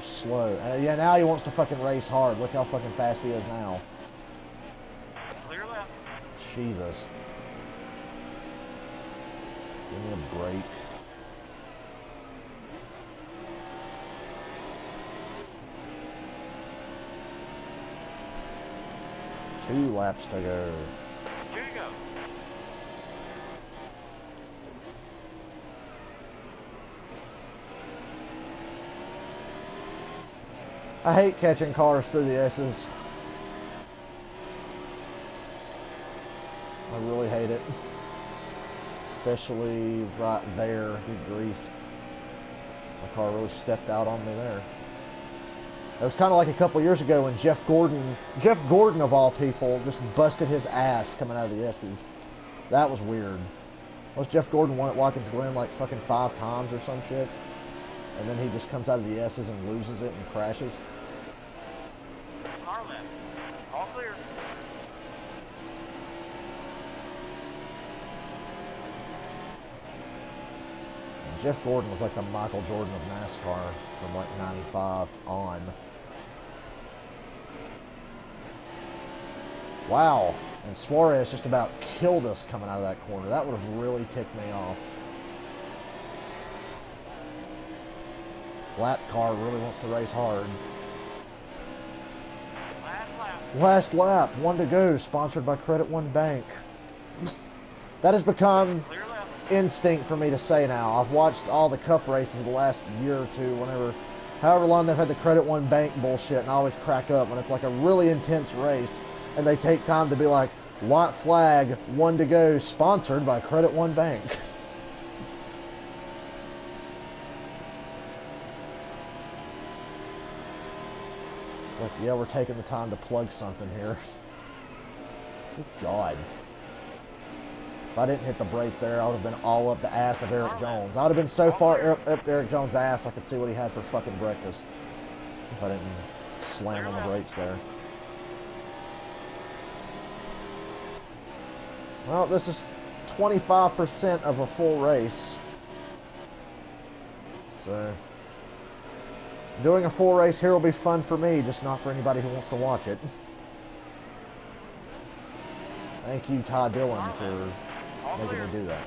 so slow. Yeah, now he wants to fucking race hard. Look how fucking fast he is now. Clear left. Jesus. Give me a break. Two laps to go. Here you go. I hate catching cars through the S's. I really hate it. Especially right there. Good grief. My car really stepped out on me there. It was kind of like a couple years ago when Jeff Gordon of all people, just busted his ass coming out of the S's. That was weird. Was Jeff Gordon won at Watkins Glen like fucking 5 times or some shit? And then he just comes out of the S's and loses it and crashes. Car left. All clear. And Jeff Gordon was like the Michael Jordan of NASCAR from like 95 on. Wow. And Suarez just about killed us coming out of that corner. That would have really ticked me off. Lap car really wants to race hard. Last lap, 1 to go, sponsored by Credit One Bank. That has become instinct for me to say now. I've watched all the Cup races the last year or two, however long they've had the Credit One Bank bullshit, and I always crack up when it's like a really intense race, and they take time to be like, white flag, 1 to go, sponsored by Credit One Bank. Like, yeah, we're taking the time to plug something here. Good God. If I didn't hit the brake there, I would have been all up the ass of Eric Jones. I would have been so far up Eric Jones' ass I could see what he had for fucking breakfast. If I didn't slam on the brakes there. Well, this is 25% of a full race. So doing a full race here will be fun for me, just not for anybody who wants to watch it. Thank you, Ty Dillon, for making me do that.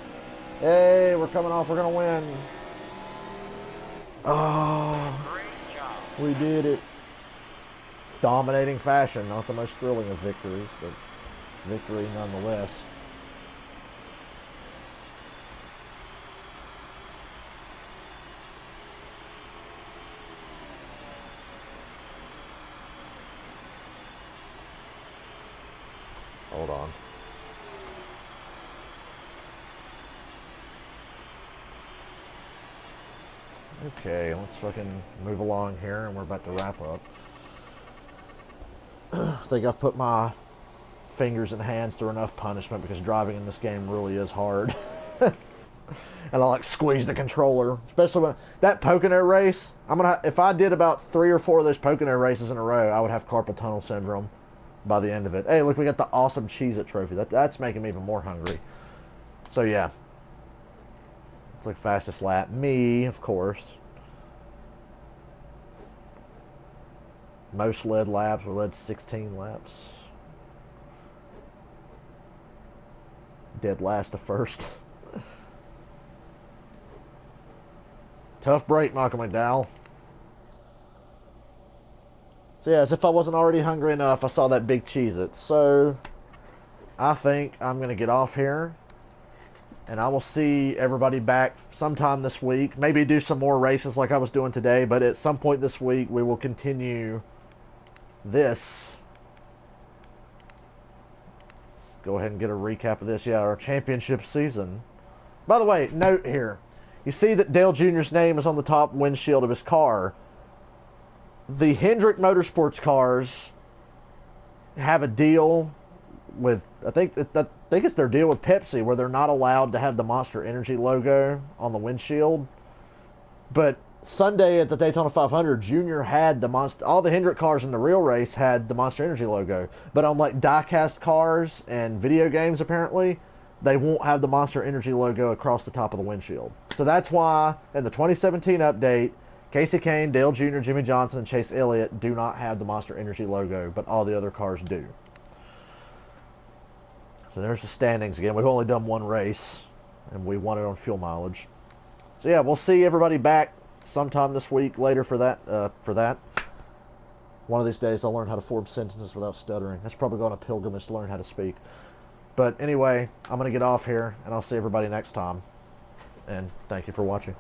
Hey, we're coming off. We're going to win. Oh, we did it. Dominating fashion. Not the most thrilling of victories, but victory nonetheless. Hold on. Okay, let's fucking move along here, and we're about to wrap up. I think I've put my fingers and hands through enough punishment because driving in this game really is hard. And I like squeeze the controller, especially when that Pocono race. If I did about 3 or 4 of those Pocono races in a row, I would have carpal tunnel syndrome by the end of it. Hey, look, we got the awesome Cheez-It trophy. That's making me even more hungry. So yeah, it's like fastest lap. Me, of course. Most led laps. We led 16 laps. Dead last to first. Tough break, Michael McDowell. So yeah, as if I wasn't already hungry enough, I saw that big Cheez-It. So I think I'm going to get off here. And I will see everybody back sometime this week. Maybe do some more races like I was doing today. But at some point this week, we will continue this. Let's go ahead and get a recap of this. Yeah, our championship season. By the way, note here. You see that Dale Jr.'s name is on the top windshield of his car. The Hendrick Motorsports cars have a deal with, I think it's their deal with Pepsi, where they're not allowed to have the Monster Energy logo on the windshield. But Sunday at the Daytona 500, Junior had the all the Hendrick cars in the real race had the Monster Energy logo. But on like diecast cars and video games, apparently, they won't have the Monster Energy logo across the top of the windshield. So that's why in the 2017 update, Casey Kane, Dale Jr., Jimmy Johnson, and Chase Elliott do not have the Monster Energy logo, but all the other cars do. So there's the standings again. We've only done one race, and we won it on fuel mileage. So yeah, we'll see everybody back sometime this week later for that. One of these days I'll learn how to form sentences without stuttering. That's probably going on a pilgrimage to learn how to speak. But anyway, I'm going to get off here, and I'll see everybody next time. And thank you for watching.